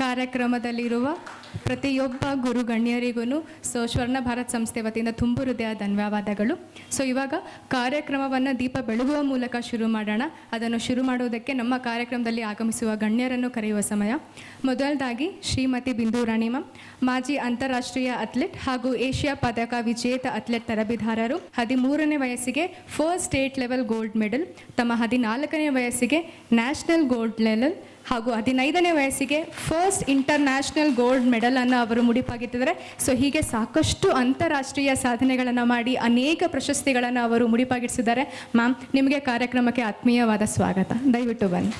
ಕಾರ್ಯಕ್ರಮದಲ್ಲಿರುವ ಪ್ರತಿಯೊಬ್ಬ ಗುರು ಗಣ್ಯರಿಗೂ ಸ್ವರ್ಣ ಭಾರತ್ ಸಂಸ್ಥೆ ವತಿಯಿಂದ ತುಂಬು ಹೃದಯ ಧನ್ಯವಾದಗಳು. ಇವಾಗ ಕಾರ್ಯಕ್ರಮವನ್ನು ದೀಪ ಬೆಳಗುವ ಮೂಲಕ ಶುರು ಮಾಡೋಣ. ಅದನ್ನು ಶುರು ಮಾಡುವುದಕ್ಕೆ ನಮ್ಮ ಕಾರ್ಯಕ್ರಮದಲ್ಲಿ ಆಗಮಿಸುವ ಗಣ್ಯರನ್ನು ಕರೆಯುವ ಸಮಯ. ಮೊದಲದಾಗಿ ಶ್ರೀಮತಿ ಬಿಂದು ರಾಣಿ ಮ್ಯಾಮ್, ಮಾಜಿ ಅಂತಾರಾಷ್ಟ್ರೀಯ ಅಥ್ಲೆಟ್ ಹಾಗೂ ಏಷ್ಯಾ ಪದಕ ವಿಜೇತ ಅಥ್ಲೆಟ್ ತರಬೇತುದಾರರು. 13ನೇ ವಯಸ್ಸಿಗೆ first state level gold medal, ತಮ್ಮ 14ನೇ ವಯಸ್ಸಿಗೆ ನ್ಯಾಷನಲ್ ಗೋಲ್ಡ್ ಲೆವೆಲ್ ಹಾಗೂ 15ನೇ ವಯಸ್ಸಿಗೆ ಫಸ್ಟ್ ಇಂಟರ್ನ್ಯಾಷನಲ್ ಗೋಲ್ಡ್ ಮೆಡಲನ್ನು ಅವರು ಮುಡಿಪಾಗಿಟ್ಟಿದ್ದಾರೆ. ಹೀಗೆ ಸಾಕಷ್ಟು ಅಂತಾರಾಷ್ಟ್ರೀಯ ಸಾಧನೆಗಳನ್ನು ಮಾಡಿ ಅನೇಕ ಪ್ರಶಸ್ತಿಗಳನ್ನು ಅವರು ಮುಡಿಪಾಗಿಟ್ಟಿಸಿದ್ದಾರೆ. ಮ್ಯಾಮ್, ನಿಮಗೆ ಕಾರ್ಯಕ್ರಮಕ್ಕೆ ಆತ್ಮೀಯವಾದ ಸ್ವಾಗತ. ದಯವಿಟ್ಟು ಬನ್ನಿ.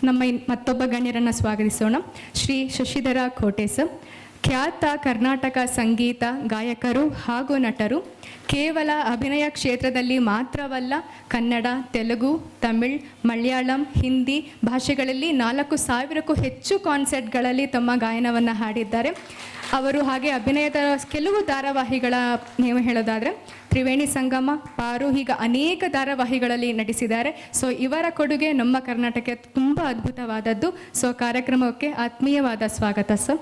ನಮ್ಮ ಮತ್ತೊಬ್ಬ ಗಣ್ಯರನ್ನು ಸ್ವಾಗತಿಸೋಣ. ಶ್ರೀ ಶಶಿಧರ ಕೋಟೆ ಸರ್, ಖ್ಯಾತ ಕರ್ನಾಟಕ ಸಂಗೀತ ಗಾಯಕರು ಹಾಗೂ ನಟರು. ಕೇವಲ ಅಭಿನಯ ಕ್ಷೇತ್ರದಲ್ಲಿ ಮಾತ್ರವಲ್ಲ, ಕನ್ನಡ, ತೆಲುಗು, ತಮಿಳ್, ಮಲಯಾಳಂ, ಹಿಂದಿ ಭಾಷೆಗಳಲ್ಲಿ 4,000ಕ್ಕೂ ಹೆಚ್ಚು ಕಾನ್ಸರ್ಟ್ಗಳಲ್ಲಿ ತಮ್ಮ ಗಾಯನವನ್ನು ಹಾಡಿದ್ದಾರೆ. ಅವರು ಹಾಗೆ ಅಭಿನಯದ ಕೆಲವು ಧಾರಾವಾಹಿಗಳ ನೀವು ಹೇಳೋದಾದರೆ ತ್ರಿವೇಣಿ ಸಂಗಮ, ಪಾರು, ಹೀಗೆ ಅನೇಕ ಧಾರಾವಾಹಿಗಳಲ್ಲಿ ನಟಿಸಿದ್ದಾರೆ. ಇವರ ಕೊಡುಗೆ ನಮ್ಮ ಕರ್ನಾಟಕಕ್ಕೆ ತುಂಬ ಅದ್ಭುತವಾದದ್ದು. ಕಾರ್ಯಕ್ರಮಕ್ಕೆ ಆತ್ಮೀಯವಾದ ಸ್ವಾಗತ ಸರ್.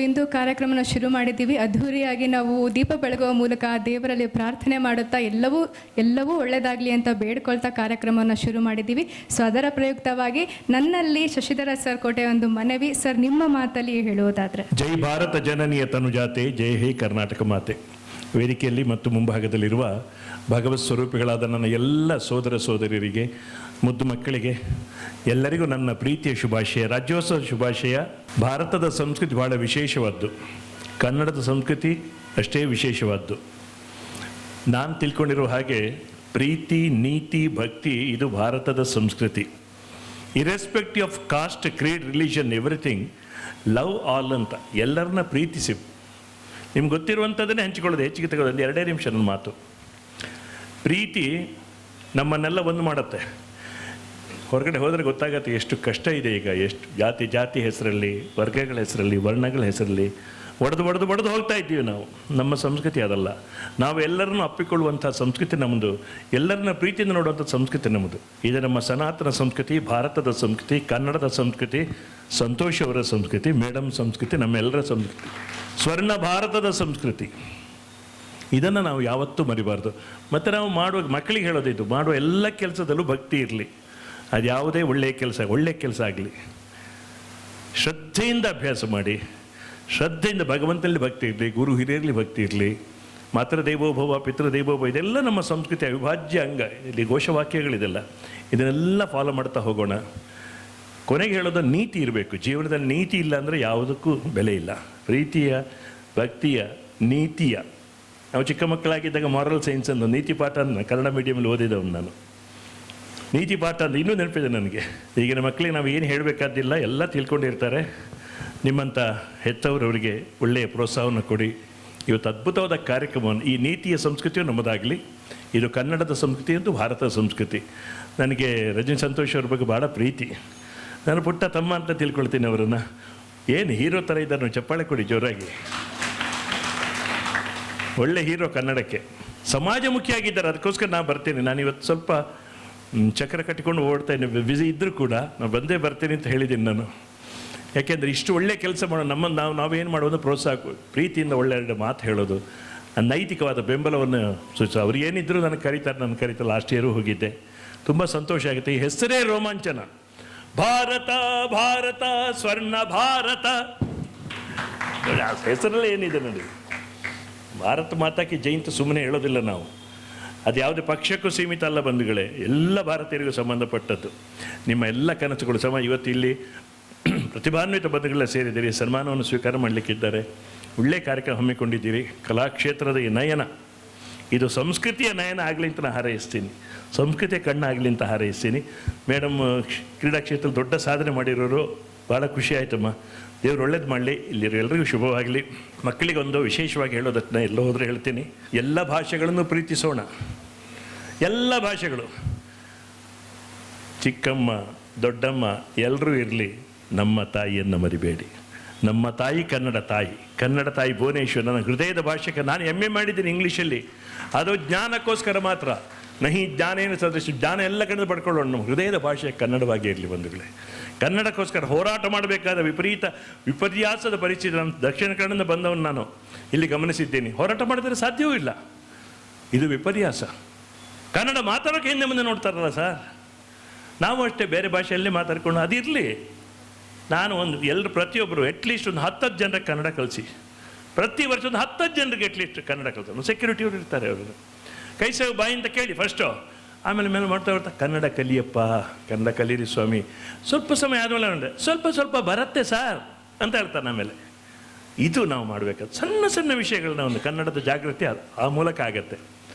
ಇಂದು ಕಾರ್ಯಕ್ರಮನ ಶುರು ಮಾಡಿದ್ದೀವಿ. ಅದ್ಧೂರಿಯಾಗಿ ನಾವು ದೀಪ ಬೆಳಗುವ ಮೂಲಕ ದೇವರಲ್ಲಿ ಪ್ರಾರ್ಥನೆ ಮಾಡುತ್ತಾ ಎಲ್ಲವೂ ಒಳ್ಳೆಯದಾಗಲಿ ಅಂತ ಬೇಡ್ಕೊಳ್ತಾ ಕಾರ್ಯಕ್ರಮವನ್ನು ಶುರು ಮಾಡಿದ್ದೀವಿ. ಅದರ ಪ್ರಯುಕ್ತವಾಗಿ ನನ್ನಲ್ಲಿ ಶಶಿಧರ ಸರ್ ಕೋಟೆ ಒಂದು ಮನವಿ. ಸರ್, ನಿಮ್ಮ ಮಾತಲ್ಲಿ ಹೇಳುವುದಾದರೆ. ಜೈ ಭಾರತ ಜನನಿಯ ತನುಜಾತೆ, ಜೈ ಹೇ ಕರ್ನಾಟಕ ಮಾತೆ. ವೇದಿಕೆಯಲ್ಲಿ ಮತ್ತು ಮುಂಭಾಗದಲ್ಲಿರುವ ಭಗವತ್ ಸ್ವರೂಪಿಗಳಾದ ನನ್ನ ಎಲ್ಲ ಸೋದರ ಸೋದರಿಯರಿಗೆ, ಮುದ್ದು ಮಕ್ಕಳಿಗೆ ಎಲ್ಲರಿಗೂ ನನ್ನ ಪ್ರೀತಿಯ ಶುಭಾಶಯ, ರಾಜ್ಯೋತ್ಸವ ಶುಭಾಶಯ. ಭಾರತದ ಸಂಸ್ಕೃತಿ ಬಹಳ ವಿಶೇಷವಾದ್ದು, ಕನ್ನಡದ ಸಂಸ್ಕೃತಿ ಅಷ್ಟೇ ವಿಶೇಷವಾದ್ದು. ನಾನು ತಿಳ್ಕೊಂಡಿರೋ ಹಾಗೆ ಪ್ರೀತಿ, ನೀತಿ, ಭಕ್ತಿ ಇದು ಭಾರತದ ಸಂಸ್ಕೃತಿ. Irrespective of cost, Creed, religion, everything, love all ಅಂತ ಎಲ್ಲರನ್ನ ಪ್ರೀತಿಸಿ. ನಿಮ್ಗೆ ಗೊತ್ತಿರುವಂಥದ್ದನ್ನೇ ಹಂಚಿಕೊಳ್ಳೋದು, ಹೆಚ್ಚಿಗೆ ತಗೊಳ್ಳೋದು. 2 ನಿಮಿಷ ನನ್ನ ಮಾತು. ಪ್ರೀತಿ ನಮ್ಮನ್ನೆಲ್ಲ ಒಂದು ಮಾಡುತ್ತೆ. ಹೊರಗಡೆ ಹೋದರೆ ಗೊತ್ತಾಗತ್ತೆ ಎಷ್ಟು ಕಷ್ಟ ಇದೆ ಈಗ. ಎಷ್ಟು ಜಾತಿ ಹೆಸರಲ್ಲಿ, ವರ್ಗಗಳ ಹೆಸರಲ್ಲಿ, ವರ್ಣಗಳ ಹೆಸರಲ್ಲಿ ಒಡೆದು ಹೋಗ್ತಾ ಇದ್ದೀವಿ ನಾವು. ನಮ್ಮ ಸಂಸ್ಕೃತಿ ಅದಲ್ಲ. ನಾವು ಎಲ್ಲರನ್ನೂ ಅಪ್ಪಿಕೊಳ್ಳುವಂಥ ಸಂಸ್ಕೃತಿ ನಮ್ಮದು, ಎಲ್ಲರನ್ನ ಪ್ರೀತಿಯಿಂದ ನೋಡುವಂಥ ಸಂಸ್ಕೃತಿ ನಮ್ಮದು. ಇದು ನಮ್ಮ ಸನಾತನ ಸಂಸ್ಕೃತಿ, ಭಾರತದ ಸಂಸ್ಕೃತಿ, ಕನ್ನಡದ ಸಂಸ್ಕೃತಿ, ಸಂತೋಷ್ ಅವರ ಸಂಸ್ಕೃತಿ, ಮೇಡಮ್ ಸಂಸ್ಕೃತಿ, ನಮ್ಮೆಲ್ಲರ ಸಂಸ್ಕೃತಿ, ಸ್ವರ್ಣ ಭಾರತದ ಸಂಸ್ಕೃತಿ. ಇದನ್ನು ನಾವು ಯಾವತ್ತೂ ಮರಿಬಾರ್ದು. ಮತ್ತು ನಾವು ಮಕ್ಕಳಿಗೆ ಹೇಳೋದಿದ್ದು, ಮಾಡುವ ಎಲ್ಲ ಕೆಲಸದಲ್ಲೂ ಭಕ್ತಿ ಇರಲಿ. ಅದು ಯಾವುದೇ ಒಳ್ಳೆಯ ಕೆಲಸ ಆಗಲಿ, ಶ್ರದ್ಧೆಯಿಂದ ಅಭ್ಯಾಸ ಮಾಡಿ, ಶ್ರದ್ಧೆಯಿಂದ ಭಗವಂತನಲ್ಲಿ ಭಕ್ತಿ ಇರಲಿ, ಗುರು ಹಿರಿಯರಲ್ಲಿ ಭಕ್ತಿ ಇರಲಿ, ಮಾತೃದೇವೋಭವ, ಪಿತೃದೇವೋಭವ, ಇದೆಲ್ಲ ನಮ್ಮ ಸಂಸ್ಕೃತಿಯ ಅವಿಭಾಜ್ಯ ಅಂಗ. ಇಲ್ಲಿ ಘೋಷವಾಕ್ಯಗಳಿದೆಲ್ಲ, ಇದನ್ನೆಲ್ಲ ಫಾಲೋ ಮಾಡ್ತಾ ಹೋಗೋಣ. ಕೊನೆಗೆ ಹೇಳೋದು ನೀತಿ ಇರಬೇಕು. ಜೀವನದಲ್ಲಿ ನೀತಿ ಇಲ್ಲ ಅಂದರೆ ಯಾವುದಕ್ಕೂ ಬೆಲೆ ಇಲ್ಲ. ಪ್ರೀತಿಯ, ಭಕ್ತಿಯ, ನೀತಿಯ. ನಾವು ಚಿಕ್ಕ ಮಕ್ಕಳಾಗಿದ್ದಾಗ ಮಾರಲ್ ಸೈನ್ಸ್ ಅಂತ ನೀತಿ ಪಾಠ ಕನ್ನಡ ಮೀಡಿಯಮಲ್ಲಿ ಓದಿದವನು ನಾನು. ನೀತಿ ಪಾಠ ಅಂತ ಇನ್ನೂ ನೆನಪಿದೆ ನನಗೆ. ಈಗಿನ ಮಕ್ಕಳಿಗೆ ನಾವು ಏನು ಹೇಳಬೇಕಾದಿಲ್ಲ, ಎಲ್ಲ ತಿಳ್ಕೊಂಡಿರ್ತಾರೆ. ನಿಮ್ಮಂಥ ಹೆತ್ತವರವರಿಗೆ ಒಳ್ಳೆಯ ಪ್ರೋತ್ಸಾಹವನ್ನು ಕೊಡಿ. ಇವತ್ತು ಅದ್ಭುತವಾದ ಕಾರ್ಯಕ್ರಮವನ್ನು, ಈ ನೀತಿಯ ಸಂಸ್ಕೃತಿಯು ನಮ್ಮದಾಗಲಿ. ಇದು ಕನ್ನಡದ ಸಂಸ್ಕೃತಿ ಮತ್ತು ಭಾರತದ ಸಂಸ್ಕೃತಿ. ನನಗೆ ರಜನಿ ಸಂತೋಷ್ ಅವ್ರ ಬಗ್ಗೆ ಭಾಳ ಪ್ರೀತಿ. ನಾನು ಪುಟ್ಟ ತಮ್ಮ ಅಂತ ತಿಳ್ಕೊಳ್ತೀನಿ ಅವರನ್ನು. ಏನು ಹೀರೋ ಥರ ಇದ್ದಾರೆ, ಚಪ್ಪಾಳೆ ಕೊಡಿ ಜೋರಾಗಿ. ಒಳ್ಳೆ ಹೀರೋ ಕನ್ನಡಕ್ಕೆ. ಸಮಾಜಮುಖಿಯಾಗಿದ್ದಾರೆ, ಅದಕ್ಕೋಸ್ಕರ ನಾನು ಬರ್ತೀನಿ. ನಾನು ಇವತ್ತು ಸ್ವಲ್ಪ ಚಕ್ರ ಕಟ್ಟಿಕೊಂಡು ಓಡ್ತಾ ಇದ್ದೀನಿ, ಬ್ಯುಸಿ ಇದ್ದರೂ ಕೂಡ ನಾನು ಬಂದೇ ಬರ್ತೀನಿ ಅಂತ ಹೇಳಿದ್ದೀನಿ ನಾನು. ಯಾಕೆಂದರೆ ಇಷ್ಟು ಒಳ್ಳೆ ಕೆಲಸ ಮಾಡೋ ನಾವೇನು ಮಾಡೋದು, ಪ್ರೋತ್ಸಾಹ, ಪ್ರೀತಿಯಿಂದ ಒಳ್ಳೆಯ ಮಾತು ಹೇಳೋದು, ನೈತಿಕವಾದ ಬೆಂಬಲವನ್ನು ಸೂಚಿಸ. ಅವ್ರು ಏನಿದ್ರು ನನಗೆ ಕರೀತಾರೆ. ಲಾಸ್ಟ್ ಇಯರು ಹೋಗಿದ್ದೆ. ತುಂಬ ಸಂತೋಷ ಆಗುತ್ತೆ. ಈ ಹೆಸರೇ ರೋಮಾಂಚನ. ಭಾರತ ಭಾರತ ಸ್ವರ್ಣ ಭಾರತ. ನೋಡಿ, ಆ ಹೆಸರಲ್ಲೇ ಏನಿದೆ ನೋಡಿ, ಭಾರತ ಮಾತಾಕಿ ಜಯಂತಿ ಸುಮ್ಮನೆ ಹೇಳೋದಿಲ್ಲ ನಾವು. ಅದು ಯಾವುದೇ ಪಕ್ಷಕ್ಕೂ ಸೀಮಿತ ಅಲ್ಲ ಬಂಧುಗಳೇ, ಎಲ್ಲ ಭಾರತೀಯರಿಗೂ ಸಂಬಂಧಪಟ್ಟದ್ದು. ನಿಮ್ಮ ಎಲ್ಲ ಕನಸುಗಳು ಇವತ್ತು ಇಲ್ಲಿ ಪ್ರತಿಭಾನ್ವಿತ ಬಂಧುಗಳೆಲ್ಲ ಸೇರಿದ್ದೀರಿ, ಸನ್ಮಾನವನ್ನು ಸ್ವೀಕಾರ ಮಾಡಲಿಕ್ಕಿದ್ದಾರೆ. ಒಳ್ಳೆಯ ಕಾರ್ಯಕ್ರಮ ಹಮ್ಮಿಕೊಂಡಿದ್ದೀರಿ. ಕಲಾಕ್ಷೇತ್ರದ ಈ ನಯನ, ಇದು ಸಂಸ್ಕೃತಿಯ ನಯನ ಆಗಲಿ ಅಂತ ನಾನು ಹಾರೈಸ್ತೀನಿ, ಸಂಸ್ಕೃತಿಯ ಕಣ್ಣಾಗಲಿ ಅಂತ ಹಾರೈಸ್ತೀನಿ. ಮೇಡಮ್ ಕ್ರೀಡಾ ಕ್ಷೇತ್ರದಲ್ಲಿ ದೊಡ್ಡ ಸಾಧನೆ ಮಾಡಿರೋರು, ಭಾಳ ಖುಷಿ ಆಯ್ತಮ್ಮ. ದೇವ್ರು ಒಳ್ಳೇದು ಮಾಡಲಿ, ಇಲ್ಲಿರೋ ಎಲ್ರಿಗೂ ಶುಭವಾಗಲಿ. ಮಕ್ಕಳಿಗೆ ಒಂದು ವಿಶೇಷವಾಗಿ ಹೇಳೋದನ್ನ ಎಲ್ಲೋ ಹೋದರೆ ಹೇಳ್ತೀನಿ, ಎಲ್ಲ ಭಾಷೆಗಳನ್ನು ಪ್ರೀತಿಸೋಣ. ಎಲ್ಲ ಭಾಷೆಗಳು, ಚಿಕ್ಕಮ್ಮ ದೊಡ್ಡಮ್ಮ ಎಲ್ಲರೂ ಇರಲಿ, ನಮ್ಮ ತಾಯಿಯನ್ನು ಮರಿಬೇಡಿ. ನಮ್ಮ ತಾಯಿ ಕನ್ನಡ ತಾಯಿ, ಕನ್ನಡ ತಾಯಿ ಭುವನೇಶ್ವರ್. ನನ್ನ ಹೃದಯದ ಭಾಷೆಗೆ ನಾನು MA ಮಾಡಿದ್ದೀನಿ ಇಂಗ್ಲೀಷಲ್ಲಿ, ಅದು ಜ್ಞಾನಕ್ಕೋಸ್ಕರ ಮಾತ್ರ. ನಹಿ ಜ್ಞಾನೇನ ಸದೃಶ, ಜ್ಞಾನ ಎಲ್ಲ ಕನ್ನಡ ಪಡ್ಕೊಳ್ಳೋಣ. ನಮ್ಮ ಹೃದಯದ ಭಾಷೆ ಕನ್ನಡವಾಗಿ ಇರಲಿ ಬಂಧುಗಳೇ. ಕನ್ನಡಕ್ಕೋಸ್ಕರ ಹೋರಾಟ ಮಾಡಬೇಕಾದ ವಿಪರ್ಯಾಸದ ಪರಿಸ್ಥಿತಿ ನಾನು ದಕ್ಷಿಣ ಕನ್ನಡದಿಂದ ಬಂದವನು, ನಾನು ಇಲ್ಲಿ ಗಮನಿಸಿದ್ದೀನಿ. ಹೋರಾಟ ಮಾಡಿದರೆ ಸಾಧ್ಯವೂ ಇಲ್ಲ, ಇದು ವಿಪರ್ಯಾಸ. ಕನ್ನಡ ಮಾತಾಡೋಕೆ ಹಿಂದೆ ಮುಂದೆ ನೋಡ್ತಾರಲ್ಲ ಸರ್, ನಾವು ಅಷ್ಟೇ ಬೇರೆ ಭಾಷೆಯಲ್ಲೇ ಮಾತಾಡ್ಕೊಂಡು ಅದಿರಲಿ. ನಾನು ಎಲ್ಲರೂ ಪ್ರತಿಯೊಬ್ಬರು ಅಟ್ಲೀಸ್ಟ್ ಒಂದು 10 ಜನರಿಗೆ ಕನ್ನಡ ಕಲಿಸಿ, ಪ್ರತಿ ವರ್ಷ ಒಂದು 10 ಜನರಿಗೆ ಅಟ್ಲೀಸ್ಟ್ ಕನ್ನಡ ಕಲಿಸೋದು. ಸೆಕ್ಯೂರಿಟಿಯವರು ಇರ್ತಾರೆ, ಅವರು ಕೈ ಸೇವೆ ಬಾಯಿ ಅಂತ ಕೇಳಿ ಫಸ್ಟು, ಆಮೇಲೆ ಮಾಡ್ತಾ ಕನ್ನಡ ಕಲಿಯಪ್ಪ, ಕನ್ನಡ ಕಲೀರಿ ಸ್ವಾಮಿ. ಸ್ವಲ್ಪ ಸಮಯ ಆದಮೇಲೆ ಅಂದರೆ ಸ್ವಲ್ಪ ಬರುತ್ತೆ ಸಾರ್ ಅಂತ ಹೇಳ್ತಾರೆ. ಆಮೇಲೆ ಇದು ನಾವು ಮಾಡಬೇಕಾದ ಸಣ್ಣ ಸಣ್ಣ ವಿಷಯಗಳನ್ನ, ಒಂದು ಕನ್ನಡದ ಜಾಗೃತಿ ಆ ಮೂಲಕ ಆಗತ್ತೆ.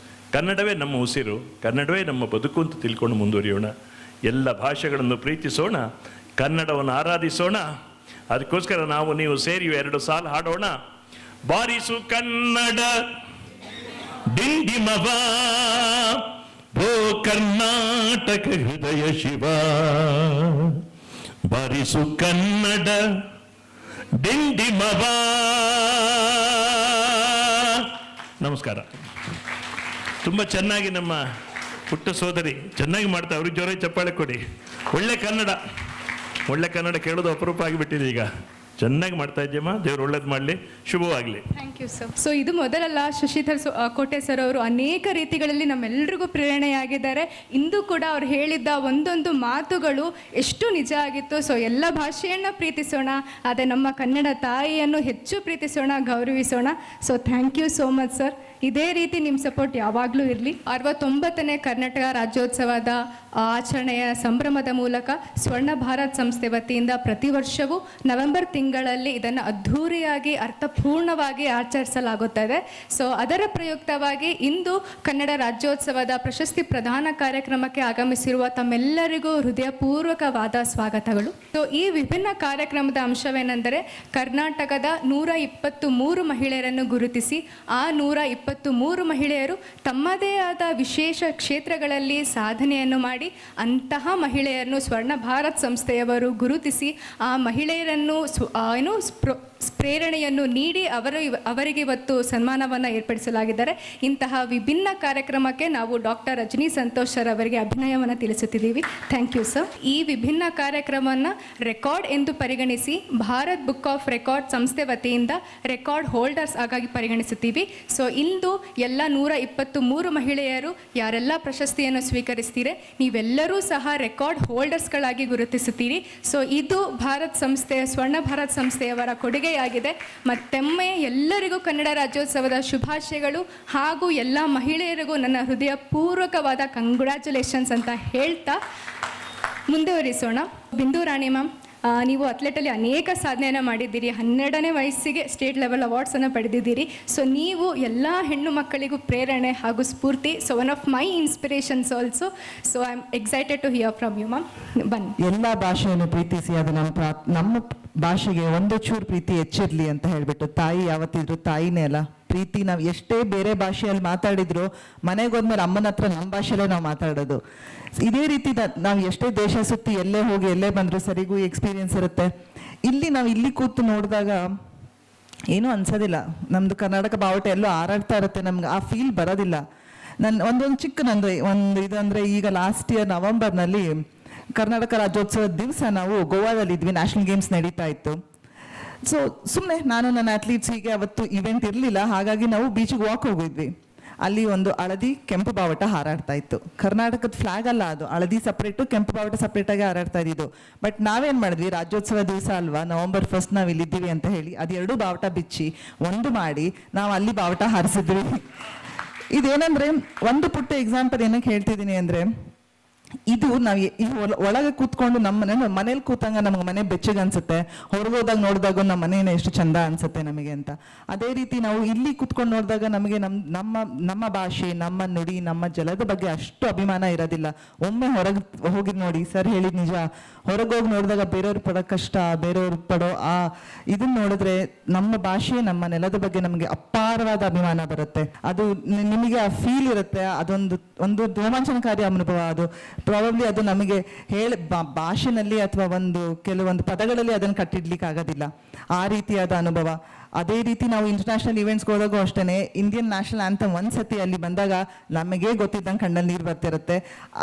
ಕನ್ನಡವೇ ನಮ್ಮ ಉಸಿರು, ಕನ್ನಡವೇ ನಮ್ಮ ಬದುಕು ಅಂತ ತಿಳ್ಕೊಂಡು ಮುಂದುವರಿಯೋಣ. ಎಲ್ಲ ಭಾಷೆಗಳನ್ನು ಪ್ರೀತಿಸೋಣ, ಕನ್ನಡವನ್ನು ಆರಾಧಿಸೋಣ. ಅದಕ್ಕೋಸ್ಕರ ನಾವು ನೀವು ಸೇರಿ 2 ಸಾಲು ಹಾಡೋಣ. ಬಾರಿಸು ಕನ್ನಡ ಡಿಂಡಿಮವ, ಓ ಕರ್ನಾಟಕ ಹೃದಯ ಶಿವ. ಬಾರಿಸು ಕನ್ನಡ ಡಿಂಡಿಮವ. ನಮಸ್ಕಾರ. ತುಂಬ ಚೆನ್ನಾಗಿ ನಮ್ಮ ಪುಟ್ಟ ಸೋದರಿ ಚೆನ್ನಾಗಿ ಮಾಡ್ತಾ, ಅವ್ರಿಗೆ ಜೋರ ಚಪ್ಪಾಳೆ ಕೊಡಿ. ಒಳ್ಳೆ ಕನ್ನಡ ಕೇಳೋದು ಅಪರೂಪ ಆಗಿಬಿಟ್ಟಿದೆ ಈಗ. ಚೆನ್ನಾಗಿ ಮಾಡ್ತಾ ಇದ್ದೀಯಮ್ಮ, ದೇವ್ರು ಒಳ್ಳೇದು ಮಾಡಲಿ, ಶುಭವಾಗಲಿ. Thank you sir. ಸೊ ಇದು ಮೊದಲಲ್ಲ, ಶಶಿಧರ್ ಕೋಟೆ ಸರ್ ಅವರು ಅನೇಕ ರೀತಿಗಳಲ್ಲಿ ನಮ್ಮೆಲ್ಲರಿಗೂ ಪ್ರೇರಣೆಯಾಗಿದ್ದಾರೆ. ಇಂದು ಕೂಡ ಅವ್ರು ಹೇಳಿದ್ದ ಒಂದೊಂದು ಮಾತುಗಳು ಎಷ್ಟು ನಿಜ ಆಗಿತ್ತು. ಸೊ ಎಲ್ಲ ಭಾಷೆಯನ್ನು ಪ್ರೀತಿಸೋಣ, ಆದರೆ ನಮ್ಮ ಕನ್ನಡ ತಾಯಿಯನ್ನು ಹೆಚ್ಚು ಪ್ರೀತಿಸೋಣ, ಗೌರವಿಸೋಣ. So thank you so much sir. ಇದೇ ರೀತಿ ನಿಮ್ಮ ಸಪೋರ್ಟ್ ಯಾವಾಗಲೂ ಇರಲಿ. 69ನೇ ಕರ್ನಾಟಕ ರಾಜ್ಯೋತ್ಸವದ ಆಚರಣೆಯ ಸಂಭ್ರಮದ ಮೂಲಕ ಸ್ವರ್ಣ ಭಾರತ್ ಸಂಸ್ಥೆ ವತಿಯಿಂದ ಪ್ರತಿ ವರ್ಷವೂ ನವೆಂಬರ್ ತಿಂಗಳಲ್ಲಿ ಇದನ್ನು ಅದ್ಧೂರಿಯಾಗಿ ಅರ್ಥಪೂರ್ಣವಾಗಿ ಆಚರಿಸಲಾಗುತ್ತದೆ. ಸೊ ಅದರ ಪ್ರಯುಕ್ತವಾಗಿ ಇಂದು ಕನ್ನಡ ರಾಜ್ಯೋತ್ಸವದ ಪ್ರಶಸ್ತಿ ಪ್ರದಾನ ಕಾರ್ಯಕ್ರಮಕ್ಕೆ ಆಗಮಿಸಿರುವ ತಮ್ಮೆಲ್ಲರಿಗೂ ಹೃದಯಪೂರ್ವಕವಾದ ಸ್ವಾಗತಗಳು. ಸೊ ಈ ವಿಭಿನ್ನ ಕಾರ್ಯಕ್ರಮದ ಅಂಶವೇನೆಂದರೆ, ಕರ್ನಾಟಕದ 123 ಮಹಿಳೆಯರನ್ನು ಗುರುತಿಸಿ ಆ 123 ಮಹಿಳೆಯರು ತಮ್ಮದೇ ಆದ ವಿಶೇಷ ಕ್ಷೇತ್ರಗಳಲ್ಲಿ ಸಾಧನೆಯನ್ನು ಮಾಡಿ ಅಂತಹ ಮಹಿಳೆಯರನ್ನು ಸ್ವರ್ಣ ಭಾರತ್ ಸಂಸ್ಥೆಯವರು ಗುರುತಿಸಿ ಆ ಮಹಿಳೆಯರನ್ನು ಪ್ರೇರಣೆಯನ್ನು ನೀಡಿ ಅವರಿಗೆ ಇವತ್ತು ಸನ್ಮಾನವನ್ನು ಏರ್ಪಡಿಸಲಾಗಿದ್ದಾರೆ. ಇಂತಹ ವಿಭಿನ್ನ ಕಾರ್ಯಕ್ರಮಕ್ಕೆ ನಾವು ಡಾಕ್ಟರ್ ರಜನಿ ಸಂತೋಷ್ ಸರ್ ಅವರಿಗೆ ಅಭಿನಯವನ್ನು ತಿಳಿಸುತ್ತಿದ್ದೀವಿ. Thank you sir. ಈ ವಿಭಿನ್ನ ಕಾರ್ಯಕ್ರಮವನ್ನು ರೆಕಾರ್ಡ್ ಎಂದು ಪರಿಗಣಿಸಿ ಭಾರತ್ ಬುಕ್ ಆಫ್ ರೆಕಾರ್ಡ್ ಸಂಸ್ಥೆ ವತಿಯಿಂದ ರೆಕಾರ್ಡ್ ಹೋಲ್ಡರ್ಸ್ ಆಗಿ ಪರಿಗಣಿಸುತ್ತೀವಿ. ಸೊ ಇಂದು ಎಲ್ಲ 123 ಮಹಿಳೆಯರು ಯಾರೆಲ್ಲ ಪ್ರಶಸ್ತಿಯನ್ನು ಸ್ವೀಕರಿಸ್ತೀರಿ, ನೀವೆಲ್ಲರೂ ಸಹ ರೆಕಾರ್ಡ್ ಹೋಲ್ಡರ್ಸ್ಗಳಾಗಿ ಗುರುತಿಸುತ್ತೀರಿ. ಸೊ ಇದು ಭಾರತ್ ಸಂಸ್ಥೆ, ಸ್ವರ್ಣ ಭಾರತ್ ಸಂಸ್ಥೆಯವರ ಕೊಡುಗೆಯಾಗಿದೆ. ಮತ್ತೊಮ್ಮೆ ಎಲ್ಲರಿಗೂ ಕನ್ನಡ ರಾಜ್ಯೋತ್ಸವದ ಶುಭಾಶಯಗಳು ಹಾಗೂ ಎಲ್ಲ ಮಹಿಳೆಯರಿಗೂ ನನ್ನ ಹೃದಯಪೂರ್ವಕವಾದ ಕಂಗ್ರ್ಯಾಚುಲೇಷನ್ಸ್ ಅಂತ ಹೇಳ್ತಾ ಮುಂದುವರಿಸೋಣ. ಬಿಂದು ರಾಣಿ ಮ್ಯಾಮ್, ನೀವು ಅಥ್ಲೆಟಲ್ಲಿ ಅನೇಕ ಸಾಧನೆಯನ್ನು ಮಾಡಿದ್ದೀರಿ. 12ನೇ ವಯಸ್ಸಿಗೆ ಸ್ಟೇಟ್ ಲೆವೆಲ್ ಅವಾರ್ಡ್ಸನ್ನು ಪಡೆದಿದ್ದೀರಿ. ಸೊ ನೀವು ಎಲ್ಲ ಹೆಣ್ಣು ಮಕ್ಕಳಿಗೂ ಪ್ರೇರಣೆ ಹಾಗೂ ಸ್ಫೂರ್ತಿ. So one of my inspirations also. So I am excited to hear from you ma'am. ಬನ್ನಿ. ಎಲ್ಲ ಭಾಷೆಯನ್ನು ಪ್ರೀತಿಸಿ, ಅದು ನಮ್ಮ ಭಾಷೆಗೆ ಒಂದು ಚೂರು ಪ್ರೀತಿ ಹೆಚ್ಚಿರಲಿ ಅಂತ ಹೇಳ್ಬಿಟ್ಟು, ತಾಯಿ ಯಾವತ್ತಿದ್ರು ತಾಯಿನೇ ಅಲ್ಲ. ಪ್ರೀತಿ ನಾವು ಎಷ್ಟೇ ಬೇರೆ ಭಾಷೆಯಲ್ಲಿ ಮಾತಾಡಿದ್ರು ಮನೆಗೆ ಹೋದ್ಮೇಲೆ ಅಮ್ಮನ ಹತ್ರ ನಮ್ಮ ಭಾಷೆಯಲ್ಲೇ ನಾವು ಮಾತಾಡೋದು. ಇದೇ ರೀತಿ ನಾವು ಎಷ್ಟೇ ದೇಶ ಸುತ್ತಿ ಎಲ್ಲೇ ಹೋಗಿ ಎಲ್ಲೇ ಬಂದರೂ ಸರಿಗೂ ಎಕ್ಸ್ಪೀರಿಯನ್ಸ್ ಇರುತ್ತೆ. ಇಲ್ಲಿ ಕೂತು ನೋಡಿದಾಗ ಏನೂ ಅನ್ಸೋದಿಲ್ಲ. ನಮ್ಮದು ಕರ್ನಾಟಕ ಬಾವುಟ ಎಲ್ಲೋ ಹಾರಾಡ್ತಾ ಇರುತ್ತೆ, ನಮ್ಗೆ ಆ ಫೀಲ್ ಬರೋದಿಲ್ಲ. ಒಂದೊಂದು ಚಿಕ್ಕ ಒಂದು ಇದಂದರೆ, ಈಗ ಲಾಸ್ಟ್ ಇಯರ್ ನವೆಂಬರ್ನಲ್ಲಿ ಕರ್ನಾಟಕ ರಾಜ್ಯೋತ್ಸವದ ದಿವಸ ನಾವು ಗೋವಾದಲ್ಲಿದ್ವಿ, ನ್ಯಾಷನಲ್ ಗೇಮ್ಸ್ ನಡೀತಾ ಇತ್ತು. ಸೊ ಸುಮ್ಮನೆ ನಾನು ನನ್ನ ಅಥ್ಲೀಟ್ಸ್ ಹೀಗೆ ಅವತ್ತು ಇವೆಂಟ್ ಇರಲಿಲ್ಲ, ಹಾಗಾಗಿ ನಾವು ಬೀಚಿಗೆ ವಾಕ್ ಹೋಗಿದ್ವಿ. ಅಲ್ಲಿ ಒಂದು ಹಳದಿ ಕೆಂಪು ಬಾವುಟ ಹಾರಾಡ್ತಾ ಇತ್ತು. ಕರ್ನಾಟಕದ ಫ್ಲಾಗ್ ಅಲ್ಲ ಅದು, ಹಳದಿ ಸಪ್ರೇಟು ಕೆಂಪು ಬಾವುಟ ಸಪ್ರೇಟಾಗಿ ಹಾರಾಡ್ತಾ ಇದ್ದಿದ್ದು. ಬಟ್ ನಾವೇನು ಮಾಡಿದ್ವಿ, ರಾಜ್ಯೋತ್ಸವ ದಿವಸ ಅಲ್ವಾ, November 1 ನಾವು ಇಲ್ಲಿದ್ದೀವಿ ಅಂತ ಹೇಳಿ ಅದು 2 ಬಾವುಟ ಬಿಚ್ಚಿ ಒಂದು ಮಾಡಿ ನಾವು ಅಲ್ಲಿ ಬಾವುಟ ಹಾರಿಸಿದ್ವಿ. ಇದೇನಂದ್ರೆ ಒಂದು ಪುಟ್ಟ ಎಕ್ಸಾಂಪಲ್ ಏನಕ್ಕೆ ಹೇಳ್ತಿದ್ದೀನಿ ಅಂದ್ರೆ, ಇದು ನಾವು ಒಳಗೆ ಕೂತ್ಕೊಂಡು ನಮ್ಮ ಮನೇಲಿ ಕೂತಂಗ ನಮ್ಗೆ ಮನೆ ಬೆಚ್ಚಗೆ ಅನ್ಸುತ್ತೆ, ಹೊರಗೋದಾಗ ನೋಡಿದಾಗ ನಮ್ಮ ಮನೇನ ಎಷ್ಟು ಚಂದ ಅನ್ಸುತ್ತೆ ನಮಗೆ ಅಂತ. ಅದೇ ರೀತಿ ನಾವು ಇಲ್ಲಿ ಕೂತ್ಕೊಂಡು ನೋಡಿದಾಗ ನಮಗೆ ನಮ್ಮ ಭಾಷೆ, ನಮ್ಮ ನುಡಿ, ನಮ್ಮ ಜಲದ ಬಗ್ಗೆ ಅಷ್ಟು ಅಭಿಮಾನ ಇರೋದಿಲ್ಲ. ಒಮ್ಮೆ ಹೊರಗೆ ಹೋಗಿ ನೋಡಿ, ಸರ್ ಹೇಳಿದ್ ನಿಜ, ಹೊರಗೋಗಿ ನೋಡಿದಾಗ ಬೇರೆಯವ್ರು ಪಡೋ ಕಷ್ಟ, ಬೇರೆಯವ್ರು ಪಡೋ ಇದನ್ನ ನೋಡಿದ್ರೆ ನಮ್ಮ ಭಾಷೆ, ನಮ್ಮ ನೆಲದ ಬಗ್ಗೆ ನಮಗೆ ಅಪಾರವಾದ ಅಭಿಮಾನ ಬರುತ್ತೆ. ಅದು ನಿಮಗೆ ಆ ಫೀಲ್ ಇರುತ್ತೆ, ಒಂದು ರೋಮಾಂಚನಕಾರಿ ಅನುಭವ ಅದು. ಪ್ರಾಬಬ್ಲಿ ಅದು ನಮಗೆ ಭಾಷೆನಲ್ಲಿ ಅಥವಾ ಕೆಲವೊಂದು ಪದಗಳಲ್ಲಿ ಅದನ್ನು ಕಟ್ಟಿಡ್ಲಿಕ್ಕೆ ಆಗೋದಿಲ್ಲ, ಆ ರೀತಿಯಾದ ಅನುಭವ. ಅದೇ ರೀತಿ ನಾವು ಇಂಟರ್ನ್ಯಾಷನಲ್ ಇವೆಂಟ್ಸ್ಗೆ ಹೋದಾಗೂ ಅಷ್ಟೇ, ಇಂಡಿಯನ್ ನ್ಯಾಷನಲ್ ಆಂಥಮ್ ಒಂದ್ಸತಿ ಅಲ್ಲಿ ಬಂದಾಗ ನಮಗೆ ಗೊತ್ತಿದ್ದಂಗೆ ಕಣ್ಣಲ್ಲಿ ನೀರು ಬರ್ತಿರುತ್ತೆ.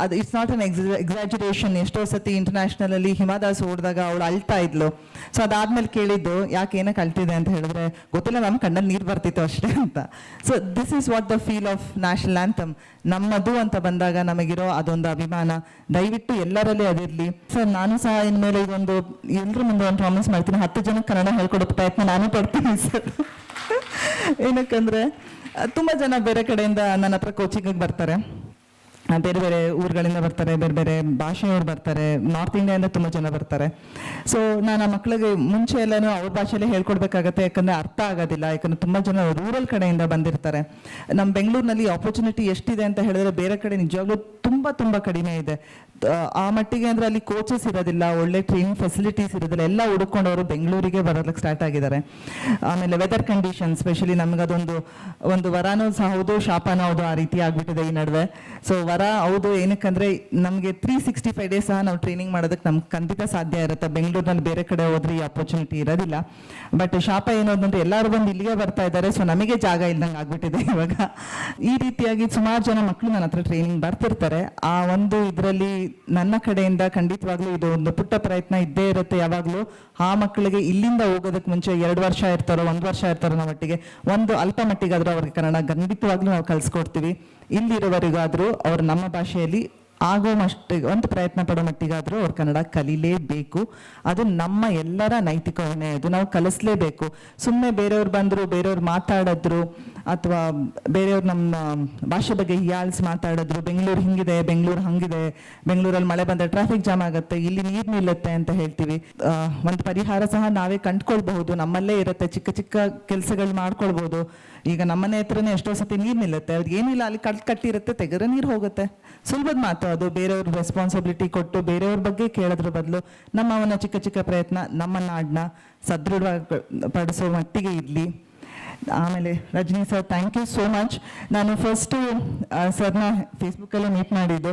ಅದು ಇಟ್ಸ್ ನಾಟ್ ಅನ್ ಎಕ್ಸಾಜುರೇಷನ್. ಎಷ್ಟೋ ಸತಿ ಇಂಟರ್ನ್ಯಾಷನಲ್ ಅಲ್ಲಿ ಹಿಮಾದಾಸ್ ಓಡಿದಾಗ ಅವಳು ಅಳ್ತಾ ಇದ್ಲು. ಸೊ ಅದಾದ್ಮೇಲೆ ಕೇಳಿದ್ದು, ಯಾಕೆ ಏನಕ್ಕೆ ಅಳ್ತಿದೆ ಅಂತ ಹೇಳಿದ್ರೆ, ಗೊತ್ತಿಲ್ಲ ಮ್ಯಾಮ್, ಕಣ್ಣಲ್ಲಿ ನೀರು ಬರ್ತಿತ್ತು ಅಷ್ಟೇ ಅಂತ. So this is what the feel of national anthem. ನಮ್ಮದು ಅಂತ ಬಂದಾಗ ನಮಗಿರೋ ಅದೊಂದು ಅಭಿಮಾನ ದಯವಿಟ್ಟು ಎಲ್ಲರಲ್ಲಿ ಅದಿರಲಿ. ಸರ್ ನಾನು ಸಹ ಇನ್ಮೇಲೆ ಇದೊಂದು ಎಲ್ಲರ ಮುಂದೆ ಒಂದು ಪ್ರಾಮಿಸ್ ಮಾಡ್ತೀನಿ, 10 ಜನಕ್ಕೆ ಕನ್ನಡ ಹೇಳ್ಕೊಡೋ ಪ್ರಯತ್ನ ನಾನು ಪಡ್ತೀನಿ ಸರ್. ಏನಕ್ಕಂದ್ರೆ ತುಂಬ ಜನ ಬೇರೆ ಕಡೆಯಿಂದ ನನ್ನ ಹತ್ರ ಕೋಚಿಂಗಿಗೆ ಬರ್ತಾರೆ, ಬೇರೆ ಬೇರೆ ಊರುಗಳಿಂದ ಬರ್ತಾರೆ, ಬೇರೆ ಬೇರೆ ಭಾಷೆಯವ್ರು ಬರ್ತಾರೆ, ನಾರ್ತ್ ಇಂಡಿಯಾದಿಂದ ತುಂಬ ಜನ ಬರ್ತಾರೆ. ಸೊ ನಾನು ಆ ಮಕ್ಕಳಿಗೆ ಮುಂಚೆ ಎಲ್ಲನೂ ಅವ್ರ ಭಾಷೆಯಲ್ಲೇ ಹೇಳ್ಕೊಡ್ಬೇಕಾಗತ್ತೆ, ಯಾಕಂದರೆ ಅರ್ಥ ಆಗೋದಿಲ್ಲ. ಯಾಕಂದರೆ ತುಂಬ ಜನ ರೂರಲ್ ಕಡೆಯಿಂದ ಬಂದಿರ್ತಾರೆ. ನಮ್ಮ ಬೆಂಗಳೂರಿನಲ್ಲಿ ಆಪರ್ಚುನಿಟಿ ಎಷ್ಟಿದೆ ಅಂತ ಹೇಳಿದ್ರೆ ಬೇರೆ ಕಡೆ ನಿಜವಾಗ್ಲೂ ತುಂಬ ಕಡಿಮೆ ಇದೆ. ಆ ಮಟ್ಟಿಗೆ ಅಂದರೆ ಅಲ್ಲಿ ಕೋಚಸ್ ಇರೋದಿಲ್ಲ, ಒಳ್ಳೆ ಟ್ರೈನಿಂಗ್ ಫೆಸಿಲಿಟೀಸ್ ಇರೋದಿಲ್ಲ. ಎಲ್ಲ ಹುಡುಕೊಂಡವರು ಬೆಂಗಳೂರಿಗೆ ಬರೋದಕ್ಕೆ ಸ್ಟಾರ್ಟ್ ಆಗಿದ್ದಾರೆ. ಆಮೇಲೆ ವೆದರ್ ಕಂಡೀಷನ್, ಸ್ಪೆಷಲಿ ನಮ್ಗೆ ಒಂದು ವರಾನೂ ಸಹ ಹೌದು, ಶಾಪನೂ ಹೌದು, ಆ ರೀತಿ ಆಗ್ಬಿಟ್ಟಿದೆ ಈ ನಡುವೆ. ಸೊ ವರ ಹೌದು, ಏನಕ್ಕಂದ್ರೆ ನಮಗೆ 365 ಡೇಸ್ ಸಹ ನಾವು ಟ್ರೈನಿಂಗ್ ಮಾಡೋದಕ್ಕೆ ನಮ್ಗೆ ಖಂಡಿತ ಸಾಧ್ಯ ಇರುತ್ತೆ. ಬೆಂಗಳೂರಿನಲ್ಲಿ ಬೇರೆ ಕಡೆ ಹೋದ್ರೆ ಈ ಆಪರ್ಚುನಿಟಿ ಇರೋದಿಲ್ಲ. ಬಟ್ ಶಾಪ ಏನೋದಂದ್ರೆ ಎಲ್ಲರೂ ಬಂದು ಇಲ್ಲಿಗೆ ಬರ್ತಾ ಇದ್ದಾರೆ, ಸೊ ನಮಗೆ ಜಾಗ ಇಲ್ದಂಗೆ ಆಗ್ಬಿಟ್ಟಿದೆ ಇವಾಗ. ಈ ರೀತಿಯಾಗಿ ಸುಮಾರು ಜನ ಮಕ್ಕಳು ನನ್ನ ಹತ್ರ ಟ್ರೈನಿಂಗ್ ಬರ್ತಿರ್ತಾರೆ. ಆ ಒಂದು ಇದರಲ್ಲಿ ನನ್ನ ಕಡೆಯಿಂದ ಖಂಡಿತವಾಗ್ಲೂ ಇದು ಒಂದು ಪುಟ್ಟ ಪ್ರಯತ್ನ ಇದ್ದೇ ಇರುತ್ತೆ ಯಾವಾಗಲೂ. ಆ ಮಕ್ಕಳಿಗೆ ಇಲ್ಲಿಂದ ಹೋಗೋದಕ್ಕೆ ಮುಂಚೆ 2 ವರ್ಷ ಇರ್ತಾರೋ 1 ವರ್ಷ ಇರ್ತಾರೋ ನಾವು ಒಟ್ಟಿಗೆ ಒಂದು ಅಲ್ಪ ಮಟ್ಟಿಗಾದರೂ ಅವ್ರಿಗೆ ಕನ್ನಡ ಖಂಡಿತವಾಗ್ಲೂ ನಾವು ಕಲಿಸ್ಕೊಡ್ತೀವಿ. ಇಲ್ಲಿರೋವರೆಗಾದರೂ ಅವರು ನಮ್ಮ ಭಾಷೆಯಲ್ಲಿ ಆಗೋ ಮಟ್ಟಿಗೆ ಒಂದು ಪ್ರಯತ್ನ ಪಡೋ ಮಟ್ಟಿಗಾದರೂ ಅವ್ರು ಕನ್ನಡ ಕಲೀಲೇಬೇಕು. ಅದು ನಮ್ಮ ಎಲ್ಲರ ನೈತಿಕ ಹೊಣೆ, ಅದು ನಾವು ಕಲಿಸ್ಲೇಬೇಕು. ಸುಮ್ಮನೆ ಬೇರೆಯವ್ರು ಬಂದರು, ಬೇರೆಯವ್ರು ಮಾತಾಡಿದ್ರು, ಅಥವಾ ಬೇರೆಯವ್ರು ನಮ್ಮ ಭಾಷೆ ಬಗ್ಗೆ ಹೀಯಾಳಿಸಿ ಮಾತಾಡಿದ್ರು, ಬೆಂಗಳೂರು ಹಿಂಗಿದೆ, ಬೆಂಗಳೂರು ಹಂಗಿದೆ, ಬೆಂಗಳೂರಲ್ಲಿ ಮಳೆ ಬಂದರೆ ಟ್ರಾಫಿಕ್ ಜಾಮ್ ಆಗುತ್ತೆ, ಇಲ್ಲಿ ನೀರು ನಿಲ್ಲುತ್ತೆ ಅಂತ ಹೇಳ್ತೀವಿ. ಒಂದು ಪರಿಹಾರ ಸಹ ನಾವೇ ಕಂಡುಕೊಳ್ಬಹುದು, ನಮ್ಮಲ್ಲೇ ಇರುತ್ತೆ. ಚಿಕ್ಕ ಚಿಕ್ಕ ಕೆಲಸಗಳು ಮಾಡ್ಕೊಳ್ಬೋದು. ಈಗ ನಮ್ಮನೆ ಹತ್ರನೇ ಎಷ್ಟೋ ಸತಿ ನೀರು ನಿಲ್ಲುತ್ತೆ, ಅವ್ರಿಗೆ ಏನಿಲ್ಲ, ಅಲ್ಲಿ ಕಟ್ಟಿರುತ್ತೆ, ತೆಗೆದ್ರೆ ನೀರು ಹೋಗುತ್ತೆ. ಸುಲಭದ ಮಾತು ಅದು. ಬೇರೆಯವ್ರ ರೆಸ್ಪಾನ್ಸಿಬಿಲಿಟಿ ಕೊಟ್ಟು ಬೇರೆಯವ್ರ ಬಗ್ಗೆ ಕೇಳೋದ್ರ ಬದಲು ನಮ್ಮವನ್ನ ಚಿಕ್ಕ ಚಿಕ್ಕ ಪ್ರಯತ್ನ ನಮ್ಮ ನಾಡನ್ನ ಸದೃಢಪಡಿಸೋ ಮಟ್ಟಿಗೆ ಇರಲಿ. ಆಮೇಲೆ Rajani sir, thank you so much. ನಾನು ಫಸ್ಟು ಸರ್ನ ಫೇಸ್ಬುಕ್ಕಲ್ಲೇ ಮೀಟ್ ಮಾಡಿದ್ದು,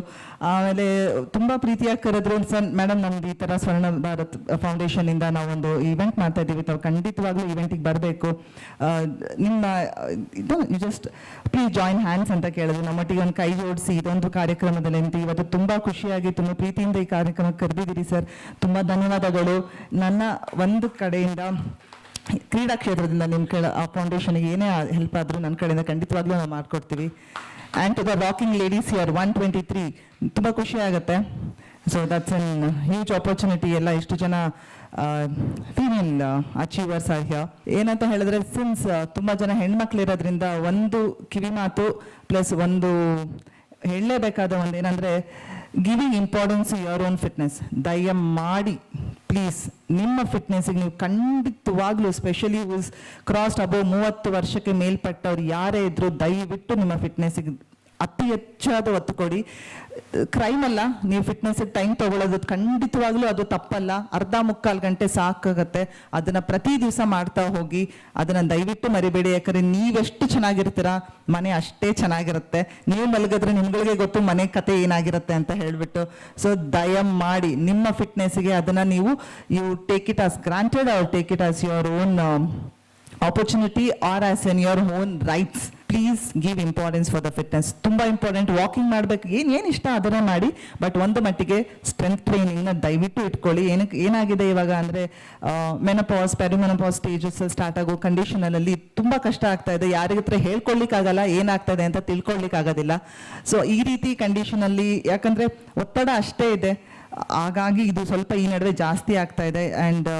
ಆಮೇಲೆ ತುಂಬ ಪ್ರೀತಿಯಾಗಿ ಕರೆದ್ರು. ಸರ್ ಮೇಡಮ್, ನಮ್ದು ಈ ಥರ ಸ್ವರ್ಣ ಭಾರತ್ ಫೌಂಡೇಶನಿಂದ ನಾವೊಂದು ಇವೆಂಟ್ ಮಾಡ್ತಾ ಇದ್ದೀವಿ, ತಾವು ಖಂಡಿತವಾಗ್ಲೂ ಇವೆಂಟಿಗೆ ಬರಬೇಕು, ನಿಮ್ಮ ಇದು ಜಸ್ಟ್ ಪ್ಲೀಸ್ ಜಾಯಿನ್ ಹ್ಯಾಂಡ್ಸ್ ಅಂತ ಕೇಳಿದ್ರು. ನಮ್ಮೊಟ್ಟಿಗೆ ಒಂದು ಕೈ ಜೋಡಿಸಿ ಇದೊಂದು ಕಾರ್ಯಕ್ರಮದಲ್ಲಿ ಅಂತ ಇವತ್ತು ತುಂಬ ಖುಷಿಯಾಗಿ ತುಂಬ ಪ್ರೀತಿಯಿಂದ ಈ ಕಾರ್ಯಕ್ರಮಕ್ಕೆ ಕರೆದಿದ್ದೀರಿ ಸರ್, ತುಂಬ ಧನ್ಯವಾದಗಳು. ನನ್ನ ಒಂದು ಕಡೆಯಿಂದ ಕ್ರೀಡಾ ಕ್ಷೇತ್ರದಿಂದ ನಿಮ್ಮ ಆ ಫೌಂಡೇಶನ್ಗೆ ಏನೇ ಹೆಲ್ಪ್ ಆದರೂ ನನ್ನ ಕಡೆಯಿಂದ ಖಂಡಿತವಾಗ್ಲೂ ನಾವು ಮಾಡಿಕೊಡ್ತೀವಿ. And to the walking ladies here 123, ತುಂಬ ಖುಷಿ ಆಗುತ್ತೆ. So that's an huge opportunity. ಎಲ್ಲ ಇಷ್ಟು ಜನ ಫೀಮೇಲ್ ಅಚೀವರ್ಸ್ ಆರ್ ಹಿಯರ್. ಏನಂತ ಹೇಳಿದ್ರೆ, ಸಿನ್ಸ್ ತುಂಬ ಜನ ಹೆಣ್ಮಕ್ಳಿರೋದ್ರಿಂದ ಒಂದು ಕಿವಿ ಮಾತು ಪ್ಲಸ್ ಒಂದು ಹೇಳಲೇಬೇಕಾದ ಒಂದು ಏನಂದರೆ, giving importance your own fitness. ದಯಮಾಡಿ ಪ್ಲೀಸ್ ನಿಮ್ಮ ಫಿಟ್ನೆಸ್ಸಿಗೆ ನೀವು ಖಂಡಿತವಾಗ್ಲೂ, ಸ್ಪೆಷಲಿ ಕ್ರಾಸ್ಡ್ ಅಬೌವ್ 30 ವರ್ಷಕ್ಕೆ ಮೇಲ್ಪಟ್ಟವ್ರು ಯಾರೇ ಇದ್ರು, ದಯವಿಟ್ಟು ನಿಮ್ಮ ಫಿಟ್ನೆಸ್ಸಿಗೆ ಅತಿ ಹೆಚ್ಚಾದ ಒತ್ತು ಕೊಡಿ. ಕ್ರೈಮ್ ಅಲ್ಲ, ನೀವು ಫಿಟ್ನೆಸ್ಸಿಗೆ ಟೈಮ್ ತಗೊಳ್ಳೋದು ಖಂಡಿತವಾಗ್ಲೂ ಅದು ತಪ್ಪಲ್ಲ. 1/4 ಗಂಟೆ ಸಾಕಾಗತ್ತೆ. ಅದನ್ನ ಪ್ರತಿ ದಿವಸ ಮಾಡ್ತಾ ಹೋಗಿ, ಅದನ್ನ ದಯವಿಟ್ಟು ಮರಿಬೇಡಿ. ಯಾಕಂದ್ರೆ ನೀವೆಷ್ಟು ಚೆನ್ನಾಗಿರ್ತೀರಾ, ಮನೆ ಅಷ್ಟೇ ಚೆನ್ನಾಗಿರುತ್ತೆ. ನೀವು ಮಲಗಿದ್ರೆ ನಿಮ್ಗಳಿಗೆ ಗೊತ್ತು ಮನೆ ಕತೆ ಏನಾಗಿರುತ್ತೆ ಅಂತ ಹೇಳ್ಬಿಟ್ಟು. ಸೊ ದಯಮಾಡಿ ನಿಮ್ಮ ಫಿಟ್ನೆಸ್ಸಿಗೆ ಅದನ್ನ ನೀವು you take it as granted or take it as your own opportunity or as in your own rights. Please give importance for the fitness. ತುಂಬ ಇಂಪಾರ್ಟೆಂಟ್. ವಾಕಿಂಗ್ ಮಾಡಬೇಕು, ಏನು ಇಷ್ಟ ಅದನ್ನು ಮಾಡಿ, ಬಟ್ ಒಂದು ಮಟ್ಟಿಗೆ ಸ್ಟ್ರೆಂತ್ ಟ್ರೈನಿಂಗ್ನ ದಯವಿಟ್ಟು ಇಟ್ಕೊಳ್ಳಿ. ಏನಾಗಿದೆ ಇವಾಗ ಅಂದರೆ ಮೆನಪಾಸ್, ಪೆರಿಮೆನಪಾಸ್ ಸ್ಟೇಜಸ್ ಸ್ಟಾರ್ಟ್ ಆಗೋ ಕಂಡೀಷನಲ್ಲಿ ತುಂಬ ಕಷ್ಟ ಆಗ್ತಾ ಇದೆ. ಯಾರಿಗ ಹತ್ರ ಹೇಳ್ಕೊಳ್ಳಿಕ್ಕಾಗಲ್ಲ ಏನಾಗ್ತದೆ ಅಂತ ತಿಳ್ಕೊಳ್ಳಿಕ್ಕಾಗೋದಿಲ್ಲ. ಸೊ ಈ ರೀತಿ ಕಂಡೀಷನಲ್ಲಿ ಯಾಕಂದರೆ ಒತ್ತಡ ಅಷ್ಟೇ ಇದೆ, ಹಾಗಾಗಿ ಇದು ಸ್ವಲ್ಪ ಈ ನಡುವೆ ಜಾಸ್ತಿ ಆಗ್ತಾ ಇದೆ. And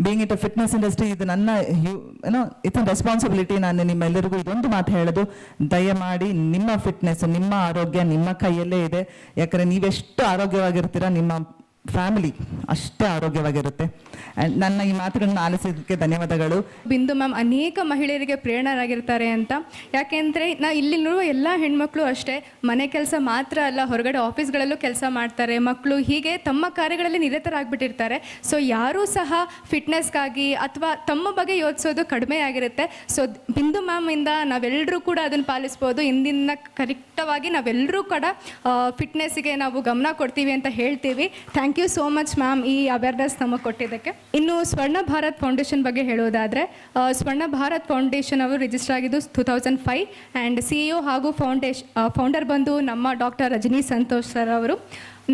being it a fitness industry, ಇದು ನನ್ನ ಇಟ್ಸ್ ಅ ರೆಸ್ಪಾನ್ಸಿಬಿಲಿಟಿ. ನಾನು ನಿಮ್ಮೆಲ್ಲರಿಗೂ ಇದೊಂದು ಮಾತು ಹೇಳೋದು, ದಯಮಾಡಿ ನಿಮ್ಮ ಫಿಟ್ನೆಸ್, ನಿಮ್ಮ ಆರೋಗ್ಯ ನಿಮ್ಮ ಕೈಯಲ್ಲೇ ಇದೆ. ಯಾಕಂದರೆ ನೀವೆಷ್ಟು ಆರೋಗ್ಯವಾಗಿರ್ತೀರ, ನಿಮ್ಮ ಫ್ಯಾಮಿಲಿ ಅಷ್ಟೇ ಆರೋಗ್ಯವಾಗಿರುತ್ತೆ. ಆ್ಯಂಡ್ ನನ್ನ ಈ ಮಾತುಗಳನ್ನ ಆಲಿಸಿದ್ದಕ್ಕೆ ಧನ್ಯವಾದಗಳು. ಬಿಂದು ಮ್ಯಾಮ್ ಅನೇಕ ಮಹಿಳೆಯರಿಗೆ ಪ್ರೇರಣರಾಗಿರ್ತಾರೆ ಅಂತ. ಯಾಕೆಂದರೆ ಇಲ್ಲಿರುವ ಎಲ್ಲ ಹೆಣ್ಮಕ್ಳು ಅಷ್ಟೇ ಮನೆ ಕೆಲಸ ಮಾತ್ರ ಅಲ್ಲ, ಹೊರಗಡೆ ಆಫೀಸ್ಗಳಲ್ಲೂ ಕೆಲಸ ಮಾಡ್ತಾರೆ, ಮಕ್ಕಳು ಹೀಗೆ ತಮ್ಮ ಕಾರ್ಯಗಳಲ್ಲಿ ನಿರತರಾಗ್ಬಿಟ್ಟಿರ್ತಾರೆ. ಸೊ ಯಾರೂ ಸಹ ಫಿಟ್ನೆಸ್ಗಾಗಿ ಅಥವಾ ತಮ್ಮ ಬಗ್ಗೆ ಯೋಚಿಸೋದು ಕಡಿಮೆ ಆಗಿರುತ್ತೆ. ಸೊ ಬಿಂದು ಮ್ಯಾಮಿಂದ ನಾವೆಲ್ಲರೂ ಕೂಡ ಅದನ್ನು ಪಾಲಿಸ್ಬೋದು. ಇಂದಿನ ಕರೆಕ್ಟವಾಗಿ ನಾವೆಲ್ಲರೂ ಕೂಡ ಫಿಟ್ನೆಸ್ಸಿಗೆ ನಾವು ಗಮನ ಕೊಡ್ತೀವಿ ಅಂತ ಹೇಳ್ತೀವಿ. Thank you so much ma'am ಈ ಅವೇರ್ನೆಸ್ ನಮಗೆ ಕೊಟ್ಟಿದ್ದಕ್ಕೆ. ಇನ್ನು ಸ್ವರ್ಣ ಭಾರತ್ ಫೌಂಡೇಶನ್ ಬಗ್ಗೆ ಹೇಳೋದಾದರೆ, ಸ್ವರ್ಣ ಭಾರತ್ ಫೌಂಡೇಶನ್ ಅವರು ರಿಜಿಸ್ಟರ್ ಆಗಿದ್ದು 2005 ಆ್ಯಂಡ್ CEO ಹಾಗೂ ಫೌಂಡರ್ ಬಂದು ನಮ್ಮ ಡಾಕ್ಟರ್ ರಜನಿ ಸಂತೋಷ್ ಸರ್ ಅವರು.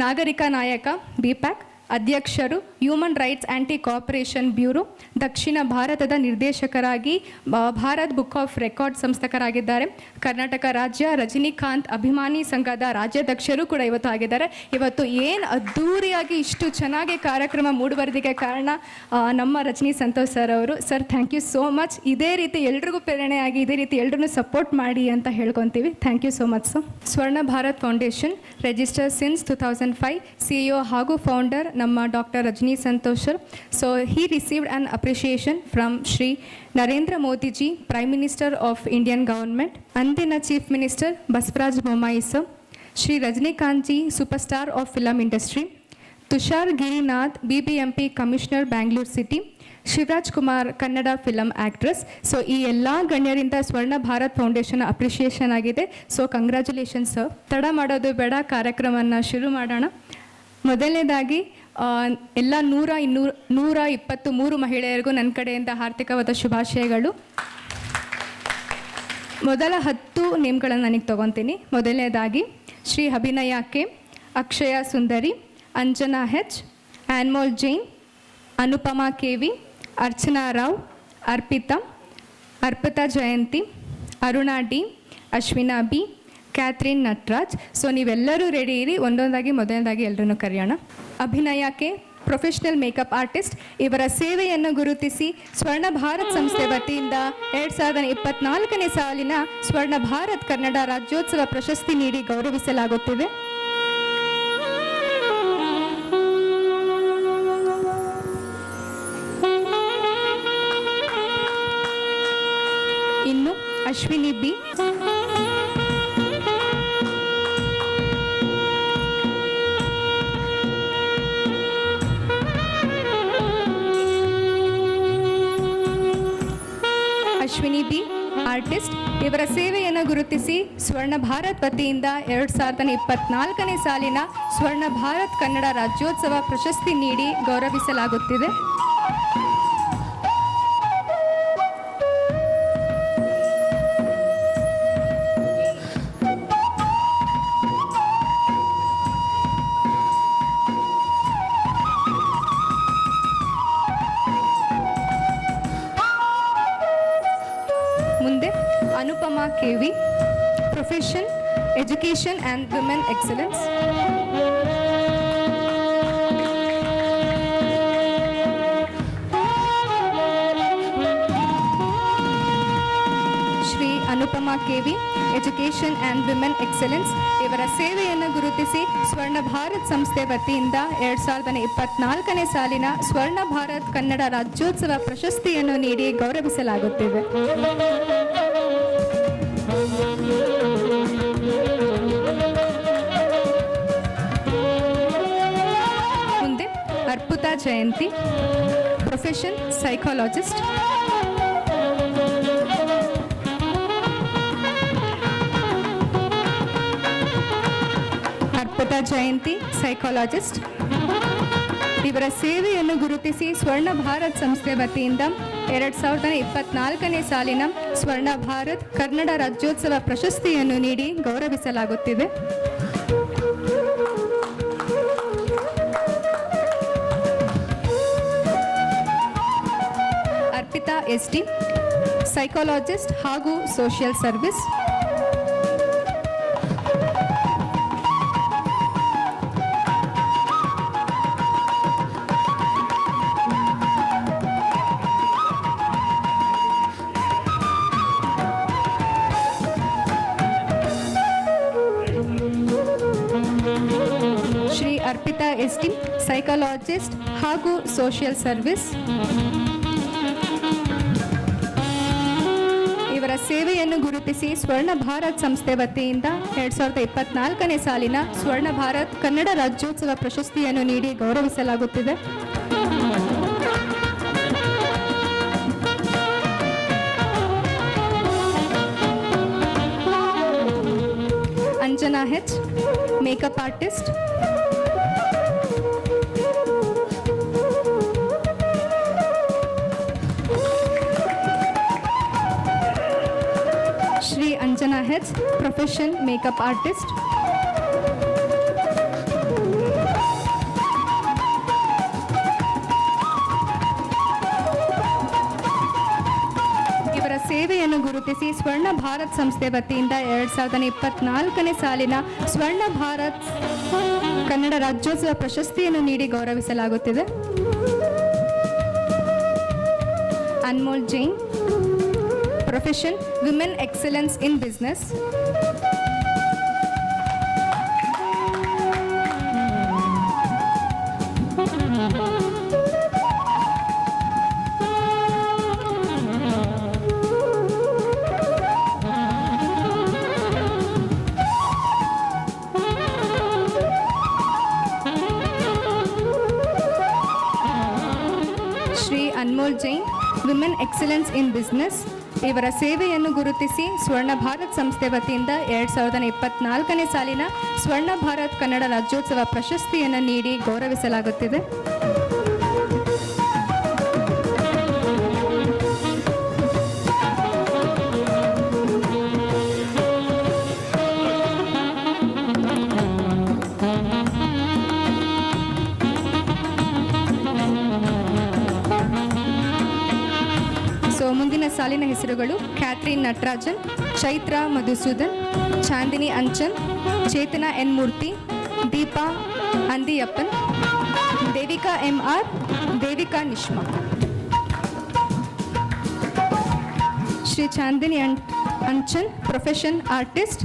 ನಾಗರಿಕ ನಾಯಕ BPAC ಅಧ್ಯಕ್ಷರು, human rights anti corporation bureau ದಕ್ಷಿಣ ಭಾರತದ ನಿರ್ದೇಶಕರಾಗಿ ಭಾರತ್ ಬುಕ್ ಆಫ್ ರೆಕಾರ್ಡ್ ಸಂಸ್ಥಕರಾಗಿದ್ದಾರೆ. ಕರ್ನಾಟಕ ರಾಜ್ಯ ರಜನಿಕಾಂತ್ ಅಭಿಮಾನಿ ಸಂಘದ ರಾಜ್ಯಾಧ್ಯಕ್ಷರು ಕೂಡ ಇವತ್ತು ಆಗಿದ್ದಾರೆ. ಇವತ್ತು ಏನು ಅದ್ಧೂರಿಯಾಗಿ ಇಷ್ಟು ಚೆನ್ನಾಗಿ ಕಾರ್ಯಕ್ರಮ ಮೂಡುವರೆದಿಗೆ ಕಾರಣ ನಮ್ಮ ರಜನಿ ಸಂತೋಷ್ ಸರ್ ಅವರು. Sir thank you so much. ಇದೇ ರೀತಿ ಎಲ್ರಿಗೂ ಪ್ರೇರಣೆಯಾಗಿ ಇದೇ ರೀತಿ ಎಲ್ರೂ ಸಪೋರ್ಟ್ ಮಾಡಿ ಅಂತ ಹೇಳ್ಕೊತೀವಿ. Thank you so much sir. Swarna Bharat foundation register since 2005. CEO ಹಾಗೂ ಫೌಂಡರ್ ನಮ್ಮ doctor Rajani Santosh sir. So he received an appreciation from Shri Narendra Modi ji, Prime Minister of Indian Government, ಅಂದಿನ chief minister Basavaraj Bommai sir, Shri Rajinikanth ji, superstar of film industry, Tushar Girinath BBMP commissioner Bangalore city, Shivaraj Kumar Kannada film actress. So ಈ ಎಲ್ಲ ಗಣ್ಯರಿಂದ Swarna Bharat foundation appreciation ಆಗಿದೆ. So congratulation sir. ತಡ ಮಾಡೋದು ಬೇಡ, ಕಾರ್ಯಕ್ರಮವನ್ನು ಶುರು ಮಾಡೋಣ. ಮೊದಲನೇದಾಗಿ ಎಲ್ಲ 123 ಮಹಿಳೆಯರಿಗೂ ನನ್ನ ಕಡೆಯಿಂದ ಹಾರ್ದಿಕವಾದ ಶುಭಾಶಯಗಳು. ಮೊದಲ 10 ನೇಮ್ಗಳನ್ನು ನನಗೆ ತೊಗೊತೀನಿ. ಮೊದಲನೇದಾಗಿ Shri Abhinaya K, Akshaya Sundari, Anjana H, Anmol Jain, Anupama KV, Archana Rao, Arpita Jayanti, Aruna D, Ashwina B, Catherine Natraj. So ನೀವೆಲ್ಲರೂ ರೆಡಿ ಇರಿ, ಒಂದೊಂದಾಗಿ ಮೊದಲನೇದಾಗಿ ಎಲ್ಲರನ್ನು ಕರೆಯೋಣ. ಅಭಿನಯಕ್ಕೆ ಪ್ರೊಫೆಷನಲ್ ಮೇಕಪ್ ಆರ್ಟಿಸ್ಟ್, ಇವರ ಸೇವೆಯನ್ನು ಗುರುತಿಸಿ ಸ್ವರ್ಣ ಭಾರತ್ ಸಂಸ್ಥೆ ವತಿಯಿಂದ 2024ನೇ ಸಾಲಿನ ಸ್ವರ್ಣ ಭಾರತ್ ಕನ್ನಡ ರಾಜ್ಯೋತ್ಸವ ಪ್ರಶಸ್ತಿ ನೀಡಿ ಗೌರವಿಸಲಾಗುತ್ತಿದೆ. ಇನ್ನು ಅಶ್ವಿನಿ B, ಆರ್ಟಿಸ್ಟ್, ಇವರ ಸೇವೆಯನ್ನು ಗುರುತಿಸಿ ಸ್ವರ್ಣ ಭಾರತ್ ವತಿಯಿಂದ 2024ನೇ ಸಾಲಿನ ಸ್ವರ್ಣ ಭಾರತ್ ಕನ್ನಡ ರಾಜ್ಯೋತ್ಸವ ಪ್ರಶಸ್ತಿ ನೀಡಿ ಗೌರವಿಸಲಾಗುತ್ತಿದೆ. ಮುಂದೆ Anupama KV, profession education and women excellence. Shri Anupama KV, education and women excellence, ಇವರ ಸೇವೆಯನ್ನು ಗುರುತಿಸಿ ಸ್ವರ್ಣ ಭಾರತ್ ಸಂಸ್ಥೆ ವತಿಯಿಂದ 2024ನೇ ಸಾಲಿನ ಸ್ವರ್ಣ ಭಾರತ್ ಕನ್ನಡ ರಾಜ್ಯೋತ್ಸವ ಪ್ರಶಸ್ತಿಯನ್ನು ನೀಡಿ ಗೌರವಿಸಲಾಗುತ್ತಿದೆ. ಮುಂದೆ ಅರ್ಪಿತಾ ಜಯಂತಿ, ಪ್ರೊಫೆಷನ್ ಸೈಕಾಲಜಿಸ್ಟ್. ಅರ್ಪಿತಾ ಜಯಂತಿ, ಸೈಕಾಲಜಿಸ್ಟ್, ಇವರ ಸೇವೆಯನ್ನು ಗುರುತಿಸಿ ಸ್ವರ್ಣ ಭಾರತ್ ಸಂಸ್ಥೆ ವತಿಯಿಂದ 2024ನೇ ಸಾಲಿನ ಸ್ವರ್ಣ ಭಾರತ್ ಕನ್ನಡ ರಾಜ್ಯೋತ್ಸವ ಪ್ರಶಸ್ತಿಯನ್ನು ನೀಡಿ ಗೌರವಿಸಲಾಗುತ್ತಿದೆ. ಅರ್ಪಿತಾ ಎಸ್ ಟಿ, ಸೈಕಾಲಜಿಸ್ಟ್ ಹಾಗೂ social service. Shri Arpita S T, psychologist ಹಾಗೂ ಸೋಷಿಯಲ್ ಸರ್ವಿಸ್. ಇವರ ಸೇವೆಯನ್ನು ಗುರುತಿಸಿ ಸ್ವರ್ಣ ಭಾರತ್ ಸಂಸ್ಥೆ ವತಿಯಿಂದ 2024ನೇ ಸಾಲಿನ ಸ್ವರ್ಣ ಭಾರತ್ ಕನ್ನಡ ರಾಜ್ಯೋತ್ಸವ ಪ್ರಶಸ್ತಿಯನ್ನು ನೀಡಿ ಗೌರವಿಸಲಾಗುತ್ತಿದೆ. ಅಂಜನಾ ಹೆಚ್, ಮೇಕಪ್ ಆರ್ಟಿಸ್ಟ್. ಶ್ರೀ ಅಂಜನಾ ಹೆಚ್, ಪ್ರೊಫೆಷನ್ ಮೇಕಪ್ ಆರ್ಟಿಸ್ಟ್. ಇವರ ಸೇವೆಯನ್ನು ಗುರುತಿಸಿ ಸ್ವರ್ಣ ಭಾರತ್ ಸಂಸ್ಥೆ ವತಿಯಿಂದ 2024ನೇ ಸಾಲಿನ ಸ್ವರ್ಣ ಭಾರತ್ ಕನ್ನಡ ರಾಜ್ಯೋತ್ಸವ ಪ್ರಶಸ್ತಿಯನ್ನು ನೀಡಿ ಗೌರವಿಸಲಾಗುತ್ತಿದೆ. Anmol Jain, profession women excellence in business. Shri Anmol Jain, women excellence in business. ಇವರ ಸೇವೆಯನ್ನು ಗುರುತಿಸಿ ಸ್ವರ್ಣ ಭಾರತ್ ಸಂಸ್ಥೆ ವತಿಯಿಂದ 2024ನೇ ಸಾಲಿನ ಸ್ವರ್ಣ ಭಾರತ್ ಕನ್ನಡ ರಾಜ್ಯೋತ್ಸವ ಪ್ರಶಸ್ತಿಯನ್ನು ನೀಡಿ ಗೌರವಿಸಲಾಗುತ್ತಿದೆ. ಮುಂದಿನ ಸಾಲಿನ ಹೆಸರುಗಳು: Catherine Natarajan, Chaitra Madhusudan, Chandini Anchan, Chetana N Murthy, Deepa Andiyappan, Devika MR, Devika Nishma. Shri Chandini Anchan, profession artist.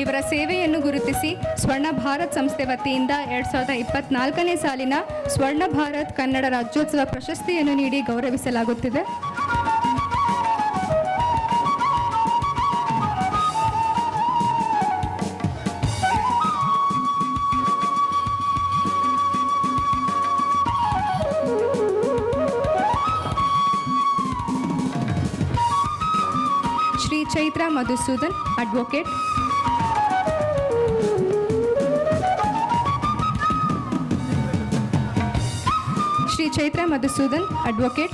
ಇವರ ಸೇವೆಯನ್ನು ಗುರುತಿಸಿ ಸ್ವರ್ಣ ಭಾರತ್ ಸಂಸ್ಥೆ ವತಿಯಿಂದ 2024ನೇ ಸಾಲಿನ ಸ್ವರ್ಣ ಭಾರತ್ ಕನ್ನಡ ರಾಜ್ಯೋತ್ಸವ ಪ್ರಶಸ್ತಿಯನ್ನು ನೀಡಿ ಗೌರವಿಸಲಾಗುತ್ತಿದೆ. ಶ್ರೀ ಚೈತ್ರ ಮಧುಸೂದನ್, ಅಡ್ವೊಕೇಟ್. ಶ್ರೀ ಚೈತ್ರ ಮಧುಸೂದನ್, ಅಡ್ವೊಕೇಟ್.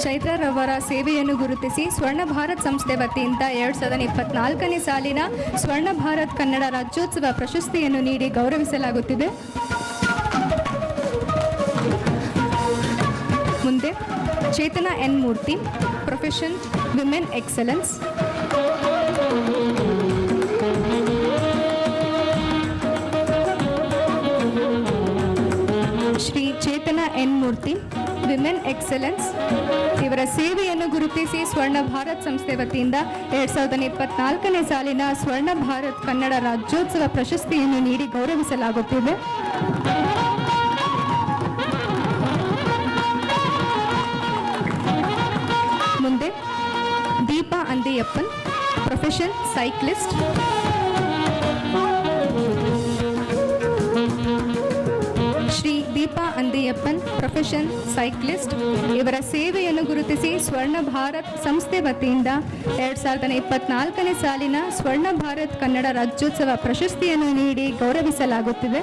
ಚೈತ್ರರವರ ಸೇವೆಯನ್ನು ಗುರುತಿಸಿ ಸ್ವರ್ಣ ಭಾರತ್ ಸಂಸ್ಥೆ ವತಿಯಿಂದ 2024ನೇ ಸಾಲಿನ ಸ್ವರ್ಣ ಭಾರತ್ ಕನ್ನಡ ರಾಜ್ಯೋತ್ಸವ ಪ್ರಶಸ್ತಿಯನ್ನು ನೀಡಿ ಗೌರವಿಸಲಾಗುತ್ತಿದೆ. ಮುಂದೆ Chetana N Murthy, profession women excellence. Shri Chetana N Murthy, women excellence. ಇವರ ಸೇವೆಯನ್ನು ಗುರುತಿಸಿ ಸ್ವರ್ಣ ಭಾರತ್ ಸಂಸ್ಥೆ ವತಿಯಿಂದ 2024ನೇ ಸಾಲಿನ ಸ್ವರ್ಣ ಭಾರತ್ ಕನ್ನಡ ರಾಜ್ಯೋತ್ಸವ ಪ್ರಶಸ್ತಿಯನ್ನು ನೀಡಿ ಗೌರವಿಸಲಾಗುತ್ತಿದೆ. ಮುಂದೆ Deepa Andiyappan, profession cyclist. Shri Deepa Andiyappan, profession cyclist. ಇವರ ಸೇವೆಯನ್ನು ಗುರುತಿಸಿ ಸ್ವರ್ಣ ಭಾರತ್ ಸಂಸ್ಥೆ ವತಿಯಿಂದ 2024ನೇ ಸಾಲಿನ ಸ್ವರ್ಣ ಭಾರತ್ ಕನ್ನಡ ರಾಜ್ಯೋತ್ಸವ ಪ್ರಶಸ್ತಿಯನ್ನು ನೀಡಿ ಗೌರವಿಸಲಾಗುತ್ತಿದೆ.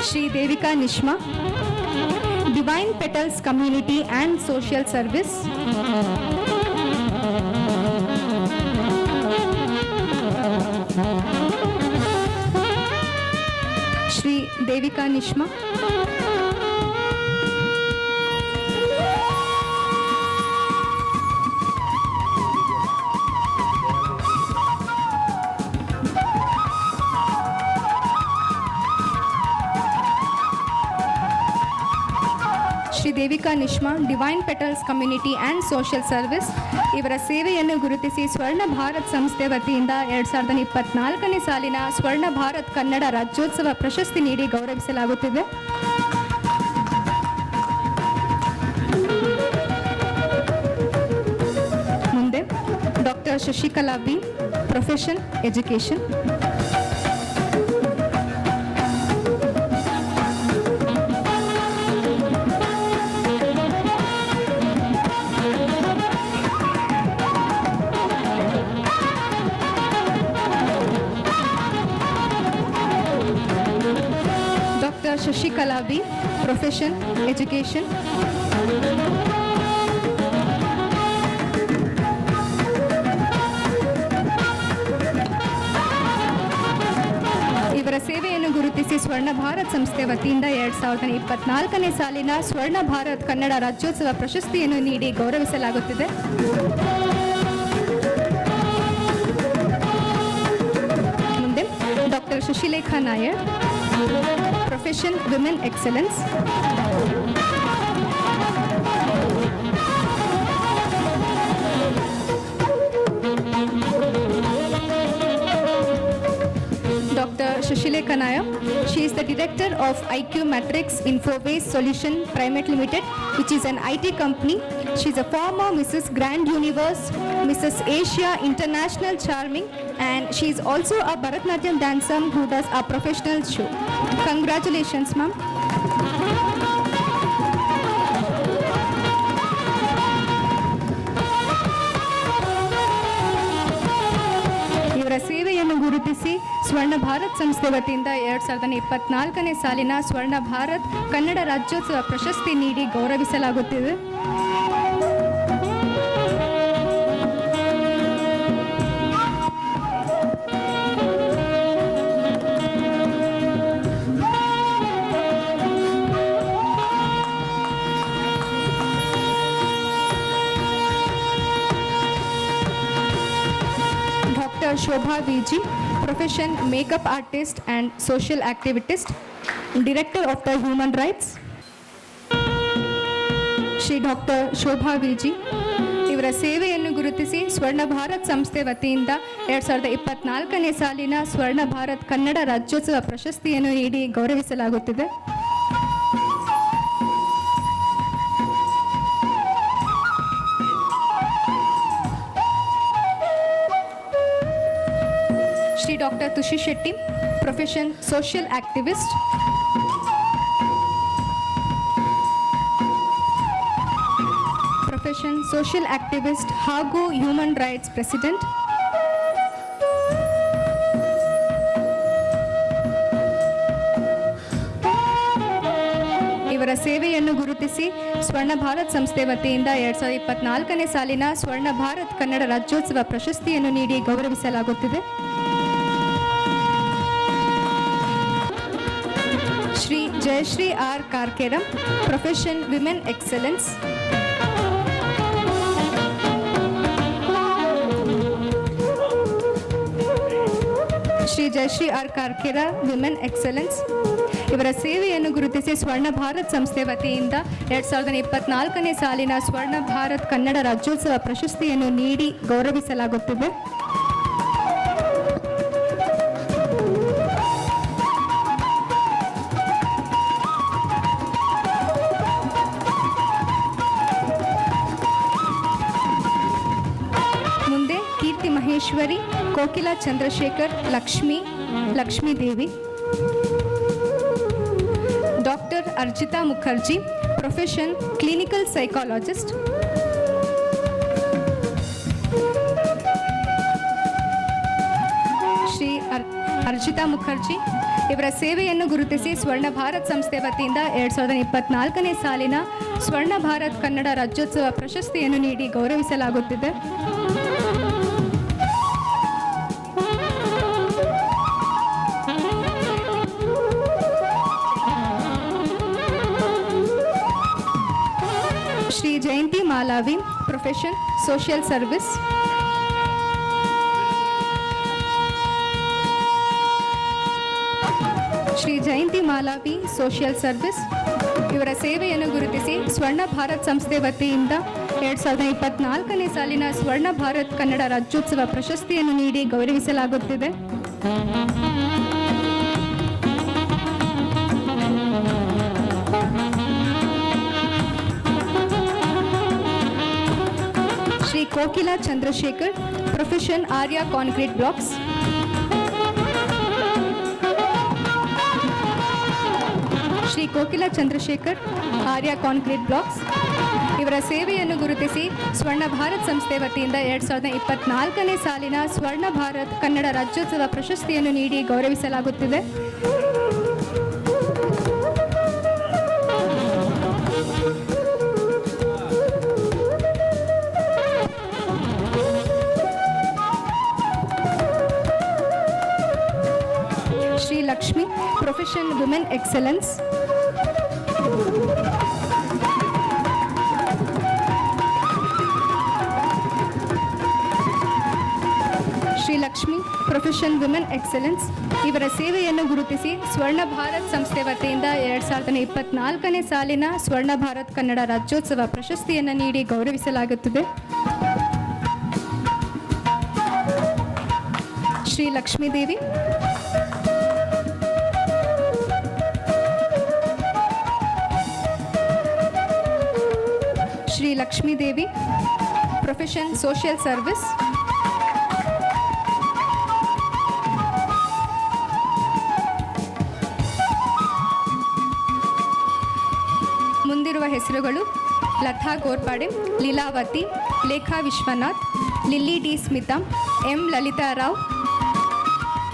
Shri Devika Nishma, divine petals community and social service. Shri Devika Nishma. Shri Devika Nishma, divine petals community and social service. ಇವರ ಸೇವೆಯನ್ನು ಗುರುತಿಸಿ ಸ್ವರ್ಣ ಭಾರತ್ ಸಂಸ್ಥೆ ವತಿಯಿಂದ 2024ನೇ ಸಾಲಿನ ಸ್ವರ್ಣ ಭಾರತ್ ಕನ್ನಡ ರಾಜ್ಯೋತ್ಸವ ಪ್ರಶಸ್ತಿ ನೀಡಿ ಗೌರವಿಸಲಾಗುತ್ತಿದೆ. ಮುಂದೆ doctor Shashikala B, profession education. Shashikala B, profession education. ಇವರ ಸೇವೆಯನ್ನು ಗುರುತಿಸಿ ಸ್ವರ್ಣ ಭಾರತ್ ಸಂಸ್ಥೆ ವತಿಯಿಂದ 2024ನೇ ಸಾಲಿನ ಸ್ವರ್ಣ ಭಾರತ್ ಕನ್ನಡ ರಾಜ್ಯೋತ್ಸವ ಪ್ರಶಸ್ತಿಯನ್ನು ನೀಡಿ ಗೌರವಿಸಲಾಗುತ್ತಿದೆ. ಮುಂದೆ doctor Shashilekha Nair, profession women excellence. Dr. Shashilekha Nair, she is the director of IQ Matrix Infoways Solution Private Limited, which is an IT company. She is a former Mrs. Grand Universe, Mrs. Asia International Charming, and she is also a Bharatanatyam dancer who does a professional show. Congratulations, ma'am. ಇವರ ಸೇವೆಯನ್ನು ಗುರುತಿಸಿ ಸ್ವರ್ಣ ಭಾರತ್ ಸಂಸ್ಥೆ ವತಿಯಿಂದ 2024ನೇ ಸಾಲಿನ ಸ್ವರ್ಣ ಭಾರತ್ ಕನ್ನಡ ರಾಜ್ಯೋತ್ಸವ ಪ್ರಶಸ್ತಿ ನೀಡಿ ಗೌರವಿಸಲಾಗುತ್ತಿದೆ. Shobha VG, profession makeup artist and social activist, director of the Human Rights. Shri doctor Shobha VG, ಇವರ ಸೇವೆಯನ್ನು ಗುರುತಿಸಿ ಸ್ವರ್ಣ ಭಾರತ್ ಸಂಸ್ಥೆ ವತಿಯಿಂದ 2024ನೇ ಸಾಲಿನ ಸ್ವರ್ಣ ಭಾರತ್ ಕನ್ನಡ ರಾಜ್ಯೋತ್ಸವ ಪ್ರಶಸ್ತಿಯನ್ನು ನೀಡಿ ಗೌರವಿಸಲಾಗುತ್ತಿದೆ. Shri doctor Tushi Shetty, profession social activist. Profession social activist ಹಾಗೂ ಹ್ಯೂಮನ್ ರೈಟ್ಸ್ ಪ್ರೆಸಿಡೆಂಟ್. ಇವರ ಸೇವೆಯನ್ನು ಗುರುತಿಸಿ ಸ್ವರ್ಣ ಭಾರತ್ ಸಂಸ್ಥೆ ವತಿಯಿಂದ 2024ನೇ ಸಾಲಿನ ಸ್ವರ್ಣ ಭಾರತ್ ಕನ್ನಡ ರಾಜ್ಯೋತ್ಸವ ಪ್ರಶಸ್ತಿಯನ್ನು ನೀಡಿ ಗೌರವಿಸಲಾಗುತ್ತಿದೆ. Shri Jayashree R Karkera, profession women excellence. Shri Jayashree R Karkera, women excellence. ಇವರ ಸೇವೆಯನ್ನು ಗುರುತಿಸಿ ಸ್ವರ್ಣ ಭಾರತ್ ಸಂಸ್ಥೆ ವತಿಯಿಂದ 2024ನೇ ಸಾಲಿನ ಸ್ವರ್ಣ ಭಾರತ್ ಕನ್ನಡ ರಾಜ್ಯೋತ್ಸವ ಪ್ರಶಸ್ತಿಯನ್ನು ನೀಡಿ ಗೌರವಿಸಲಾಗುತ್ತಿದೆ. Maheshwari, Kokila Chandrashekhar, Lakshmi Devi. Doctor Arjita Mukherjee, profession clinical psychologist. Shri Arjita Mukherjee ಇವರ ಸೇವೆಯನ್ನು ಗುರುತಿಸಿ ಸ್ವರ್ಣ ಭಾರತ್ ಸಂಸ್ಥೆ ವತಿಯಿಂದ 2024ನೇ ಸಾಲಿನ ಸ್ವರ್ಣ ಭಾರತ್ ಕನ್ನಡ ರಾಜ್ಯೋತ್ಸವ ಪ್ರಶಸ್ತಿಯನ್ನು ನೀಡಿ ಗೌರವಿಸಲಾಗುತ್ತಿದೆ. ಶ್ರೀ ಜಯಂತಿ ಮಾಲಾವಿ, ಪ್ರೊಫೆಷನ್ ಸೋಷಿಯಲ್ ಸರ್ವಿಸ್. ಶ್ರೀ ಜಯಂತಿ ಮಾಲಾವಿ, ಸೋಷಿಯಲ್ ಸರ್ವಿಸ್ ಇವರ ಸೇವೆಯನ್ನು ಗುರುತಿಸಿ ಸ್ವರ್ಣ ಭಾರತ್ ಸಂಸ್ಥೆ ವತಿಯಿಂದ 2024ನೇ ಸಾಲಿನ ಸ್ವರ್ಣ ಭಾರತ್ ಕನ್ನಡ ರಾಜ್ಯೋತ್ಸವ ಪ್ರಶಸ್ತಿಯನ್ನು ನೀಡಿ ಗೌರವಿಸಲಾಗುತ್ತಿದೆ. ಶ್ರೀ ಕೋಕಿಲಾ ಚಂದ್ರಶೇಖರ್, ಪ್ರೊಫೆಷನ್ ಆರ್ಯ ಕಾಂಕ್ರೀಟ್ ಬ್ಲಾಕ್ಸ್. ಶ್ರೀ ಕೋಕಿಲಾ ಚಂದ್ರಶೇಖರ್, ಆರ್ಯ ಕಾಂಕ್ರೀಟ್ ಬ್ಲಾಕ್ಸ್ ಇವರ ಸೇವೆಯನ್ನು ಗುರುತಿಸಿ ಸ್ವರ್ಣ ಭಾರತ್ ಸಂಸ್ಥೆ ವತಿಯಿಂದ 2024ನೇ ಸಾಲಿನ ಸ್ವರ್ಣ ಭಾರತ್ ಕನ್ನಡ ರಾಜ್ಯೋತ್ಸವ ಪ್ರಶಸ್ತಿಯನ್ನು ನೀಡಿ ಗೌರವಿಸಲಾಗುತ್ತಿದೆ. Shri Lakshmi, profession women excellence. Shri Lakshmi, profession women excellence ಇವರ ಸೇವೆಯನ್ನು ಗುರುತಿಸಿ ಸ್ವರ್ಣ ಭಾರತ್ ಸಂಸ್ಥೆ ವತಿಯಿಂದ 2024ನೇ ಸಾಲಿನ ಸ್ವರ್ಣ ಭಾರತ್ ಕನ್ನಡ ರಾಜ್ಯೋತ್ಸವ ಪ್ರಶಸ್ತಿಯನ್ನು ನೀಡಿ ಗೌರವಿಸಲಾಗುತ್ತದೆ. Shri Lakshmi Devi. Shri Lakshmi Devi, profession social service. ಮುಂದಿರುವ ಹೆಸರುಗಳು: Latha Ghorpade, Leelavathi, Lekha Vishwanath, Lilly D Smitha, M Lalitha Rao,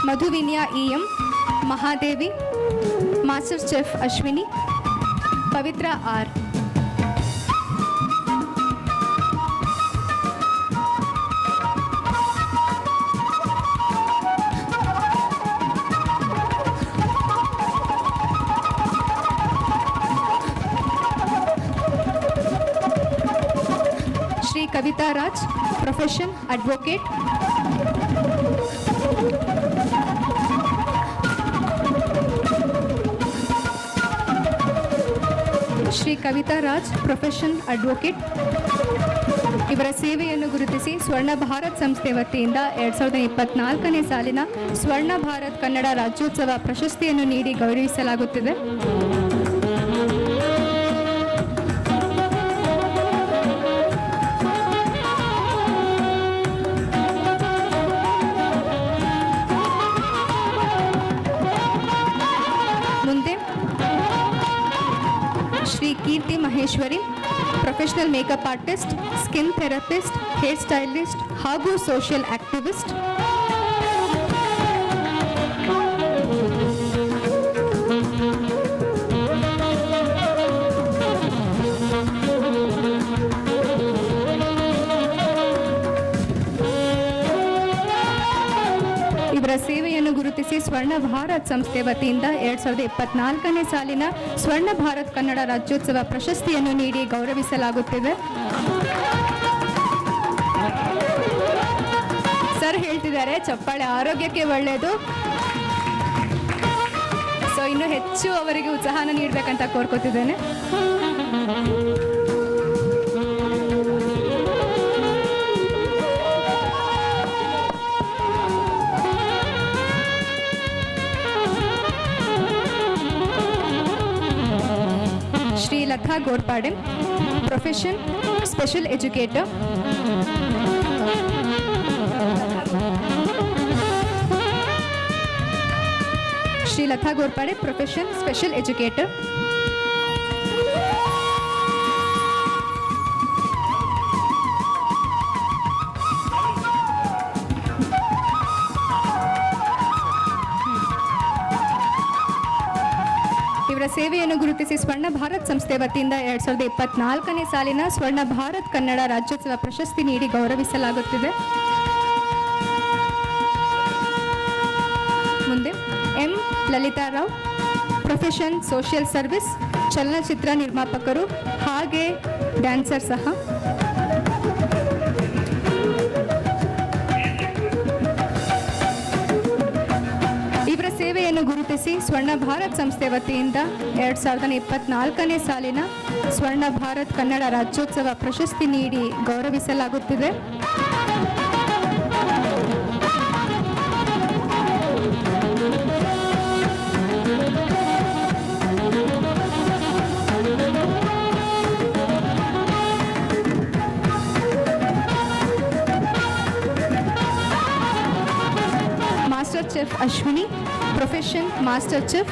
Madhuvinya E M, Mahadevi, master chef Ashwini, Pavitra R. Shri Kavitha Raj, profession advocate. Shri Kavitha Raj, profession advocate ಇವರ ಸೇವೆಯನ್ನು ಗುರುತಿಸಿ ಸ್ವರ್ಣ ಭಾರತ್ ಸಂಸ್ಥೆ ವತಿಯಿಂದ 2024ನೇ ಸಾಲಿನ ಸ್ವರ್ಣ ಭಾರತ್ ಕನ್ನಡ ರಾಜ್ಯೋತ್ಸವ ಪ್ರಶಸ್ತಿಯನ್ನು ನೀಡಿ ಗೌರವಿಸಲಾಗುತ್ತಿದೆ. ಮುಂದೆ Shri Keerthi Maheshwari, professional makeup artist, skin therapist, hair stylist ಹಾಗೂ ಸೋಷಿಯಲ್ ಆಕ್ಟಿವಿಸ್ಟ್. ಇವರ ಸೇವೆಯನ್ನು ಗುರುತಿಸಿ ಸ್ವರ್ಣ ಭಾರತ್ ಸಂಸ್ಥೆ ವತಿಯಿಂದ 2024ನೇ ಸಾಲಿನ ಸ್ವರ್ಣ ಭಾರತ್ ಕನ್ನಡ ರಾಜ್ಯೋತ್ಸವ ಪ್ರಶಸ್ತಿಯನ್ನು ನೀಡಿ ಗೌರವಿಸಲಾಗುತ್ತಿದೆ. ಸರ್ ಹೇಳ್ತಿದ್ದಾರೆ ಚಪ್ಪಾಳೆ ಆರೋಗ್ಯಕ್ಕೆ ಒಳ್ಳೆಯದು. ಸೊ ಇನ್ನೂ ಹೆಚ್ಚು ಅವರಿಗೆ ಉತ್ಸಾಹನ ನೀಡಬೇಕಂತ ಕೋರ್ಕೋತಿದ್ದೇನೆ. Shri Latha Ghorpade, profession special educator. Shri Latha Ghorpade, profession special educator. ಇವರ ಸೇವೆಯನ್ನು ಗುರುತಿಸಿ ಸ್ವರ್ಣ ಭಾರತ್ ಸಂಸ್ಥೆ ವತಿಯಿಂದ 2024ನೇ ಸಾಲಿನ ಸ್ವರ್ಣ ಭಾರತ್ ಕನ್ನಡ ರಾಜ್ಯೋತ್ಸವ ಪ್ರಶಸ್ತಿ ನೀಡಿ ಗೌರವಿಸಲಾಗುತ್ತಿದೆ. ಮುಂದೆ M Lalitha Rao, profession social service, ಚಲನಚಿತ್ರ ನಿರ್ಮಾಪಕರು ಹಾಗೆ ಡ್ಯಾನ್ಸರ್ ಸಹ. ಇವರ ಸೇವೆಯನ್ನು ಗುರುತಿಸಿ ಸ್ವರ್ಣ ಭಾರತ್ ಸಂಸ್ಥೆ ವತಿಯಿಂದ 2024ನೇ ಸಾಲಿನ ಸ್ವರ್ಣ ಭಾರತ್ ಕನ್ನಡ ರಾಜ್ಯೋತ್ಸವ ಪ್ರಶಸ್ತಿ ನೀಡಿ ಗೌರವಿಸಲಾಗುತ್ತಿದೆ. Master chef Ashwini, profession master chef.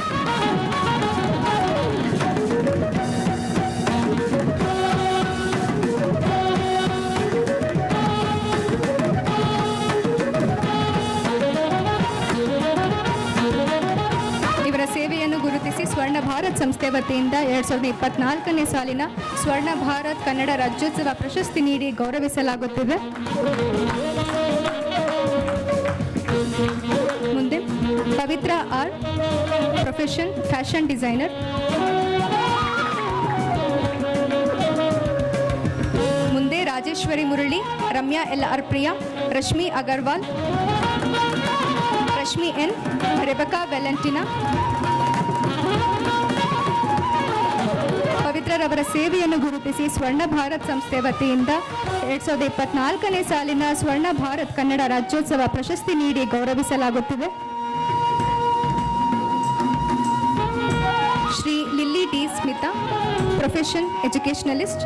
ಇವರ ಸೇವೆಯನ್ನು ಗುರುತಿಸಿ ಸ್ವರ್ಣ ಭಾರತ್ ಸಂಸ್ಥೆ ವತಿಯಿಂದ 2024ನೇ ಸಾಲಿನ ಸ್ವರ್ಣ ಭಾರತ್ ಕನ್ನಡ ರಾಜ್ಯೋತ್ಸವ ಪ್ರಶಸ್ತಿ ನೀಡಿ ಗೌರವಿಸಲಾಗುತ್ತಿದೆ. ಮುಂದೆ Pavitra R, profession fashion designer. ಮುಂದೆ Rajeshwari Murali, Ramya LR Priya, Rashmi Agarwal, Rashmi N, Rebecca Valentina. ಪವಿತ್ರರವರ ಸೇವೆಯನ್ನು ಗುರುತಿಸಿ ಸ್ವರ್ಣ ಭಾರತ್ ಸಂಸ್ಥೆ ವತಿಯಿಂದ 2024ನೇ ಸಾಲಿನ ಸ್ವರ್ಣ ಭಾರತ್ ಕನ್ನಡ ರಾಜ್ಯೋತ್ಸವ ಪ್ರಶಸ್ತಿ ನೀಡಿ ಗೌರವಿಸಲಾಗುತ್ತಿದೆ. Shri Lilly D Smitha, profession educationalist.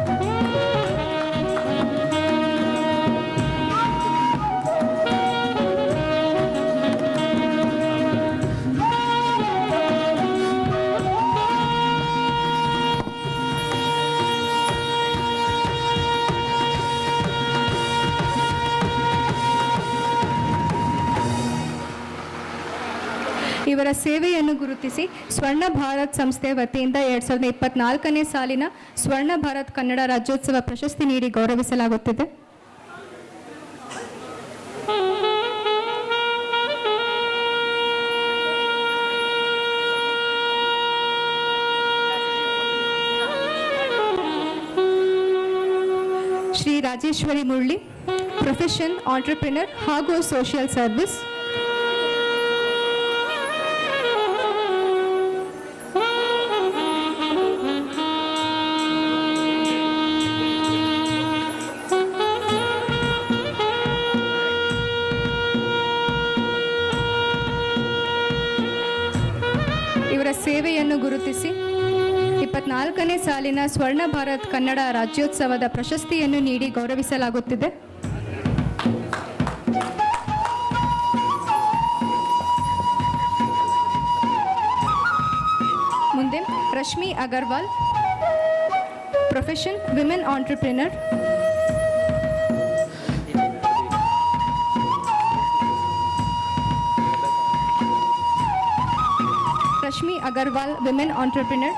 ಇವರ ಸೇವೆಯನ್ನು ಗುರುತಿಸಿ ಸ್ವರ್ಣ ಭಾರತ್ ಸಂಸ್ಥೆ ವತಿಯಿಂದ 2024ನೇ ಸಾಲಿನ ಸ್ವರ್ಣ ಭಾರತ್ ಕನ್ನಡ ರಾಜ್ಯೋತ್ಸವ ಪ್ರಶಸ್ತಿ ನೀಡಿ ಗೌರವಿಸಲಾಗುತ್ತಿದೆ. ಶ್ರೀ ರಾಜೇಶ್ವರಿ ಮುರಳಿ, ಪ್ರೊಫೆಷನ್ ಆಂಟ್ರಪ್ರಿನರ್ ಹಾಗೂ ಸೋಷಿಯಲ್ ಸರ್ವಿಸ್. ಇವರ ಸೇವೆಯನ್ನು ಗುರುತಿಸಿ 24ನೇ ಸಾಲಿನ ಸ್ವರ್ಣ ಭಾರತ್ ಕನ್ನಡ ರಾಜ್ಯೋತ್ಸವದ ಪ್ರಶಸ್ತಿಯನ್ನು ನೀಡಿ ಗೌರವಿಸಲಾಗುತ್ತಿದೆ. ಮುಂದೆ Rashmi Agarwal, profession women entrepreneur. Rashmi Agarwal, women entrepreneur.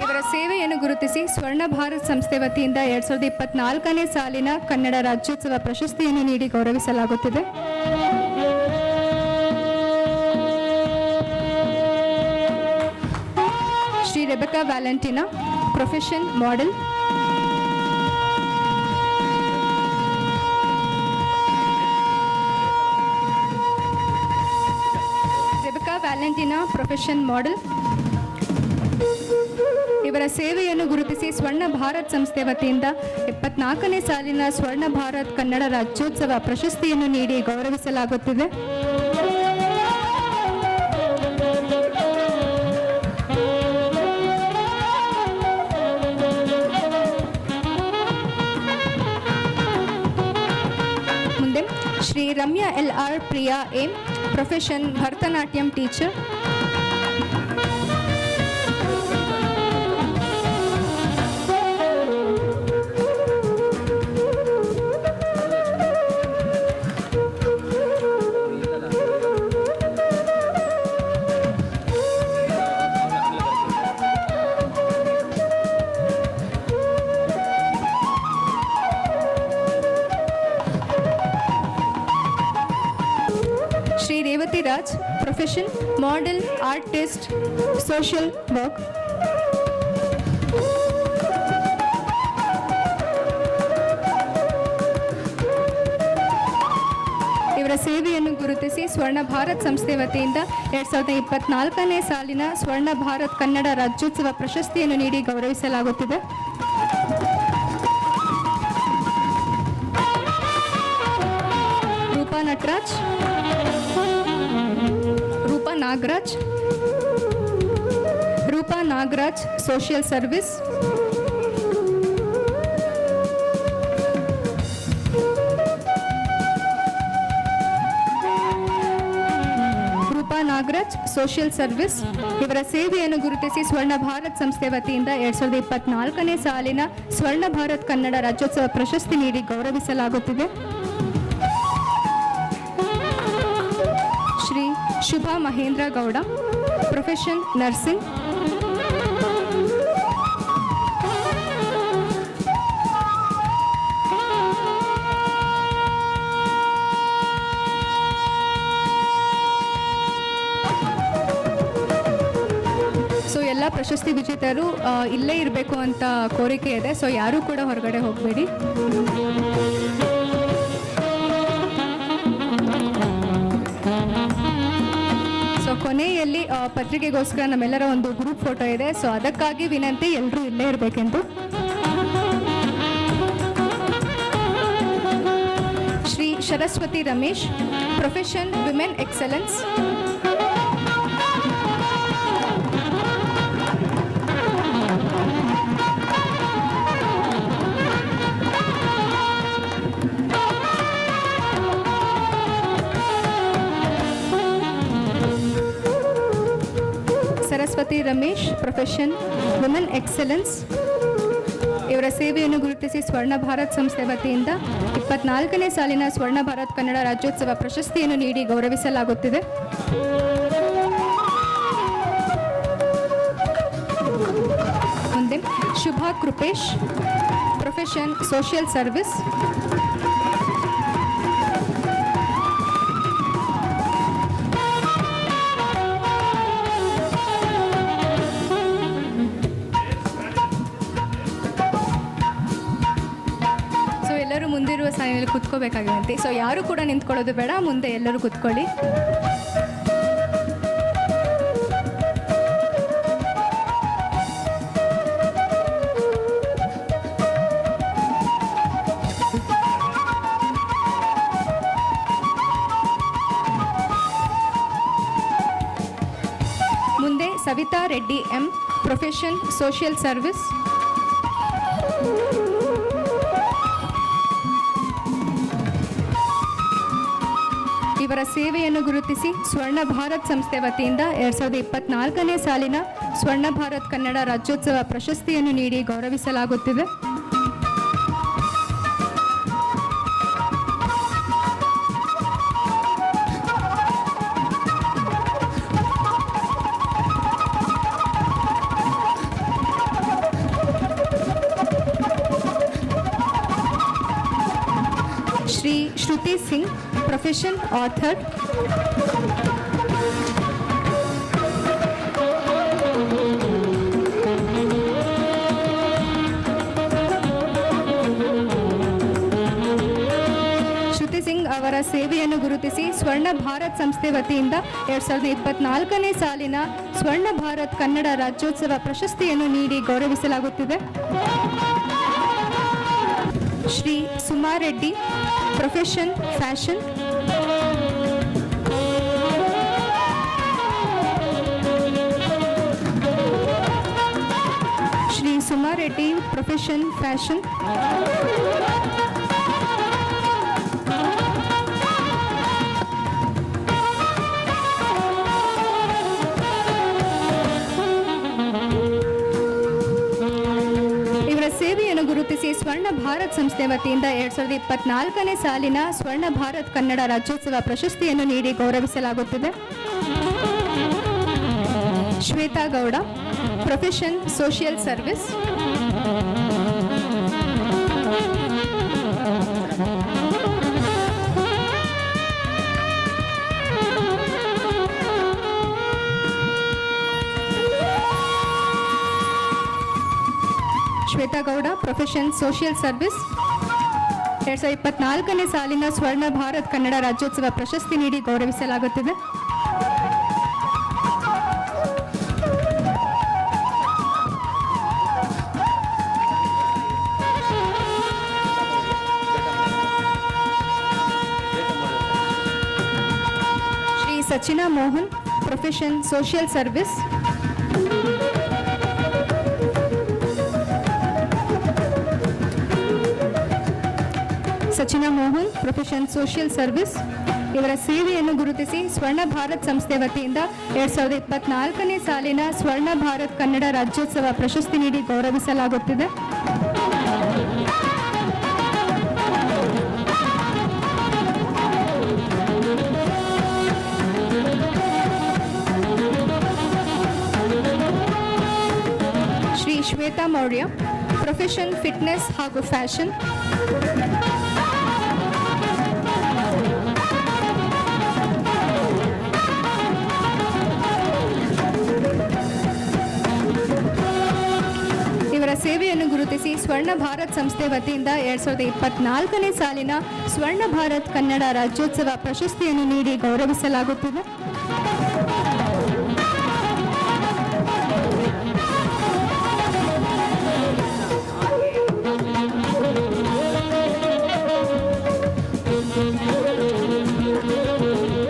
ಇವರ ಸೇವೆಯನ್ನು ಗುರುತಿಸಿ ಸ್ವರ್ಣ ಭಾರತ್ ಸಂಸ್ಥೆ ವತಿಯಿಂದ 2024ನೇ ಸಾಲಿನ ಕನ್ನಡ ರಾಜ್ಯೋತ್ಸವ ಪ್ರಶಸ್ತಿಯನ್ನು ನೀಡಿ ಗೌರವಿಸಲಾಗುತ್ತಿದೆ. Shri Rebecca Valentina, profession model. Valentina, profession model. ಇವರ ಸೇವೆಯನ್ನು ಗುರುತಿಸಿ ಸ್ವರ್ಣ ಭಾರತ್ ಸಂಸ್ಥೆ ವತಿಯಿಂದ 74ನೇ ಸಾಲಿನ ಸ್ವರ್ಣ ಭಾರತ್ ಕನ್ನಡ ರಾಜ್ಯೋತ್ಸವ ಪ್ರಶಸ್ತಿಯನ್ನು ನೀಡಿ ಗೌರವಿಸಲಾಗುತ್ತಿದೆ. ಮುಂದೆ Shri Ramya LR Priya M, profession Bharatanatyam teacher. Shruti Raj, profession model, artist, social work. ಇವರ ಸೇವೆಯನ್ನು ಗುರುತಿಸಿ ಸ್ವರ್ಣ ಭಾರತ್ ಸಂಸ್ಥೆ ವತಿಯಿಂದ 2024ನೇ ಸಾಲಿನ ಸ್ವರ್ಣ ಭಾರತ್ ಕನ್ನಡ ರಾಜ್ಯೋತ್ಸವ ಪ್ರಶಸ್ತಿಯನ್ನು ನೀಡಿ ಗೌರವಿಸಲಾಗುತ್ತಿದೆ. Roopa Natraj, Roopa Nagaraj, social service. Nagaraj, social service. ಇವರ ಸೇವೆಯನ್ನು ಗುರುತಿಸಿ ಸ್ವರ್ಣ ಭಾರತ್ ಸಂಸ್ಥೆ ವತಿಯಿಂದ 2024ನೇ ಸಾಲಿನ ಸ್ವರ್ಣ ಭಾರತ್ ಕನ್ನಡ ರಾಜ್ಯೋತ್ಸವ ಪ್ರಶಸ್ತಿ ನೀಡಿ ಗೌರವಿಸಲಾಗುತ್ತಿದೆ. Shri Shubha Mahendra Gowda, profession nursing. ಎಲ್ಲ ಪ್ರಶಸ್ತಿ ವಿಜೇತರು ಇಲ್ಲೇ ಇರಬೇಕು ಅಂತ ಕೋರಿಕೆ ಇದೆ. ಸೊ ಯಾರೂ ಕೂಡ ಹೊರಗಡೆ ಹೋಗಬೇಡಿ. ಸೊ ಕೊನೆಯಲ್ಲಿ ಪತ್ರಿಕೆಗೋಸ್ಕರ ನಮ್ಮೆಲ್ಲರ ಒಂದು ಗ್ರೂಪ್ ಫೋಟೋ ಇದೆ. ಸೊ ಅದಕ್ಕಾಗಿ ವಿನಂತಿ, ಎಲ್ಲರೂ ಇಲ್ಲೇ ಇರಬೇಕೆಂದು. Shri Saraswati Ramesh, profession women excellence. Saraswati Ramesh, profession women excellence. ಇವರ ಸೇವೆಯನ್ನು ಗುರುತಿಸಿ ಸ್ವರ್ಣ ಭಾರತ್ ಸಂಸ್ಥೆ ವತಿಯಿಂದ 24ನೇ ಸಾಲಿನ ಸ್ವರ್ಣ ಭಾರತ್ ಕನ್ನಡ ರಾಜ್ಯೋತ್ಸವ ಪ್ರಶಸ್ತಿಯನ್ನು ನೀಡಿ ಗೌರವಿಸಲಾಗುತ್ತಿದೆ. ಮುಂದೆ ಶುಭಾ ಕೃಪೇಶ್, ಪ್ರೊಫೆಷನ್ ಸೋಷಿಯಲ್ ಸರ್ವಿಸ್. ಎಲ್ಲರೂ ಮುಂದಿರುವ ಸಾಲಿನಲ್ಲಿ ಕುತ್ಕೋಬೇಕಾಗಿರುತ್ತೆ. ಸೊ ಯಾರು ಕೂಡ ನಿಂತ್ಕೊಳ್ಳೋದು ಬೇಡ, ಮುಂದೆ ಎಲ್ಲರೂ ಕುತ್ಕೊಳ್ಳಿ. ಮುಂದೆ Savitha Reddy M, profession social service. ಇವರ ಸೇವೆಯನ್ನು ಗುರುತಿಸಿ ಸ್ವರ್ಣ ಭಾರತ್ ಸಂಸ್ಥೆ ವತಿಯಿಂದ 2024ನೇ ಸಾಲಿನ ಸ್ವರ್ಣ ಭಾರತ್ ಕನ್ನಡ ರಾಜ್ಯೋತ್ಸವ ಪ್ರಶಸ್ತಿಯನ್ನು ನೀಡಿ ಗೌರವಿಸಲಾಗುತ್ತಿದೆ. ಶ್ರೀ ಶ್ರುತಿ ಸಿಂಗ್, ಪ್ರೊಫೆಷನ್ ಆಥರ್. ಶ್ರುತಿ ಸಿಂಗ್ ಅವರ ಸೇವೆಯನ್ನು ಗುರುತಿಸಿ ಸ್ವರ್ಣ ಭಾರತ್ ಸಂಸ್ಥೆ ವತಿಯಿಂದ 2024ನೇ ಸಾಲಿನ ಸ್ವರ್ಣ ಭಾರತ್ ಕನ್ನಡ ರಾಜ್ಯೋತ್ಸವ ಪ್ರಶಸ್ತಿಯನ್ನು ನೀಡಿ ಗೌರವಿಸಲಾಗುತ್ತಿದೆ. Shri Suma Reddy, profession fashion. Shri Suma Reddy, profession fashion. ಸೇವೆಯನ್ನು ಗುರುತಿಸಿ ಸ್ವರ್ಣ ಭಾರತ್ ಸಂಸ್ಥೆ ವತಿಯಿಂದ 2024ನೇ ಸಾಲಿನ ಸ್ವರ್ಣ ಭಾರತ್ ಕನ್ನಡ ರಾಜ್ಯೋತ್ಸವ ಪ್ರಶಸ್ತಿಯನ್ನು ನೀಡಿ ಗೌರವಿಸಲಾಗುತ್ತಿದೆ. Shwetha Gowda, profession social service. Shwetha Gowda, profession social service. 2024ನೇ ಸಾಲಿನ ಸ್ವರ್ಣ ಭಾರತ್ ಕನ್ನಡ ರಾಜ್ಯೋತ್ಸವ ಪ್ರಶಸ್ತಿ ನೀಡಿ ಗೌರವಿಸಲಾಗುತ್ತಿದೆ. Shri Sachina Mohan, profession social service. Sachina Mohan, profession social service. ಇವರ ಸೇವೆಯನ್ನು ಗುರುತಿಸಿ ಸ್ವರ್ಣ ಭಾರತ್ ಸಂಸ್ಥೆ ವತಿಯಿಂದ 2024ನೇ ಸಾಲಿನ ಸ್ವರ್ಣ ಭಾರತ್ ಕನ್ನಡ ರಾಜ್ಯೋತ್ಸವ ಪ್ರಶಸ್ತಿ ನೀಡಿ ಗೌರವಿಸಲಾಗುತ್ತಿದೆ. ಶ್ರೀ ಶ್ವೇತಾ ಮೌರ್ಯ, ಪ್ರೊಫೆಷನ್ ಫಿಟ್ನೆಸ್ ಹಾಗೂ ಫ್ಯಾಷನ್. ಇವರ ಸೇವೆಯನ್ನು ಗುರುತಿಸಿ ಸ್ವರ್ಣ ಭಾರತ್ ಸಂಸ್ಥೆ ವತಿಯಿಂದ 2024ನೇ ಸಾಲಿನ ಸ್ವರ್ಣ ಭಾರತ್ ಕನ್ನಡ ರಾಜ್ಯೋತ್ಸವ ಪ್ರಶಸ್ತಿಯನ್ನು ನೀಡಿ ಗೌರವಿಸಲಾಗುತ್ತಿದೆ.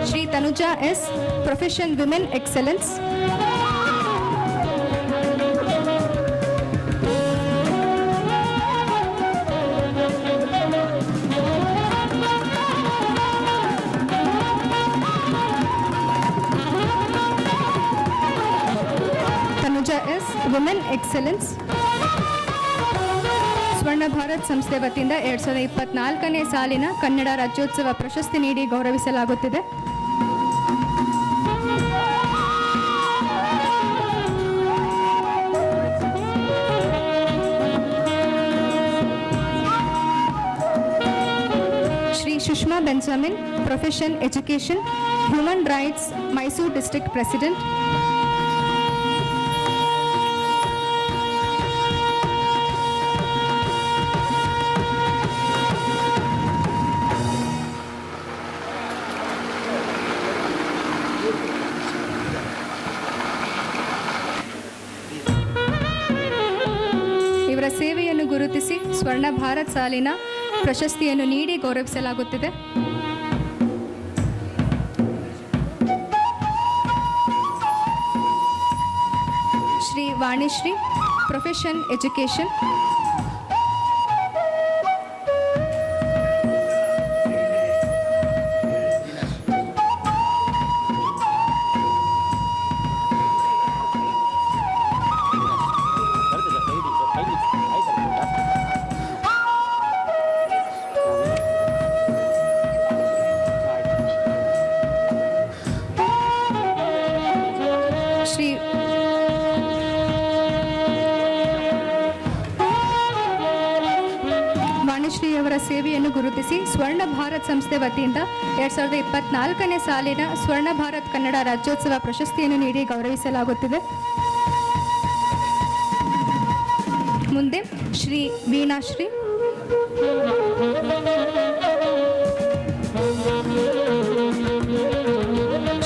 Shri Tanuja S, profession women excellence. Tanuja S, women excellence. Swarna Bharat ಸಂಸ್ಥೆ ವತಿಯಿಂದ 2024ನೇ ಸಾಲಿನ ಕನ್ನಡ ರಾಜ್ಯೋತ್ಸವ ಪ್ರಶಸ್ತಿ ನೀಡಿ ಗೌರವಿಸಲಾಗುತ್ತಿದೆ. Shri Sushma Benjamin, profession education, human rights, Mysuru district president. ಇವರ ಸೇವೆಯನ್ನು ಗುರುತಿಸಿ ಸ್ವರ್ಣ ಭಾರತ್ ಸಾಲಿನ ಪ್ರಶಸ್ತಿಯನ್ನು ನೀಡಿ ಗೌರವಿಸಲಾಗುತ್ತಿದೆ. Shri Vanishree, profession education. ಶ್ರೀ ವಾಣಿಶ್ರೀಯವರ ಸೇವೆಯನ್ನು ಗುರುತಿಸಿ ಸ್ವರ್ಣ ಭಾರತ್ ಸಂಸ್ಥೆ ವತಿಯಿಂದ 2024ನೇ ಸಾಲಿನ ಸ್ವರ್ಣ ಭಾರತ್ ಕನ್ನಡ ರಾಜ್ಯೋತ್ಸವ ಪ್ರಶಸ್ತಿಯನ್ನು ನೀಡಿ ಗೌರವಿಸಲಾಗುತ್ತಿದೆ. ಮುಂದೆ Shri Veenashree.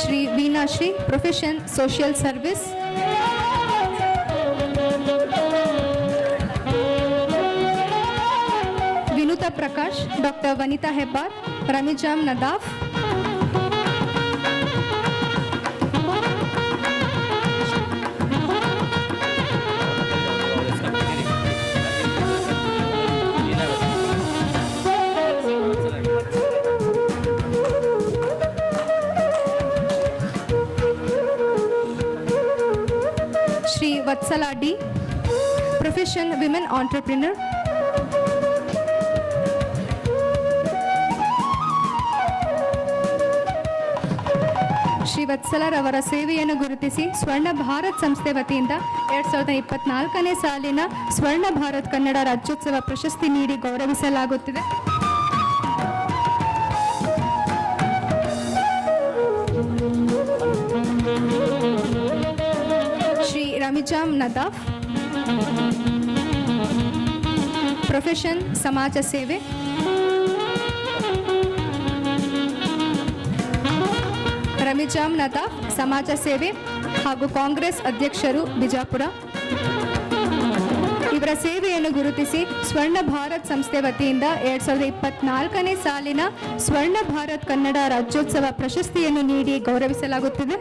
Shri Veenashree, profession social service. Vinutha Prakash, doctor Vanitha Hebbar, Ramizam Nadaf. Shri Vatsala D, profession women entrepreneur. Shri ವತ್ಸಲಾರವರ ಸೇವೆಯನ್ನು ಗುರುತಿಸಿ ಸ್ವರ್ಣ ಭಾರತ್ ಸಂಸ್ಥೆ ವತಿಯಿಂದ 2024ನೇ ಸಾಲಿನ ಸ್ವರ್ಣ ಭಾರತ್ ಕನ್ನಡ ರಾಜ್ಯೋತ್ಸವ ಪ್ರಶಸ್ತಿ ನೀಡಿ ಗೌರವಿಸಲಾಗುತ್ತಿದೆ. ಶ್ರೀ ರಮಿಜಾಮ್ ನದಾಫ್. ಪ್ರೊಫೆಷನ್ ಸಮಾಜ ಸೇವೆ. ರಮಿಜಾಮ್ ನದಾಫ್ ಸಮಾಜ ಸೇವೆ ಹಾಗೂ ಕಾಂಗ್ರೆಸ್ ಅಧ್ಯಕ್ಷರು ಬಿಜಾಪುರ. ಇವರ ಸೇವೆಯನ್ನು ಗುರುತಿಸಿ ಸ್ವರ್ಣ ಭಾರತ್ ಸಂಸ್ಥೆ ವತಿಯಿಂದ 2024ನೇ ಸಾಲಿನ ಸ್ವರ್ಣ ಭಾರತ್ ಕನ್ನಡ ರಾಜ್ಯೋತ್ಸವ ಪ್ರಶಸ್ತಿಯನ್ನು ನೀಡಿ ಗೌರವಿಸಲಾಗುತ್ತಿದೆ.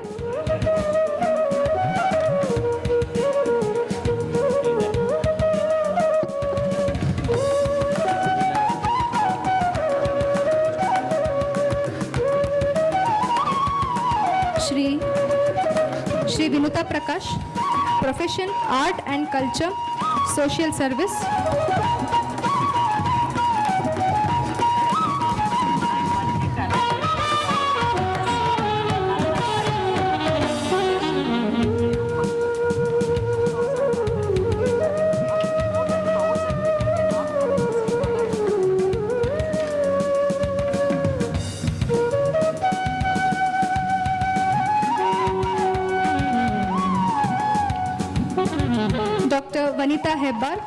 Shri Vinutha Prakash, profession art and culture, social service. Doctor Vanitha Hebbar,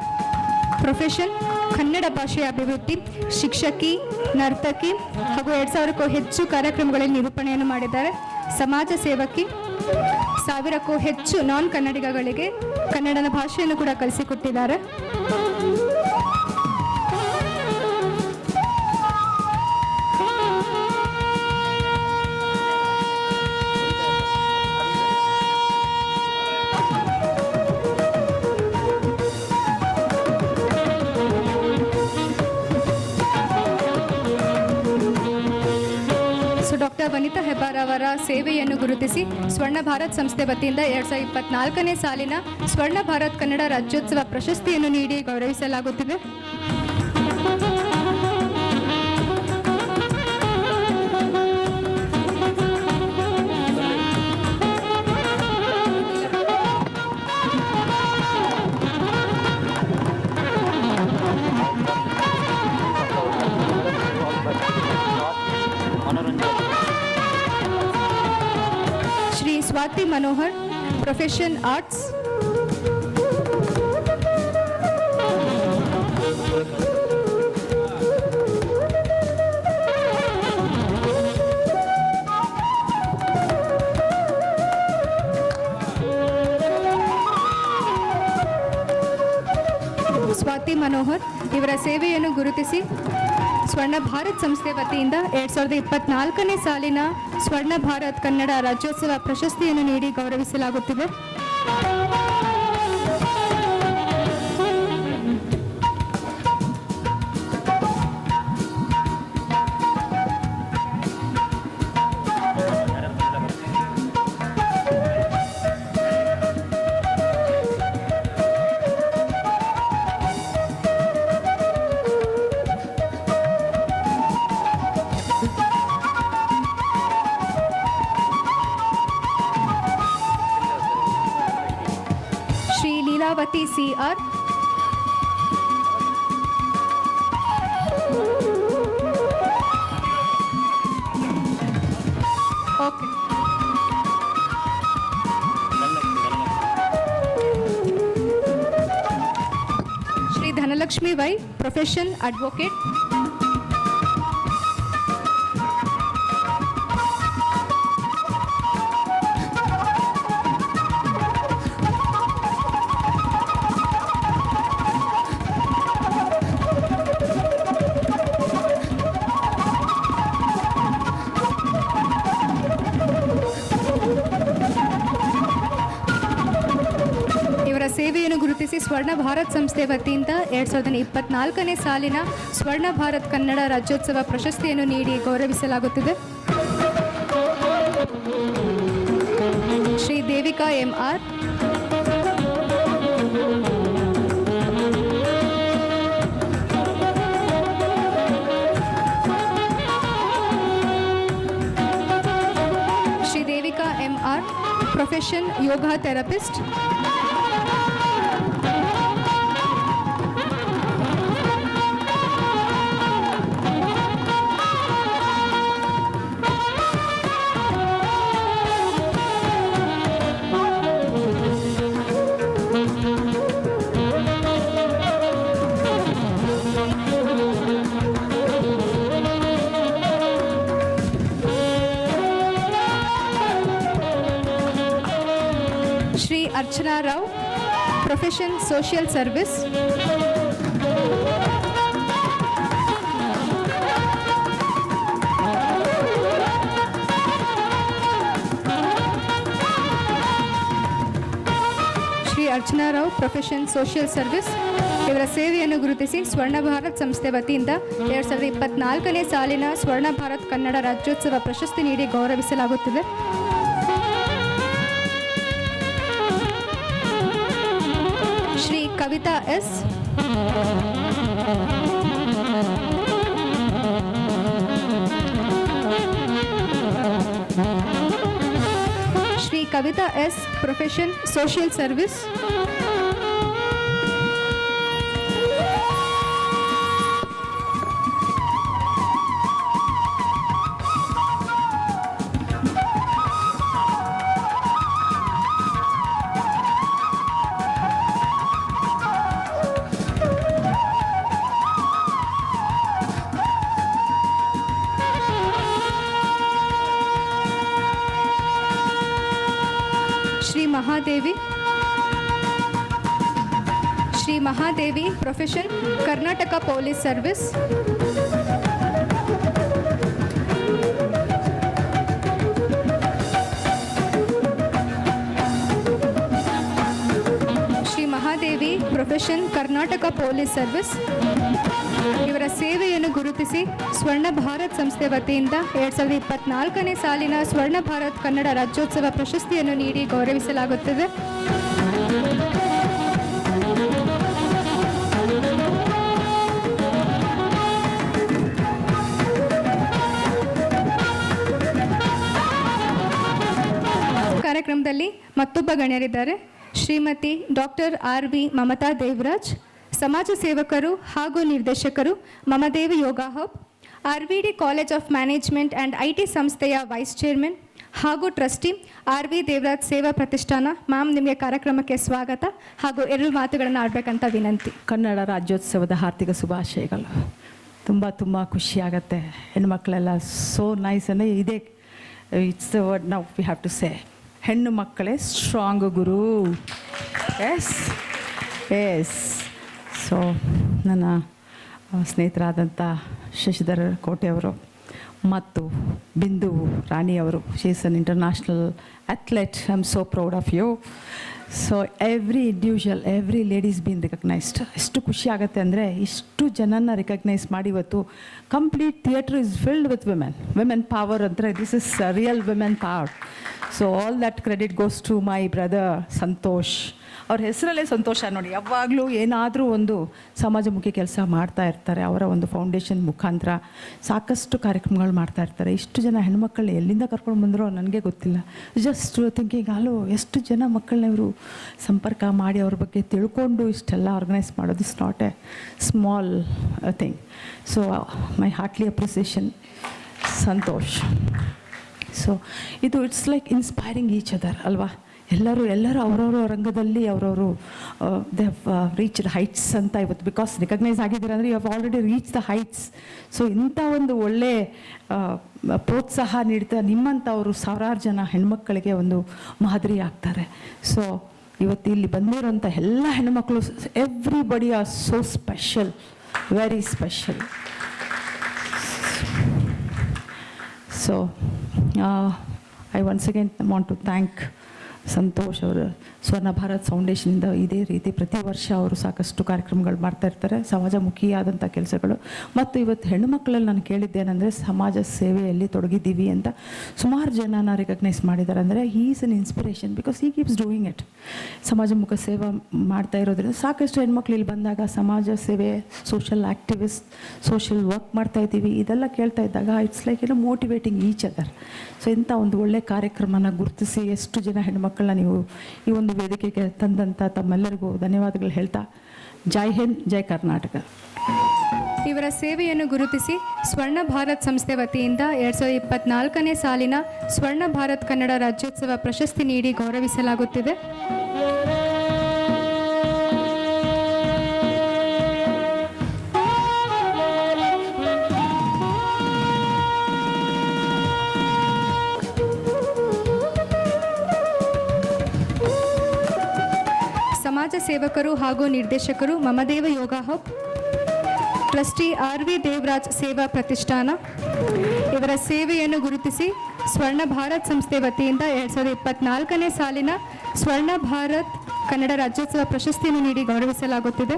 profession Kannada ಭಾಷೆಯ ಅಭಿವೃದ್ಧಿ, ಶಿಕ್ಷಕಿ, ನರ್ತಕಿ ಹಾಗೂ 2000ಕ್ಕೂ ಹೆಚ್ಚು ಕಾರ್ಯಕ್ರಮಗಳಲ್ಲಿ ನಿರೂಪಣೆಯನ್ನು ಮಾಡಿದ್ದಾರೆ. ಸಮಾಜ ಸೇವಕಿ, 1000ಕ್ಕೂ ಹೆಚ್ಚು ನಾನ್ ಕನ್ನಡಿಗಗಳಿಗೆ ಕನ್ನಡದ ಭಾಷೆಯನ್ನು ಕೂಡ ಕಲಿಸಿಕೊಟ್ಟಿದ್ದಾರೆ. ಡಾಕ್ಟರ್ ವನಿತಾ ಹೆಬ್ಬಾರ್ ಅವರ ಸೇವೆಯನ್ನು ಗುರುತಿಸಿ ಸ್ವರ್ಣ ಭಾರತ್ ಸಂಸ್ಥೆ ವತಿಯಿಂದ 2024ನೇ ಸಾಲಿನ ಸ್ವರ್ಣ ಭಾರತ್ ಕನ್ನಡ ರಾಜ್ಯೋತ್ಸವ ಪ್ರಶಸ್ತಿಯನ್ನು ನೀಡಿ ಗೌರವಿಸಲಾಗುತ್ತಿದೆ. Shri Swathi Manohar, profession arts. ಸ್ವಾತಿ ಮನೋಹರ್ ಇವರ ಸೇವೆಯನ್ನು ಗುರುತಿಸಿ ಸ್ವರ್ಣ ಭಾರತ್ ಸಂಸ್ಥೆ ವತಿಯಿಂದ 2024ನೇ ಸಾಲಿನ ಸ್ವರ್ಣ ಭಾರತ್ ಕನ್ನಡ ರಾಜ್ಯೋತ್ಸವ ಪ್ರಶಸ್ತಿಯನ್ನು ನೀಡಿ ಗೌರವಿಸಲಾಗುತ್ತಿದೆ. Shri Leelavathi CR, okay. Shri Dhanalakshmi Y, profession advocate. ಇವರ ಸೇವೆಯನ್ನು ಗುರುತಿಸಿ ಸ್ವರ್ಣ ಭಾರತ್ ಸಂಸ್ಥೆ ವತಿಯಿಂದ 2024ನೇ ಸಾಲಿನ ಸ್ವರ್ಣ ಭಾರತ್ ಕನ್ನಡ ರಾಜ್ಯೋತ್ಸವ ಪ್ರಶಸ್ತಿಯನ್ನು ನೀಡಿ ಗೌರವಿಸಲಾಗುತ್ತಿದೆ. Shri Devika MR, Shri Devika MR, profession yoga therapist. Profession social service. Shri Archana Rao, profession social service. ಇವರ ಸೇವೆಯನ್ನು ಗುರುತಿಸಿ ಸ್ವರ್ಣ ಭಾರತ್ ಸಂಸ್ಥೆ ವತಿಯಿಂದ 2024ನೇ ಸಾಲಿನ ಸ್ವರ್ಣ ಭಾರತ್ ಕನ್ನಡ ರಾಜ್ಯೋತ್ಸವ ಪ್ರಶಸ್ತಿ ನೀಡಿ ಗೌರವಿಸಲಾಗುತ್ತಿದೆ. Shri Kavitha S, Shri Kavitha S, profession social service. Shri Mahadevi, profession Karnataka police service. Shri Mahadevi, profession Karnataka police service. ಇವರ ಸೇವೆಯನ್ನು ಗುರುತಿಸಿ ಸ್ವರ್ಣ ಭಾರತ್ ಸಂಸ್ಥೆ ವತಿಯಿಂದ 2024ನೇ ಸಾಲಿನ ಸ್ವರ್ಣ ಭಾರತ್ ಕನ್ನಡ ರಾಜ್ಯೋತ್ಸವ ಪ್ರಶಸ್ತಿಯನ್ನು ನೀಡಿ ಗೌರವಿಸಲಾಗುತ್ತದೆ. ಕಾರ್ಯಕ್ರಮದಲ್ಲಿ ಮತ್ತೊಬ್ಬ ಗಣ್ಯರಿದ್ದಾರೆ. ಶ್ರೀಮತಿ ಡಾಕ್ಟರ್ RV ಮಮತಾ ದೇವರಾಜ್, ಸಮಾಜ ಸೇವಕರು ಹಾಗೂ ನಿರ್ದೇಶಕರು, Mamadevi yoga hub, RVD college of management and IT ಸಂಸ್ಥೆಯ ವೈಸ್ ಚೇರ್ಮನ್ ಹಾಗೂ ಟ್ರಸ್ಟಿ, RV ದೇವರಾಜ್ ಸೇವಾ ಪ್ರತಿಷ್ಠಾನ. ಮ್ಯಾಮ್, ನಿಮಗೆ ಕಾರ್ಯಕ್ರಮಕ್ಕೆ ಸ್ವಾಗತ ಹಾಗೂ 2 ಮಾತುಗಳನ್ನು ಆಡಬೇಕಂತ ವಿನಂತಿ. ಕನ್ನಡ ರಾಜ್ಯೋತ್ಸವದ ಹಾರ್ದಿಕ ಶುಭಾಶಯಗಳು. ತುಂಬ ಖುಷಿಯಾಗತ್ತೆ. ಹೆಣ್ಮಕ್ಳೆಲ್ಲ ಸೋ ನೈಸ್ ಅಂದರೆ ಇದೇ ಇಟ್ಸ್ ದ ವರ್ಡ್ ನಾವು ವಿ ಹ್ಯಾವ್ ಟು ಸೇ. ಹೆಣ್ಣು ಮಕ್ಕಳೇ ಸ್ಟ್ರಾಂಗ್ ಗುರು. ಎಸ್. ಸೊ ನನ್ನ ಸ್ನೇಹಿತರಾದಂಥ ಶಶಿಧರ್ ಕೋಟೆಯವರು ಮತ್ತು ಬಿಂದು ರಾಣಿಯವರು, she is an international athlete. I am so proud of you. So every individual, every ladies been recognised. ಎಷ್ಟು ಖುಷಿ ಆಗುತ್ತೆ ಅಂದರೆ ಇಷ್ಟು ಜನನ ರಿಕಗ್ನೈಸ್ ಮಾಡಿ ಇವತ್ತು complete theatre is filled with women power ಅಂದರೆ this is real women power. So all that credit goes to my brother Santosh. ಅವ್ರ ಹೆಸರಲ್ಲೇ ಸಂತೋಷ ನೋಡಿ. ಯಾವಾಗಲೂ ಏನಾದರೂ ಒಂದು ಸಮಾಜಮುಖಿ ಕೆಲಸ ಮಾಡ್ತಾ ಇರ್ತಾರೆ. ಅವರ ಒಂದು ಫೌಂಡೇಶನ್ ಮುಖಾಂತರ ಸಾಕಷ್ಟು ಕಾರ್ಯಕ್ರಮಗಳು ಮಾಡ್ತಾ ಇರ್ತಾರೆ. ಇಷ್ಟು ಜನ ಹೆಣ್ಮಕ್ಳನ್ನ ಎಲ್ಲಿಂದ ಕರ್ಕೊಂಡು ಬಂದರೋ ನನಗೆ ಗೊತ್ತಿಲ್ಲ. ಜಸ್ಟ್ ಥಿಂಕಿಂಗ್ ಎಷ್ಟು ಜನ ಮಕ್ಕಳನ್ನ ಇವರು ಸಂಪರ್ಕ ಮಾಡಿ ಅವ್ರ ಬಗ್ಗೆ ತಿಳ್ಕೊಂಡು ಇಷ್ಟೆಲ್ಲ ಆರ್ಗನೈಸ್ ಮಾಡೋದು is not a small thing. So my heartly appreciation Santosh. So ಇದು it's like inspiring each other ಅಲ್ವಾ. ಎಲ್ಲರೂ ಅವರವರ ರಂಗದಲ್ಲಿ ಅವರವರು ದೇ ಹ್ಯಾವ್ ರೀಚ್ಡ್ ಹೈಟ್ಸ್ ಅಂತ ಇವತ್ತು ಬಿಕಾಸ್ ರಿಕಗ್ನೈಸ್ ಆಗಿದ್ದಾರೆ ಅಂದರೆ you have already reach the heights. So ಇಂಥ ಒಂದು ಒಳ್ಳೆ ಪ್ರೋತ್ಸಾಹ ನೀಡ್ತಾ ನಿಮ್ಮಂಥವರು ಸಾವಿರಾರು ಜನ ಹೆಣ್ಮಕ್ಕಳಿಗೆ ಒಂದು ಮಾದರಿ ಆಗ್ತಾರೆ. ಸೊ ಇವತ್ತು ಇಲ್ಲಿ ಬಂದಿರೋಂಥ ಎಲ್ಲ ಹೆಣ್ಮಕ್ಳು everybody are so special, very special. So I once again want to thank Santosh ಅವರು. ಸ್ವರ್ಣ ಭಾರತ್ ಫೌಂಡೇಶನಿಂದ ಇದೇ ರೀತಿ ಪ್ರತಿ ವರ್ಷ ಅವರು ಸಾಕಷ್ಟು ಕಾರ್ಯಕ್ರಮಗಳು ಮಾಡ್ತಾ ಇರ್ತಾರೆ, ಸಮಾಜಮುಖಿಯಾದಂಥ ಕೆಲಸಗಳು. ಮತ್ತು ಇವತ್ತು ಹೆಣ್ಣು ಮಕ್ಕಳಲ್ಲಿ ನಾನು ಕೇಳಿದ್ದೇನೆಂದರೆ ಸಮಾಜ ಸೇವೆಯಲ್ಲಿ ತೊಡಗಿದ್ದೀವಿ ಅಂತ ಸುಮಾರು ಜನನ ರಿಕಗ್ನೈಸ್ ಮಾಡಿದ್ದಾರೆ. ಅಂದರೆ he is an inspiration because he keeps doing it. ಸಮಾಜಮುಖ ಸೇವೆ ಮಾಡ್ತಾ ಇರೋದ್ರಿಂದ ಸಾಕಷ್ಟು ಹೆಣ್ಮಕ್ಳು ಇಲ್ಲಿ ಬಂದಾಗ ಸಮಾಜ ಸೇವೆ, ಸೋಷಲ್ ಆ್ಯಕ್ಟಿವಿಸ್ಟ್, ಸೋಷಿಯಲ್ ವರ್ಕ್ ಮಾಡ್ತಾ ಇದ್ದೀವಿ ಇದೆಲ್ಲ ಕೇಳ್ತಾ ಇದ್ದಾಗ it's like motivating each other. So ಇಂಥ ಒಂದು ಒಳ್ಳೆ ಕಾರ್ಯಕ್ರಮನ ಗುರುತಿಸಿ ಎಷ್ಟು ಜನ ಹೆಣ್ಮಕ್ಕಳನ್ನ ನೀವು ಈ ಒಂದು ವೇದಿಕೆಗೆ ತಂದಂಥ ತಮ್ಮೆಲ್ಲರಿಗೂ ಧನ್ಯವಾದಗಳು ಹೇಳ್ತಾ ಜೈ ಹಿಂದ್, ಜೈ ಕರ್ನಾಟಕ. ಇವರ ಸೇವೆಯನ್ನು ಗುರುತಿಸಿ ಸ್ವರ್ಣ ಭಾರತ್ ಸಂಸ್ಥೆ ವತಿಯಿಂದ 2024ನೇ ಸಾಲಿನ ಸ್ವರ್ಣ ಭಾರತ್ ಕನ್ನಡ ರಾಜ್ಯೋತ್ಸವ ಪ್ರಶಸ್ತಿ ನೀಡಿ ಗೌರವಿಸಲಾಗುತ್ತಿದೆ. ಸಮಾಜ ಸೇವಕರು ಹಾಗೂ ನಿರ್ದೇಶಕರು ಮಮದೇವ ಯೋಗ ಹಬ್, ಟ್ರಸ್ಟಿ RV ದೇವರಾಜ್ ಸೇವಾ ಪ್ರತಿಷ್ಠಾನ ಇವರ ಸೇವೆಯನ್ನು ಗುರುತಿಸಿ ಸ್ವರ್ಣ ಭಾರತ್ ಸಂಸ್ಥೆ ವತಿಯಿಂದ 2024ನೇ ಸಾಲಿನ ಸ್ವರ್ಣ ಭಾರತ್ ಕನ್ನಡ ರಾಜ್ಯೋತ್ಸವ ಪ್ರಶಸ್ತಿಯನ್ನು ನೀಡಿ ಗೌರವಿಸಲಾಗುತ್ತಿದೆ.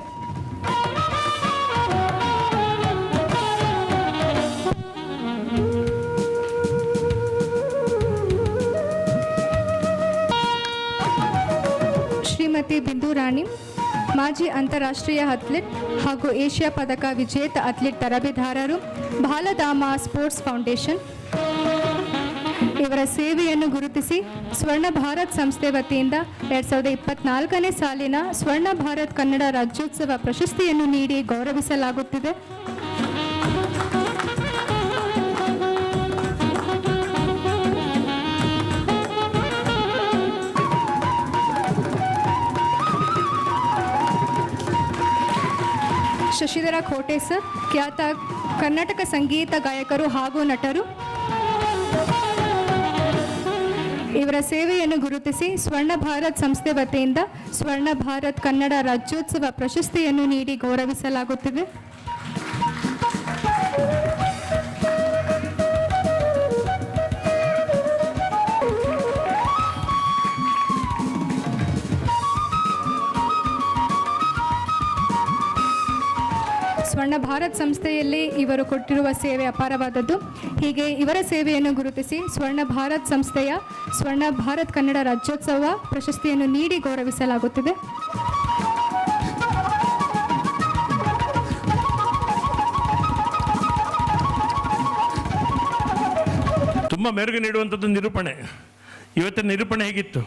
ಶ್ರೀಮತಿ ಬಿಂದು ರಾಣಿ, ಮಾಜಿ ಅಂತಾರಾಷ್ಟ್ರೀಯ ಅಥ್ಲೀಟ್ ಹಾಗೂ ಏಷ್ಯಾ ಪದಕ ವಿಜೇತ ಅಥ್ಲೀಟ್ ತರಬೇತುದಾರರು, ಬಾಲಧಾಮ ಸ್ಪೋರ್ಟ್ಸ್ ಫೌಂಡೇಶನ್ ಇವರ ಸೇವೆಯನ್ನು ಗುರುತಿಸಿ ಸ್ವರ್ಣ ಭಾರತ್ ಸಂಸ್ಥೆ ವತಿಯಿಂದ 2024ನೇ ಸಾಲಿನ ಸ್ವರ್ಣ ಭಾರತ್ ಕನ್ನಡ ರಾಜ್ಯೋತ್ಸವ ಪ್ರಶಸ್ತಿಯನ್ನು ನೀಡಿ ಗೌರವಿಸಲಾಗುತ್ತಿದೆ. ಶಶಿಧರ ಕೋಟೆ ಸರ್, ಖ್ಯಾತ ಕರ್ನಾಟಕ ಸಂಗೀತ ಗಾಯಕರು ಹಾಗೂ ನಟರು, ಇವರ ಸೇವೆಯನ್ನು ಗುರುತಿಸಿ ಸ್ವರ್ಣ ಭಾರತ್ ಸಂಸ್ಥೆ ವತಿಯಿಂದ ಸ್ವರ್ಣ ಭಾರತ್ ಕನ್ನಡ ರಾಜ್ಯೋತ್ಸವ ಪ್ರಶಸ್ತಿಯನ್ನು ನೀಡಿ ಗೌರವಿಸಲಾಗುತ್ತಿದೆ. ಸ್ವರ್ಣ ಭಾರತ್ ಸಂಸ್ಥೆಯಲ್ಲಿ ಇವರು ಕೊಟ್ಟಿರುವ ಸೇವೆ ಅಪಾರವಾದದ್ದು. ಹೀಗೆ ಇವರ ಸೇವೆಯನ್ನು ಗುರುತಿಸಿ ಸ್ವರ್ಣ ಭಾರತ್ ಸಂಸ್ಥೆಯ ಸ್ವರ್ಣ ಭಾರತ್ ಕನ್ನಡ ರಾಜ್ಯೋತ್ಸವ ಪ್ರಶಸ್ತಿಯನ್ನು ನೀಡಿ ಗೌರವಿಸಲಾಗುತ್ತಿದೆ. ತುಂಬ ಮೆರುಗು ನೀಡುವಂಥದ್ದು ನಿರೂಪಣೆ. ಇವತ್ತಿನ ನಿರೂಪಣೆ ಹೇಗಿತ್ತು?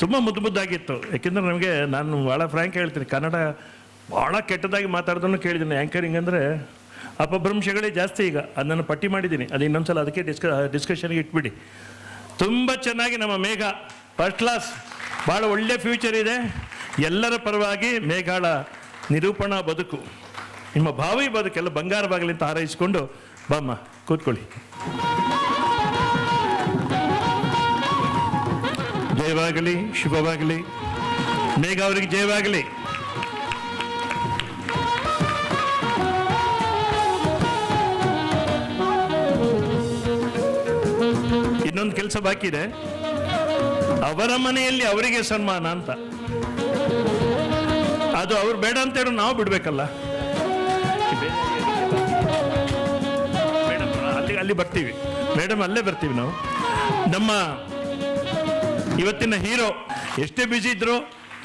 ತುಂಬ ಮುದ್ದು ಮುದ್ದಾಗಿತ್ತು. ಯಾಕೆಂದರೆ ನಮಗೆ, ನಾನು ಭಾಳ ಫ್ರ್ಯಾಂಕ್ ಹೇಳ್ತೀನಿ, ಕನ್ನಡ ಭಾಳ ಕೆಟ್ಟದಾಗಿ ಮಾತಾಡೋದನ್ನು ಕೇಳಿದ್ದೀನಿ. ಆ್ಯಂಕರಿಂಗ್ ಅಂದರೆ ಅಪಭ್ರಂಶಗಳೇ ಜಾಸ್ತಿ. ಈಗ ಅದನ್ನು ಪಟ್ಟಿ ಮಾಡಿದ್ದೀನಿ, ಅದು ಇನ್ನೊಂದ್ಸಲ ಅದಕ್ಕೆ ಡಿಸ್ಕಷನ್ಗೆ ಇಟ್ಬಿಡಿ. ತುಂಬ ಚೆನ್ನಾಗಿ ನಮ್ಮ ಮೇಘ ಫಸ್ಟ್ ಕ್ಲಾಸ್, ಭಾಳ ಒಳ್ಳೆಯ ಫ್ಯೂಚರ್ ಇದೆ. ಎಲ್ಲರ ಪರವಾಗಿ ಮೇಘಾಳ ನಿರೂಪಣಾ ಬದುಕು, ನಿಮ್ಮ ಭಾವಿ ಬದುಕೆಲ್ಲ ಬಂಗಾರವಾಗಲಿ ಅಂತ ಹಾರೈಸಿಕೊಂಡು ಬಾಮ್ಮ ಕೂತ್ಕೊಳ್ಳಿ. ಜಯವಾಗಲಿ, ಶುಭವಾಗಲಿ, ಮೇಘ ಅವರಿಗೆ ಜಯವಾಗಲಿ. ಇನ್ನೊಂದು ಕೆಲಸ ಬಾಕಿ ಇದೆ, ಅವರ ಮನೆಯಲ್ಲಿ ಅವರಿಗೆ ಸನ್ಮಾನ ಅಂತ. ಅದು ಅವ್ರು ಬೇಡ ಅಂತ ಹೇಳೋ ನಾವು ಬಿಡ್ಬೇಕಲ್ಲ. ಮೇಡಮ್ ಅಲ್ಲಿ ಬರ್ತೀವಿ, ಮೇಡಮ್ ಅಲ್ಲೇ ಬರ್ತೀವಿ ನಾವು. ನಮ್ಮ ಇವತ್ತಿನ ಹೀರೋ ಎಷ್ಟೇ ಬ್ಯುಸಿ ಇದ್ರು,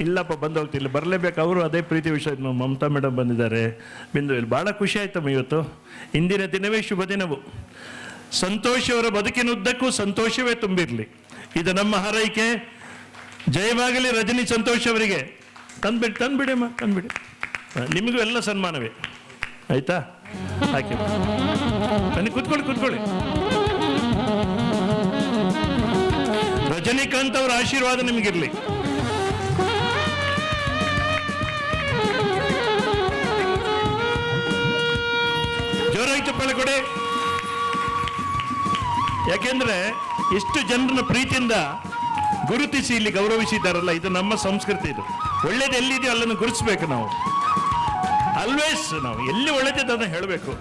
ಇಲ್ಲಪ್ಪ ಬಂದು ಹೋಗ್ತಿಲ್ಲ, ಬರಲೇಬೇಕು. ಅವರು ಅದೇ ಪ್ರೀತಿ ವಿಷಯ. ಮಮತಾ ಮೇಡಮ್ ಬಂದಿದ್ದಾರೆ, ಬಿಂದು. ಇಲ್ಲಿ ಭಾಳ ಖುಷಿ ಆಯ್ತಮ್ಮ. ಇವತ್ತು ಇಂದಿನ ದಿನವೇ ಶುಭ ದಿನವು. ಸಂತೋಷ್ ಅವರ ಬದುಕಿನುದ್ದಕ್ಕೂ ಸಂತೋಷವೇ ತುಂಬಿರಲಿ, ಇದು ನಮ್ಮ ಹಾರೈಕೆ. ಜಯವಾಗಲಿ ರಜನಿ ಸಂತೋಷ್ ಅವರಿಗೆ. ತಂದ್ಬಿಡಿ ಅಮ್ಮ, ತಂದ್ಬಿಡಿ. ನಿಮಗೂ ಎಲ್ಲ ಸನ್ಮಾನವೇ, ಆಯ್ತಾ? ಹಾಕಿ ಬನ್ನಿ, ಕೂತ್ಕೊಳ್ಳಿ. ರಜನಿಕಾಂತ್ ಅವರ ಆಶೀರ್ವಾದ ನಿಮಗಿರಲಿ. ಜೋರಾಗಿ ಚಪ್ಪಾಳೆ ಕೊಡಿ. ಯಾಕೆಂದ್ರೆ ಎಷ್ಟು ಜನರನ್ನ ಪ್ರೀತಿಯಿಂದ ಗುರುತಿಸಿ ಇಲ್ಲಿ ಗೌರವಿಸಿದ್ದಾರಲ್ಲ, ಇದು ನಮ್ಮ ಸಂಸ್ಕೃತಿ. ಇದು ಒಳ್ಳೇದು ಎಲ್ಲಿದೆಯೋ ಅಲ್ಲನ್ನು ಗುರುತಿಸ್ಬೇಕು ನಾವು. ಆಲ್ವೇಸ್ ನಾವು ಎಲ್ಲಿ ಒಳ್ಳೆದಿದೆ ಅದನ್ನು ಹೇಳಬೇಕು.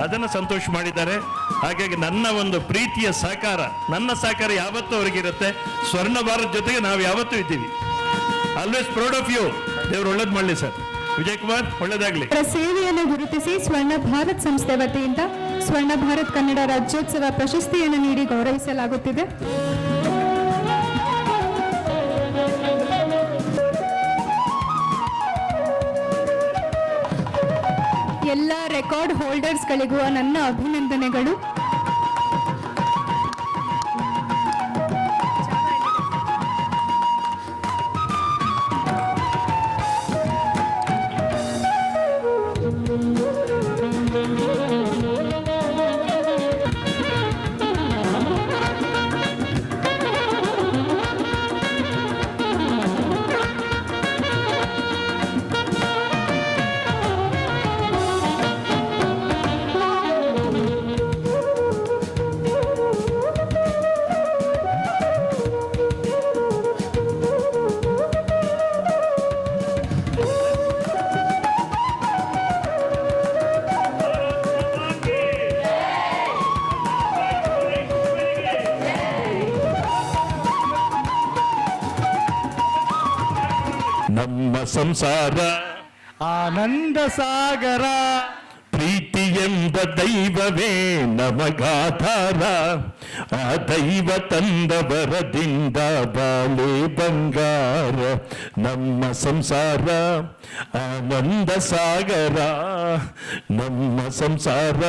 ಅದನ್ನು ಸಂತೋಷ ಮಾಡಿದ್ದಾರೆ. ಹಾಗಾಗಿ ನನ್ನ ಒಂದು ಪ್ರೀತಿಯ ಸಹಕಾರ, ನನ್ನ ಸಹಕಾರ ಯಾವತ್ತೂ ಅವರಿಗಿರುತ್ತೆ. ಸ್ವರ್ಣ ಭಾರತ್ ಜೊತೆಗೆ ನಾವು ಯಾವತ್ತೂ ಇದ್ದೀವಿ. Always proud of you. ದೇವರು ಒಳ್ಳೇದು ಮಾಡಲಿ ಸರ್. ವಿಜಯ್ ಕುಮಾರ್, ಒಳ್ಳೇದಾಗಲಿ. ಸೇವೆಯನ್ನು ಗುರುತಿಸಿ ಸ್ವರ್ಣ ಭಾರತ್ ಸಂಸ್ಥೆ ವತಿಯಿಂದ ಸ್ವರ್ಣ ಭಾರತ್ ಕನ್ನಡ ರಾಜ್ಯೋತ್ಸವ ಪ್ರಶಸ್ತಿಯನ್ನು ನೀಡಿ ಗೌರವಿಸಲಾಗುತ್ತಿದೆ. ಎಲ್ಲ ರೆಕಾರ್ಡ್ ಹೋಲ್ಡರ್ಸ್ಗಳಿಗೂ ನನ್ನ ಅಭಿನಂದನೆಗಳು. ಸಂಸಾರ ಆನಂದ ಸಾಗರ. ಪ್ರೀತಿ ಎಂಬ ದೈವವೇ ನಮಗಾಧಾರ, ಆ ದೈವ ತಂದ ವರದಿಂದ ಬಾಳೆ ಬಂಗಾರ. ನಮ್ಮ ಸಂಸಾರ ಆನಂದ ಸಾಗರ, ನಮ್ಮ ಸಂಸಾರ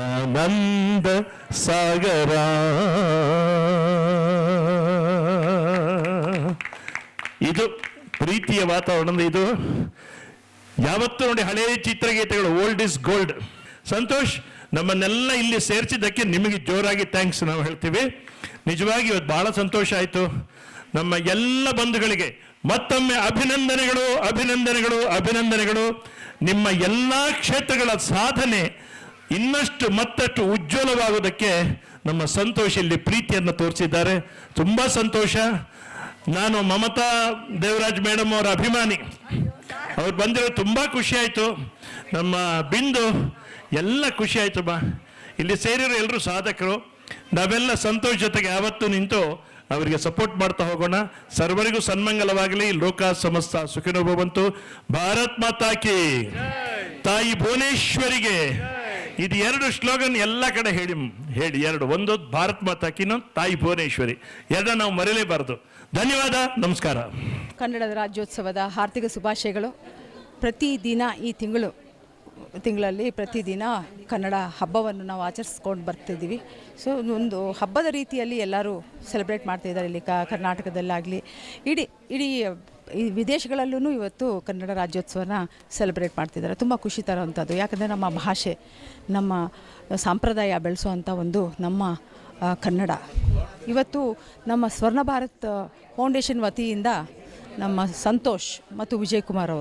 ಆನಂದ ಸಾಗರ. ಇದು ಪ್ರೀತಿಯ ವಾತಾವರಣದ ಇದು. ಯಾವತ್ತೂ ನೋಡಿ ಹಳೆಯ ಚಿತ್ರಗೀತೆಗಳು ಓಲ್ಡ್ ಇಸ್ ಗೋಲ್ಡ್. ಸಂತೋಷ್, ನಮ್ಮನ್ನೆಲ್ಲ ಇಲ್ಲಿ ಸೇರಿಸಿದ್ದಕ್ಕೆ ನಿಮಗೆ ಜೋರಾಗಿ ಥ್ಯಾಂಕ್ಸ್ ನಾವು ಹೇಳ್ತೀವಿ. ನಿಜವಾಗಿ ಇವತ್ತು ಬಹಳ ಸಂತೋಷ ಆಯಿತು. ನಮ್ಮ ಎಲ್ಲ ಬಂಧುಗಳಿಗೆ ಮತ್ತೊಮ್ಮೆ ಅಭಿನಂದನೆಗಳು, ಅಭಿನಂದನೆಗಳು, ಅಭಿನಂದನೆಗಳು. ನಿಮ್ಮ ಎಲ್ಲ ಕ್ಷೇತ್ರಗಳ ಸಾಧನೆ ಇನ್ನಷ್ಟು ಮತ್ತಷ್ಟು ಉಜ್ವಲವಾಗುವುದಕ್ಕೆ ನಮ್ಮ ಸಂತೋಷ್ ಇಲ್ಲಿ ಪ್ರೀತಿಯನ್ನು ತೋರಿಸಿದ್ದಾರೆ. ತುಂಬ ಸಂತೋಷ. ನಾನು ಮಮತಾ ದೇವರಾಜ್ ಮೇಡಮ್ ಅವರ ಅಭಿಮಾನಿ. ಅವ್ರು ಬಂದಿರೋದು ತುಂಬ ಖುಷಿ ಆಯಿತು. ನಮ್ಮ ಬಿಂದು ಎಲ್ಲ ಖುಷಿ ಆಯಿತು. ಇಲ್ಲಿ ಸೇರಿರೋ ಎಲ್ಲರೂ ಸಾಧಕರು. ನಾವೆಲ್ಲ ಸಂತೋಷ್ ಜೊತೆಗೆ ಯಾವತ್ತೂ ನಿಂತು ಅವರಿಗೆ ಸಪೋರ್ಟ್ ಮಾಡ್ತಾ ಹೋಗೋಣ. ಸರ್ವರಿಗೂ ಸನ್ಮಂಗಲವಾಗಲಿ. ಲೋಕ ಸಮಸ್ತ ಸುಖಿನೋ ಭವಂತು. ಭಾರತ್ ಮಾತಾ ಕಿ, ತಾಯಿ ಭುವನೇಶ್ವರಿಗೆ. ಇದು ಎರಡು ಸ್ಲೋಗನ್ ಎಲ್ಲ ಕಡೆ ಹೇಳಿ ಎರಡು. ಒಂದು ಭಾರತ್ ಮಾತಾ ಕಿ, ಇನ್ನೊಂದು ತಾಯಿ ಭುವನೇಶ್ವರಿ. ಎರಡನ್ನ ನಾವು ಮರೆಯಲೇಬಾರದು. ಧನ್ಯವಾದ, ನಮಸ್ಕಾರ. ಕನ್ನಡದ ರಾಜ್ಯೋತ್ಸವದ ಹಾರ್ದಿಕ ಶುಭಾಶಯಗಳು. ಪ್ರತಿದಿನ ಈ ತಿಂಗಳಲ್ಲಿ ಪ್ರತಿದಿನ ಕನ್ನಡ ಹಬ್ಬವನ್ನು ನಾವು ಆಚರಿಸ್ಕೊಂಡು ಬರ್ತಿದ್ದೀವಿ. ಸೊ ಒಂದು ಹಬ್ಬದ ರೀತಿಯಲ್ಲಿ ಎಲ್ಲರೂ ಸೆಲೆಬ್ರೇಟ್ ಮಾಡ್ತಾಯಿದ್ದಾರೆ. ಇಲ್ಲಿ ಕರ್ನಾಟಕದಲ್ಲಾಗಲಿ ಇಡೀ ಈ ವಿದೇಶಗಳಲ್ಲೂ ಇವತ್ತು ಕನ್ನಡ ರಾಜ್ಯೋತ್ಸವನ ಸೆಲೆಬ್ರೇಟ್ ಮಾಡ್ತಿದ್ದಾರೆ. ತುಂಬ ಖುಷಿ ತರೋವಂಥದ್ದು. ಯಾಕಂದರೆ ನಮ್ಮ ಭಾಷೆ, ನಮ್ಮ ಸಂಪ್ರದಾಯ ಬೆಳೆಸೋವಂಥ ಒಂದು ನಮ್ಮ ಕನ್ನಡ. ಇವತ್ತು ನಮ್ಮ ಸ್ವರ್ಣ ಭಾರತ್ ಫೌಂಡೇಶನ್ ವತಿಯಿಂದ ನಮ್ಮ ಸಂತೋಷ್ ಮತ್ತು ವಿಜಯ್ ಕುಮಾರ್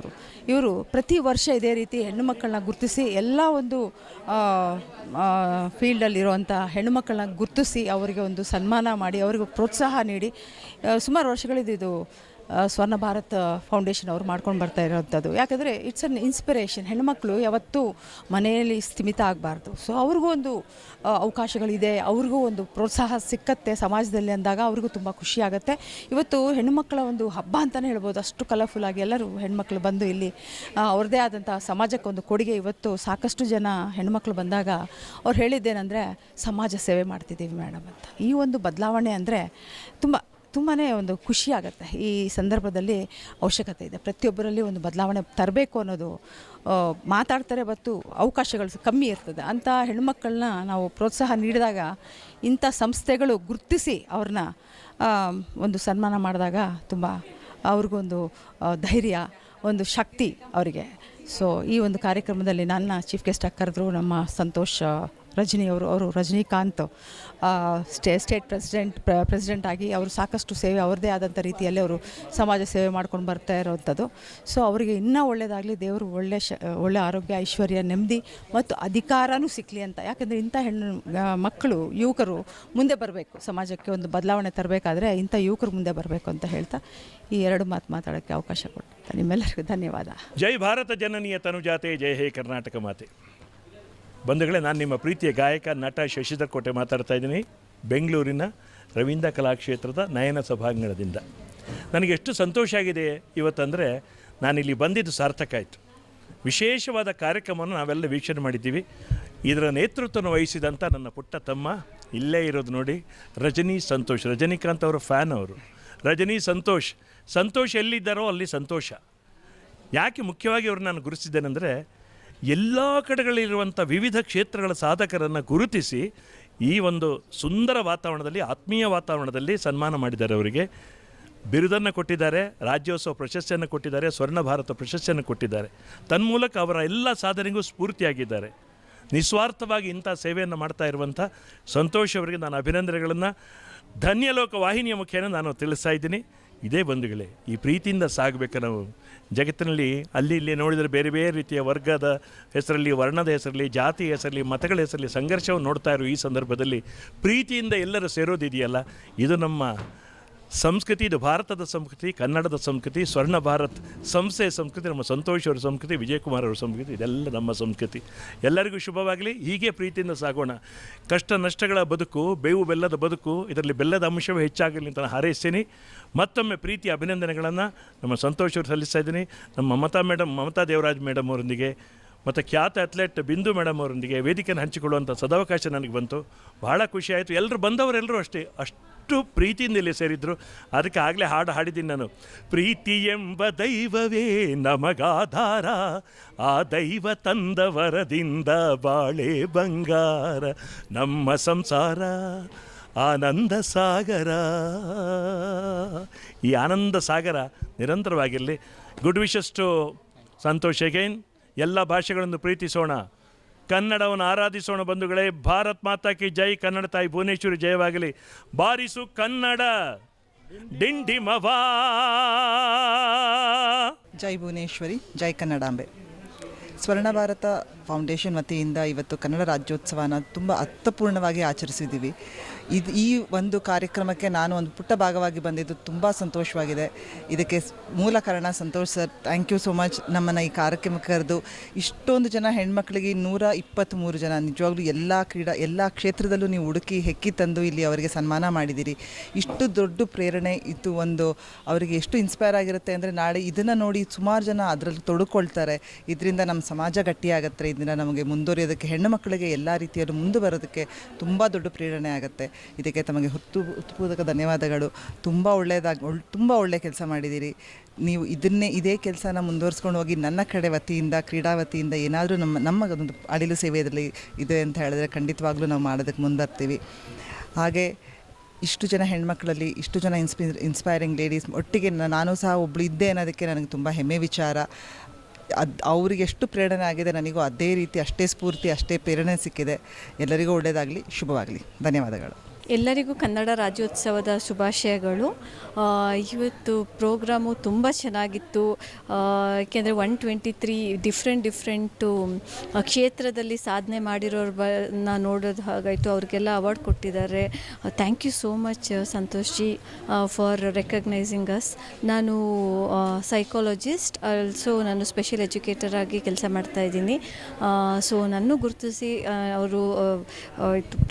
ಇವರು ಪ್ರತಿ ವರ್ಷ ಇದೇ ರೀತಿ ಹೆಣ್ಣು ಮಕ್ಕಳನ್ನ ಗುರುತಿಸಿ ಎಲ್ಲ ಒಂದು ಫೀಲ್ಡಲ್ಲಿರುವಂಥ ಹೆಣ್ಣು ಮಕ್ಕಳನ್ನ ಗುರುತಿಸಿ ಅವರಿಗೆ ಒಂದು ಸನ್ಮಾನ ಮಾಡಿ ಅವರಿಗೆ ಪ್ರೋತ್ಸಾಹ ನೀಡಿ ಸುಮಾರು ವರ್ಷಗಳಿದ್ದು ಇದು ಸ್ವರ್ಣ ಭಾರತ್ ಫೌಂಡೇಶನ್ ಅವರು ಮಾಡ್ಕೊಂಡು ಬರ್ತಾ ಇರೋವಂಥದ್ದು. ಯಾಕಂದರೆ ಇಟ್ಸ್ ಅನ್ ಇನ್ಸ್ಪಿರೇಷನ್. ಹೆಣ್ಣುಮಕ್ಕಳು ಯಾವತ್ತೂ ಮನೆಯಲ್ಲಿ ಸ್ಥಿಮಿತ ಆಗಬಾರ್ದು. ಸೊ ಅವ್ರಿಗೂ ಒಂದು ಅವಕಾಶಗಳಿದೆ, ಅವ್ರಿಗೂ ಒಂದು ಪ್ರೋತ್ಸಾಹ ಸಿಕ್ಕತ್ತೆ ಸಮಾಜದಲ್ಲಿ ಅಂದಾಗ ಅವ್ರಿಗೂ ತುಂಬ ಖುಷಿಯಾಗತ್ತೆ. ಇವತ್ತು ಹೆಣ್ಣುಮಕ್ಕಳ ಒಂದು ಹಬ್ಬ ಅಂತಲೇ ಹೇಳ್ಬೋದು. ಅಷ್ಟು ಕಲರ್ಫುಲ್ಲಾಗಿ ಎಲ್ಲರೂ ಹೆಣ್ಮಕ್ಳು ಬಂದು ಇಲ್ಲಿ ಅವ್ರದ್ದೇ ಆದಂಥ ಸಮಾಜಕ್ಕೆ ಒಂದು ಕೊಡುಗೆ. ಇವತ್ತು ಸಾಕಷ್ಟು ಜನ ಹೆಣ್ಮಕ್ಳು ಬಂದಾಗ ಅವ್ರು ಹೇಳಿದ್ದೇನೆಂದರೆ ಸಮಾಜ ಸೇವೆ ಮಾಡ್ತಿದ್ದೀವಿ ಮೇಡಮ್ ಅಂತ. ಈ ಒಂದು ಬದಲಾವಣೆ ಅಂದರೆ ತುಂಬಾ ಒಂದು ಖುಷಿಯಾಗತ್ತೆ. ಈ ಸಂದರ್ಭದಲ್ಲಿ ಅವಶ್ಯಕತೆ ಇದೆ. ಪ್ರತಿಯೊಬ್ಬರಲ್ಲಿ ಒಂದು ಬದಲಾವಣೆ ತರಬೇಕು ಅನ್ನೋದು ಮಾತಾಡ್ತಾರೆ, ಬತ್ತು ಅವಕಾಶಗಳು ಕಮ್ಮಿ ಇರ್ತದೆ. ಅಂಥ ಹೆಣ್ಮಕ್ಕಳನ್ನ ನಾವು ಪ್ರೋತ್ಸಾಹ ನೀಡಿದಾಗ, ಇಂಥ ಸಂಸ್ಥೆಗಳು ಗುರುತಿಸಿ ಅವ್ರನ್ನ ಒಂದು ಸನ್ಮಾನ ಮಾಡಿದಾಗ ತುಂಬ ಅವ್ರಿಗೊಂದು ಧೈರ್ಯ, ಒಂದು ಶಕ್ತಿ ಅವರಿಗೆ. ಸೊ ಈ ಒಂದು ಕಾರ್ಯಕ್ರಮದಲ್ಲಿ ನನ್ನ ಚೀಫ್ ಗೆಸ್ಟಾಗಿ ಕರೆದ್ರು ನಮ್ಮ ಸಂತೋಷ್ ರಜನಿಯವರು. ರಜನಿಕಾಂತ್ ಸ್ಟೇಟ್ ಪ್ರೆಸಿಡೆಂಟ್ ಆಗಿ ಅವರು ಸಾಕಷ್ಟು ಸೇವೆ ಅವ್ರದ್ದೇ ಆದಂಥ ರೀತಿಯಲ್ಲಿ ಅವರು ಸಮಾಜ ಸೇವೆ ಮಾಡ್ಕೊಂಡು ಬರ್ತಾ ಇರೋವಂಥದ್ದು. ಸೊ ಅವರಿಗೆ ಇನ್ನೂ ಒಳ್ಳೆಯದಾಗಲಿ, ದೇವರು ಒಳ್ಳೆ ಆರೋಗ್ಯ, ಐಶ್ವರ್ಯ, ನೆಮ್ಮದಿ ಮತ್ತು ಅಧಿಕಾರನೂ ಸಿಕ್ಕಲಿ ಅಂತ. ಯಾಕೆಂದರೆ ಇಂಥ ಮಕ್ಕಳು, ಯುವಕರು ಮುಂದೆ ಬರಬೇಕು. ಸಮಾಜಕ್ಕೆ ಒಂದು ಬದಲಾವಣೆ ತರಬೇಕಾದ್ರೆ ಇಂಥ ಯುವಕರು ಮುಂದೆ ಬರಬೇಕು ಅಂತ ಹೇಳ್ತಾ ಈ ಎರಡು ಮಾತಾಡೋಕ್ಕೆ ಅವಕಾಶ ಕೊಡ್ತಾ ನಿಮ್ಮೆಲ್ಲರಿಗೂ ಧನ್ಯವಾದ. ಜೈ ಭಾರತ ಜನನಿಯ ತನುಜಾತೆ, ಜೈ ಹೇ ಕರ್ನಾಟಕ ಮಾತೆ. ಬಂಧುಗಳೇ, ನಾನು ನಿಮ್ಮ ಪ್ರೀತಿಯ ಗಾಯಕ ನಟ ಶಶಿಧರ್ ಕೋಟೆ ಮಾತಾಡ್ತಾ ಇದ್ದೀನಿ, ಬೆಂಗಳೂರಿನ ರವೀಂದ್ರ ಕಲಾಕ್ಷೇತ್ರದ ನಯನ ಸಭಾಂಗಣದಿಂದ. ನನಗೆ ಎಷ್ಟು ಸಂತೋಷ ಆಗಿದೆ ಇವತ್ತಂದರೆ, ನಾನಿಲ್ಲಿ ಬಂದಿದ್ದು ಸಾರ್ಥಕ ಆಯಿತು. ವಿಶೇಷವಾದ ಕಾರ್ಯಕ್ರಮವನ್ನು ನಾವೆಲ್ಲ ವೀಕ್ಷಣೆ ಮಾಡಿದ್ದೀವಿ. ಇದರ ನೇತೃತ್ವವನ್ನು ವಹಿಸಿದಂಥ ನನ್ನ ಪುಟ್ಟ ತಮ್ಮ ಇಲ್ಲೇ ಇರೋದು ನೋಡಿ, ರಜನಿಕಾಂತ್ ಅವರ ಫ್ಯಾನ್ ಅವರು. ಸಂತೋಷ್ ಎಲ್ಲಿದ್ದಾರೋ ಅಲ್ಲಿ ಸಂತೋಷ. ಯಾಕೆ ಮುಖ್ಯವಾಗಿ ಅವರು ನಾನು ಗುರುತಿಸಿದ್ದೇನೆಂದರೆ, ಎಲ್ಲ ಕಡೆಗಳಿರುವಂಥ ವಿವಿಧ ಕ್ಷೇತ್ರಗಳ ಸಾಧಕರನ್ನು ಗುರುತಿಸಿ ಈ ಒಂದು ಸುಂದರ ವಾತಾವರಣದಲ್ಲಿ, ಆತ್ಮೀಯ ವಾತಾವರಣದಲ್ಲಿ ಸನ್ಮಾನ ಮಾಡಿದ್ದಾರೆ. ಅವರಿಗೆ ಬಿರುದನ್ನು ಕೊಟ್ಟಿದ್ದಾರೆ, ರಾಜ್ಯೋತ್ಸವ ಪ್ರಶಸ್ತಿಯನ್ನು ಕೊಟ್ಟಿದ್ದಾರೆ, ಸ್ವರ್ಣ ಭಾರತ ಪ್ರಶಸ್ತಿಯನ್ನು ಕೊಟ್ಟಿದ್ದಾರೆ. ತನ್ಮೂಲಕ ಅವರ ಎಲ್ಲ ಸಾಧನೆಗೂ ಸ್ಫೂರ್ತಿಯಾಗಿದ್ದಾರೆ. ನಿಸ್ವಾರ್ಥವಾಗಿ ಇಂಥ ಸೇವೆಯನ್ನು ಮಾಡ್ತಾ ಇರುವಂಥ ಸಂತೋಷ್ ಅವರಿಗೆ ನಾನು ಅಭಿನಂದನೆಗಳನ್ನು ಧನ್ಯಲೋಕ ವಾಹಿನಿಯ ಮುಖೇನ ನಾನು ತಿಳಿಸ್ತಾ ಇದ್ದೀನಿ. ಇದೇ ಬಂಧುಗಳೇ, ಈ ಪ್ರೀತಿಯಿಂದ ಸಾಗಬೇಕು ನಾವು ಜಗತ್ತಿನಲ್ಲಿ. ಅಲ್ಲಿ ಇಲ್ಲಿ ನೋಡಿದರೆ ಬೇರೆ ಬೇರೆ ರೀತಿಯ ವರ್ಗದ ಹೆಸರಲ್ಲಿ, ವರ್ಣದ ಹೆಸರಲ್ಲಿ, ಜಾತಿಯ ಹೆಸರಲ್ಲಿ, ಮತಗಳ ಹೆಸರಲ್ಲಿ ಸಂಘರ್ಷವನ್ನು ನೋಡ್ತಾ ಇರೋ ಈ ಸಂದರ್ಭದಲ್ಲಿ ಪ್ರೀತಿಯಿಂದ ಎಲ್ಲರೂ ಸೇರೋದಿದೆಯಲ್ಲ, ಇದು ನಮ್ಮ ಸಂಸ್ಕೃತಿ, ಇದು ಭಾರತದ ಸಂಸ್ಕೃತಿ, ಕನ್ನಡದ ಸಂಸ್ಕೃತಿ, ಸ್ವರ್ಣ ಭಾರತ್ ಸಂಸ್ಥೆಯ ಸಂಸ್ಕೃತಿ, ನಮ್ಮ ಸಂತೋಷ್ ಅವರ ಸಂಸ್ಕೃತಿ, ವಿಜಯಕುಮಾರ್ ಅವರ ಸಂಸ್ಕೃತಿ, ಇದೆಲ್ಲ ನಮ್ಮ ಸಂಸ್ಕೃತಿ. ಎಲ್ಲರಿಗೂ ಶುಭವಾಗಲಿ. ಹೀಗೆ ಪ್ರೀತಿಯಿಂದ ಸಾಗೋಣ. ಕಷ್ಟ ನಷ್ಟಗಳ ಬದುಕು, ಬೇವು ಬೆಲ್ಲದ ಬದುಕು, ಇದರಲ್ಲಿ ಬೆಲ್ಲದ ಅಂಶವೇ ಹೆಚ್ಚಾಗಲಿ ಅಂತ ನಾನು ಹಾರೈಸ್ತೀನಿ. ಮತ್ತೊಮ್ಮೆ ಪ್ರೀತಿಯ ಅಭಿನಂದನೆಗಳನ್ನು ನಮ್ಮ ಸಂತೋಷ್ ಅವರು ಸಲ್ಲಿಸ್ತಾ ಇದ್ದೀನಿ. ನಮ್ಮ ಮಮತಾ ದೇವರಾಜ್ ಮೇಡಮ್ ಅವರೊಂದಿಗೆ ಮತ್ತು ಖ್ಯಾತ ಅಥ್ಲೆಟ್ ಬಿಂದು ಮೇಡಮ್ ಅವರೊಂದಿಗೆ ವೇದಿಕೆಯನ್ನು ಹಂಚಿಕೊಳ್ಳುವಂಥ ಸದಾವಕಾಶ ನನಗೆ ಬಂತು. ಬಹಳ ಖುಷಿ ಆಯಿತು. ಎಲ್ಲರೂ ಬಂದವರೆಲ್ಲರೂ ಅಷ್ಟು ಪ್ರೀತಿಯಿಂದ ಇಲ್ಲಿ ಸೇರಿದ್ರು. ಅದಕ್ಕೆ ಆಗಲೇ ಹಾಡು ಹಾಡಿದ್ದೀನಿ ನಾನು. ಪ್ರೀತಿ ಎಂಬ ದೈವವೇ ನಮಗಾಧಾರ, ಆ ದೈವ ತಂದ ವರದಿಂದ ಬಾಳೆ ಬಂಗಾರ, ನಮ್ಮ ಸಂಸಾರ ಆನಂದ ಸಾಗರ. ಈ ಆನಂದ ಸಾಗರ ನಿರಂತರವಾಗಿರಲಿ. Good wishes to Santosh again. ಎಲ್ಲ ಭಾಷೆಗಳನ್ನು ಪ್ರೀತಿಸೋಣ, ಕನ್ನಡವನ್ನು ಆರಾಧಿಸೋಣ ಬಂಧುಗಳೇ. ಭಾರತ್ ಮಾತಾ ಕಿ ಜೈ. ಕನ್ನಡ ತಾಯಿ ಭುವನೇಶ್ವರಿ ಜಯವಾಗಲಿ. ಬಾರಿಸು ಕನ್ನಡ ಡಿಂಡಿಮವಾ. ಜೈ ಭುವನೇಶ್ವರಿ, ಜೈ ಕನ್ನಡಾಂಬೆ. ಸ್ವರ್ಣ ಭಾರತ ಫೌಂಡೇಶನ್ ವತಿಯಿಂದ ಇವತ್ತು ಕನ್ನಡ ರಾಜ್ಯೋತ್ಸವನ ತುಂಬ ಅರ್ಥಪೂರ್ಣವಾಗಿ ಆಚರಿಸಿದ್ದೀವಿ. ಈ ಒಂದು ಕಾರ್ಯಕ್ರಮಕ್ಕೆ ನಾನು ಒಂದು ಪುಟ್ಟ ಭಾಗವಾಗಿ ಬಂದಿದ್ದು ತುಂಬ ಸಂತೋಷವಾಗಿದೆ. ಇದಕ್ಕೆ ಮೂಲ ಕಾರಣ Santosh sir, thank you so much. ನಮ್ಮನ್ನು ಈ ಕಾರ್ಯಕ್ರಮಕ್ಕೆ ಕರೆದು ಇಷ್ಟೊಂದು ಜನ ಹೆಣ್ಮಕ್ಳಿಗೆ 123 ಜನ ನಿಜವಾಗ್ಲೂ ಎಲ್ಲ ಕ್ಷೇತ್ರದಲ್ಲೂ ನೀವು ಹುಡುಕಿ ಹೆಕ್ಕಿ ತಂದು ಇಲ್ಲಿ ಅವರಿಗೆ ಸನ್ಮಾನ ಮಾಡಿದ್ದೀರಿ. ಇಷ್ಟು ದೊಡ್ಡ ಪ್ರೇರಣೆ ಇದು, ಒಂದು ಅವರಿಗೆ ಎಷ್ಟು ಇನ್ಸ್ಪೈರ್ ಆಗಿರುತ್ತೆ ಅಂದರೆ ನಾಳೆ ಇದನ್ನು ನೋಡಿ ಸುಮಾರು ಜನ ಅದರಲ್ಲಿ ತೊಡ್ಕೊಳ್ತಾರೆ. ಇದರಿಂದ ನಮ್ಮ ಸಮಾಜ ಗಟ್ಟಿಯಾಗತ್ತೆ. ಇದರಿಂದ ನಮಗೆ ಮುಂದುವರಿಯೋದಕ್ಕೆ, ಹೆಣ್ಣು ಮಕ್ಕಳಿಗೆ ಎಲ್ಲ ರೀತಿಯಲ್ಲೂ ಮುಂದೆ ಬರೋದಕ್ಕೆ ತುಂಬ ದೊಡ್ಡ ಪ್ರೇರಣೆ ಆಗುತ್ತೆ. ಇದಕ್ಕೆ ತಮಗೆ ಹೃತ್ಪೂರ್ವಕ ಧನ್ಯವಾದಗಳು. ತುಂಬ ಒಳ್ಳೆ ಕೆಲಸ ಮಾಡಿದ್ದೀರಿ ನೀವು. ಇದೇ ಕೆಲಸನ ಮುಂದುವರಿಸ್ಕೊಂಡು ಹೋಗಿ ನನ್ನ ಕಡೆ ವತಿಯಿಂದ, ಕ್ರೀಡಾ ವತಿಯಿಂದ ಏನಾದರೂ ನಮ್ಮ ಒಂದು ಅಳಿಲು ಸೇವೆಯಲ್ಲಿ ಇದೆ ಅಂತ ಹೇಳಿದ್ರೆ ಖಂಡಿತವಾಗ್ಲೂ ನಾವು ಮಾಡೋದಕ್ಕೆ ಮುಂದರ್ತೀವಿ. ಹಾಗೆ ಇಷ್ಟು ಜನ ಹೆಣ್ಮಕ್ಳಲ್ಲಿ ಇಷ್ಟು ಜನ ಇನ್ಸ್ಪೈರಿಂಗ್ ಲೇಡೀಸ್ ಒಟ್ಟಿಗೆ ನಾನು ಸಹ ಒಬ್ಬಳು ಇದ್ದೆ ಅನ್ನೋದಕ್ಕೆ ನನಗೆ ತುಂಬ ಹೆಮ್ಮೆ ವಿಚಾರ. ಅವರಿಗೆ ಎಷ್ಟು ಪ್ರೇರಣೆ ಆಗಿದೆ, ನನಗೂ ಅದೇ ರೀತಿ ಅಷ್ಟೇ ಸ್ಫೂರ್ತಿ, ಅಷ್ಟೇ ಪ್ರೇರಣೆ ಸಿಕ್ಕಿದೆ. ಎಲ್ಲರಿಗೂ ಒಳ್ಳೆಯದಾಗಲಿ, ಶುಭವಾಗಲಿ. ಧನ್ಯವಾದಗಳು. ಎಲ್ಲರಿಗೂ ಕನ್ನಡ ರಾಜ್ಯೋತ್ಸವದ ಶುಭಾಶಯಗಳು. ಇವತ್ತು ಪ್ರೋಗ್ರಾಮು ತುಂಬ ಚೆನ್ನಾಗಿತ್ತು. ಏಕೆಂದರೆ 123 ಡಿಫ್ರೆಂಟು ಕ್ಷೇತ್ರದಲ್ಲಿ ಸಾಧನೆ ಮಾಡಿರೋರನ್ನ ನೋಡೋದು ಹಾಗಾಯಿತು. ಅವ್ರಿಗೆಲ್ಲ ಅವಾರ್ಡ್ ಕೊಟ್ಟಿದ್ದಾರೆ. Thank you so much Santosh ji for recognising us. ನಾನು ಸೈಕಾಲಜಿಸ್ಟ್, ಆಲ್ಸೋ ನಾನು ಸ್ಪೆಷಲ್ ಎಜುಕೇಟರ್ ಆಗಿ ಕೆಲಸ ಮಾಡ್ತಾಯಿದ್ದೀನಿ. ಸೊ ನನ್ನೂ ಗುರುತಿಸಿ ಅವರು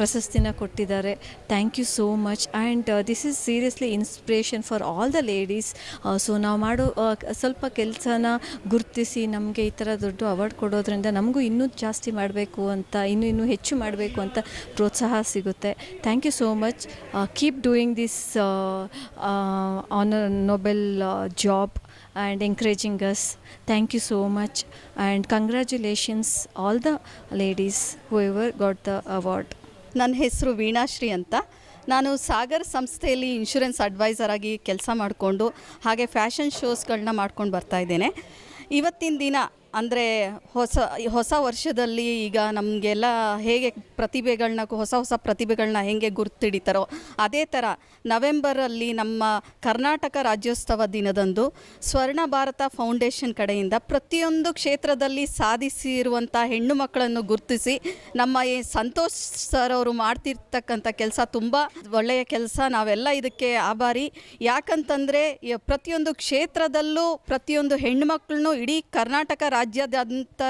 ಪ್ರಶಸ್ತಿನ ಕೊಟ್ಟಿದ್ದಾರೆ. Thank you so much. And this is seriously inspiration for all the ladies. So ನಾವು ಮಾಡೋ ಸ್ವಲ್ಪ ಕೆಲಸನ ಗುರುತಿಸಿ ನಮಗೆ ಈ ಥರ ದೊಡ್ಡ ಅವಾರ್ಡ್ ಕೊಡೋದ್ರಿಂದ ನಮಗೂ ಇನ್ನೂ ಜಾಸ್ತಿ ಮಾಡಬೇಕು ಅಂತ, ಇನ್ನೂ ಹೆಚ್ಚು ಮಾಡಬೇಕು ಅಂತ ಪ್ರೋತ್ಸಾಹ ಸಿಗುತ್ತೆ. Thank you so much. Keep doing this honour noble job and encouraging us. Thank you so much and congratulations all the ladies whoever got the award. ನನ್ನ ಹೆಸರು ವೀಣಾಶ್ರೀ ಅಂತ. ನಾನು ಸಾಗರ್ ಸಂಸ್ಥೆಯಲ್ಲಿ ಇನ್ಶೂರೆನ್ಸ್ ಅಡ್ವೈಸರ್ ಆಗಿ ಕೆಲಸ ಮಾಡಿಕೊಂಡು ಹಾಗೆ ಫ್ಯಾಷನ್ ಶೋಸ್ಗಳನ್ನ ಮಾಡ್ಕೊಂಡು ಬರ್ತಾಯಿದ್ದೇನೆ. ಇವತ್ತಿನ ದಿನ ಅಂದರೆ ಹೊಸ ವರ್ಷದಲ್ಲಿ ಈಗ ನಮಗೆಲ್ಲ ಹೇಗೆ ಪ್ರತಿಭೆಗಳನ್ನ ಹೊಸ ಪ್ರತಿಭೆಗಳನ್ನ ಹೇಗೆ ಗುರುತಿಡಿತಾರೋ ಅದೇ ಥರ ನವೆಂಬರಲ್ಲಿ ನಮ್ಮ ಕರ್ನಾಟಕ ರಾಜ್ಯೋತ್ಸವ ದಿನದಂದು ಸ್ವರ್ಣ ಭಾರತ ಫೌಂಡೇಶನ್ ಕಡೆಯಿಂದ ಪ್ರತಿಯೊಂದು ಕ್ಷೇತ್ರದಲ್ಲಿ ಸಾಧಿಸಿರುವಂಥ ಹೆಣ್ಣು ಮಕ್ಕಳನ್ನು ಗುರುತಿಸಿ ನಮ್ಮ ಈ ಸಂತೋಷ್ ಸರ್ ಅವರು ಮಾಡ್ತಿರ್ತಕ್ಕಂಥ ಕೆಲಸ ತುಂಬ ಒಳ್ಳೆಯ ಕೆಲಸ. ನಾವೆಲ್ಲ ಇದಕ್ಕೆ ಆಭಾರಿ. ಯಾಕಂತಂದರೆ ಪ್ರತಿಯೊಂದು ಕ್ಷೇತ್ರದಲ್ಲೂ ಪ್ರತಿಯೊಂದು ಹೆಣ್ಣುಮಕ್ಕಳನ್ನು ಇಡೀ ಕರ್ನಾಟಕ ರಾಜ್ಯದಂಥ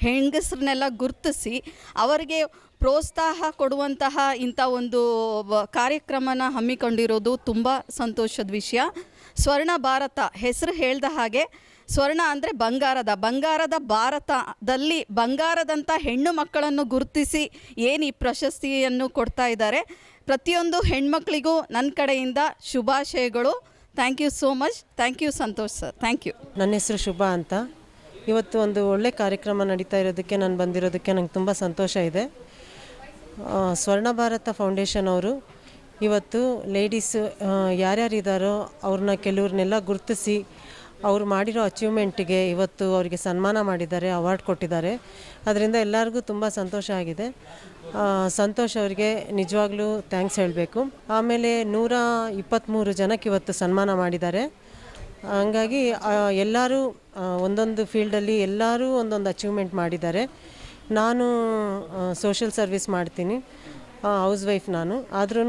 ಹೆಂಗಸರನ್ನೆಲ್ಲ ಗುರುತಿಸಿ ಅವರಿಗೆ ಪ್ರೋತ್ಸಾಹ ಕೊಡುವಂತಹ ಇಂಥ ಒಂದು ಕಾರ್ಯಕ್ರಮನ ಹಮ್ಮಿಕೊಂಡಿರೋದು ತುಂಬ ಸಂತೋಷದ ವಿಷಯ. ಸ್ವರ್ಣ ಭಾರತ ಹೆಸರು ಹೇಳ್ದ ಹಾಗೆ ಸ್ವರ್ಣ ಅಂದರೆ ಬಂಗಾರದ ಭಾರತದಲ್ಲಿ ಬಂಗಾರದಂಥ ಹೆಣ್ಣು ಮಕ್ಕಳನ್ನು ಗುರುತಿಸಿ ಏನು ಈ ಪ್ರಶಸ್ತಿಯನ್ನು ಕೊಡ್ತಾ ಇದ್ದಾರೆ. ಪ್ರತಿಯೊಂದು ಹೆಣ್ಮಕ್ಳಿಗೂ ನನ್ನ ಕಡೆಯಿಂದ ಶುಭಾಶಯಗಳು. Thank you so much. Thank you Santosh sir. Thank you. ನನ್ನ ಹೆಸರು ಶುಭಾ ಅಂತ. ಇವತ್ತು ಒಂದು ಒಳ್ಳೆ ಕಾರ್ಯಕ್ರಮ ನಡೀತಾ ಇರೋದಕ್ಕೆ ನಾನು ಬಂದಿರೋದಕ್ಕೆ ನಂಗೆ ತುಂಬ ಸಂತೋಷ ಇದೆ. ಸ್ವರ್ಣ ಭಾರತ ಫೌಂಡೇಶನ್ ಅವರು ಇವತ್ತು ಲೇಡೀಸ್ ಯಾರ್ಯಾರಿದ್ದಾರೋ ಅವ್ರನ್ನ ಕೆಲವ್ರನ್ನೆಲ್ಲ ಗುರುತಿಸಿ ಅವ್ರು ಮಾಡಿರೋ ಅಚೀವ್ಮೆಂಟಿಗೆ ಇವತ್ತು ಅವರಿಗೆ ಸನ್ಮಾನ ಮಾಡಿದ್ದಾರೆ, ಅವಾರ್ಡ್ ಕೊಟ್ಟಿದ್ದಾರೆ. ಅದರಿಂದ ಎಲ್ಲರಿಗೂ ತುಂಬ ಸಂತೋಷ ಆಗಿದೆ. ಸಂತೋಷ್ ಅವರಿಗೆ ನಿಜವಾಗ್ಲೂ ಥ್ಯಾಂಕ್ಸ್ ಹೇಳಬೇಕು. ಆಮೇಲೆ 123 ಜನಕ್ಕೆ ಇವತ್ತು ಸನ್ಮಾನ ಮಾಡಿದ್ದಾರೆ. ಹಂಗಾಗಿ ಎಲ್ಲರೂ ಒಂದೊಂದು ಫೀಲ್ಡಲ್ಲಿ ಎಲ್ಲರೂ ಒಂದೊಂದು ಅಚೀವ್ಮೆಂಟ್ ಮಾಡಿದ್ದಾರೆ. ನಾನು ಸೋಷಿಯಲ್ ಸರ್ವಿಸ್ ಮಾಡ್ತೀನಿ. ಹೌಸ್ ವೈಫ್ ನಾನು. ಆದ್ರೂ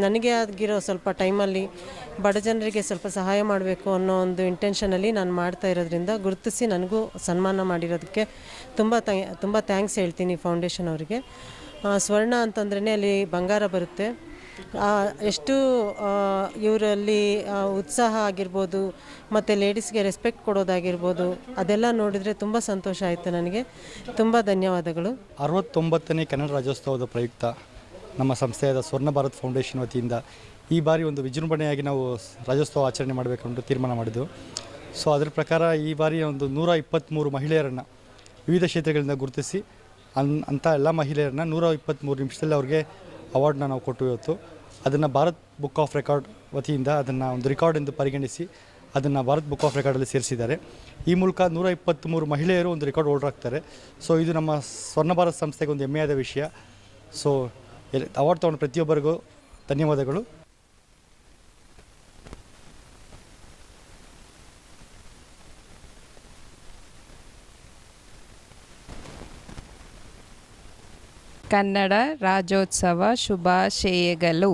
ನನಗೆ ಆಗಿರೋ ಸ್ವಲ್ಪ ಟೈಮಲ್ಲಿ ಬಡ ಜನರಿಗೆ ಸ್ವಲ್ಪ ಸಹಾಯ ಮಾಡಬೇಕು ಅನ್ನೋ ಒಂದು ಇಂಟೆನ್ಷನಲ್ಲಿ ನಾನು ಮಾಡ್ತಾ ಇರೋದ್ರಿಂದ ಗುರುತಿಸಿ ನನಗೂ ಸನ್ಮಾನ ಮಾಡಿರೋದಕ್ಕೆ ತುಂಬ ಥ್ಯಾಂಕ್ಸ್ ಹೇಳ್ತೀನಿ ಫೌಂಡೇಶನ್ ಅವರಿಗೆ. ಸ್ವರ್ಣ ಅಂತಂದ್ರೇ ಅಲ್ಲಿ ಬಂಗಾರ ಬರುತ್ತೆ. ಎಷ್ಟು ಇವರಲ್ಲಿ ಉತ್ಸಾಹ ಆಗಿರ್ಬೋದು ಮತ್ತು ಲೇಡೀಸ್ಗೆ ರೆಸ್ಪೆಕ್ಟ್ ಕೊಡೋದಾಗಿರ್ಬೋದು, ಅದೆಲ್ಲ ನೋಡಿದರೆ ತುಂಬ ಸಂತೋಷ ಆಯಿತು ನನಗೆ. ತುಂಬ ಧನ್ಯವಾದಗಳು. 69ನೇ ಕನ್ನಡ ರಾಜ್ಯೋತ್ಸವದ ಪ್ರಯುಕ್ತ ನಮ್ಮ ಸಂಸ್ಥೆಯಾದ ಸ್ವರ್ಣ ಭಾರತ್ ಫೌಂಡೇಶನ್ ವತಿಯಿಂದ ಈ ಬಾರಿ ಒಂದು ವಿಜೃಂಭಣೆಯಾಗಿ ನಾವು ರಾಜ್ಯೋತ್ಸವ ಆಚರಣೆ ಮಾಡಬೇಕೆಂದು ತೀರ್ಮಾನ ಮಾಡಿದ್ದೆವು. ಸೊ ಅದರ ಪ್ರಕಾರ ಈ ಬಾರಿ ಒಂದು 123 ಮಹಿಳೆಯರನ್ನು ವಿವಿಧ ಕ್ಷೇತ್ರಗಳಿಂದ ಗುರುತಿಸಿ ಅಂಥ ಎಲ್ಲ ಮಹಿಳೆಯರನ್ನ 123 ನಿಮಿಷದಲ್ಲಿ ಅವ್ರಿಗೆ ಅವಾರ್ಡ್ನ ನಾವು ಕೊಟ್ಟು ಇವತ್ತು ಅದನ್ನು ಭಾರತ್ ಬುಕ್ ಆಫ್ ರೆಕಾರ್ಡ್ ವತಿಯಿಂದ ಅದನ್ನು ಒಂದು ರೆಕಾರ್ಡ್ ಎಂದು ಪರಿಗಣಿಸಿ ಅದನ್ನು ಭಾರತ್ ಬುಕ್ ಆಫ್ ರೆಕಾರ್ಡಲ್ಲಿ ಸೇರಿಸಿದ್ದಾರೆ. ಈ ಮೂಲಕ 123 ಮಹಿಳೆಯರು ಒಂದು ರೆಕಾರ್ಡ್ ಹೋಲ್ಡರ್ ಆಗ್ತಾರೆ. ಸೊ ಇದು ನಮ್ಮ ಸ್ವರ್ಣ ಭಾರತ್ ಸಂಸ್ಥೆಗೆ ಒಂದು ಹೆಮ್ಮೆಯಾದ ವಿಷಯ. ಸೊ ಅವಾರ್ಡ್ ತೊಗೊಂಡು ಪ್ರತಿಯೊಬ್ಬರಿಗೂ ಧನ್ಯವಾದಗಳು. ಕನ್ನಡ ರಾಜ್ಯೋತ್ಸವ ಶುಭಾಶಯಗಳು.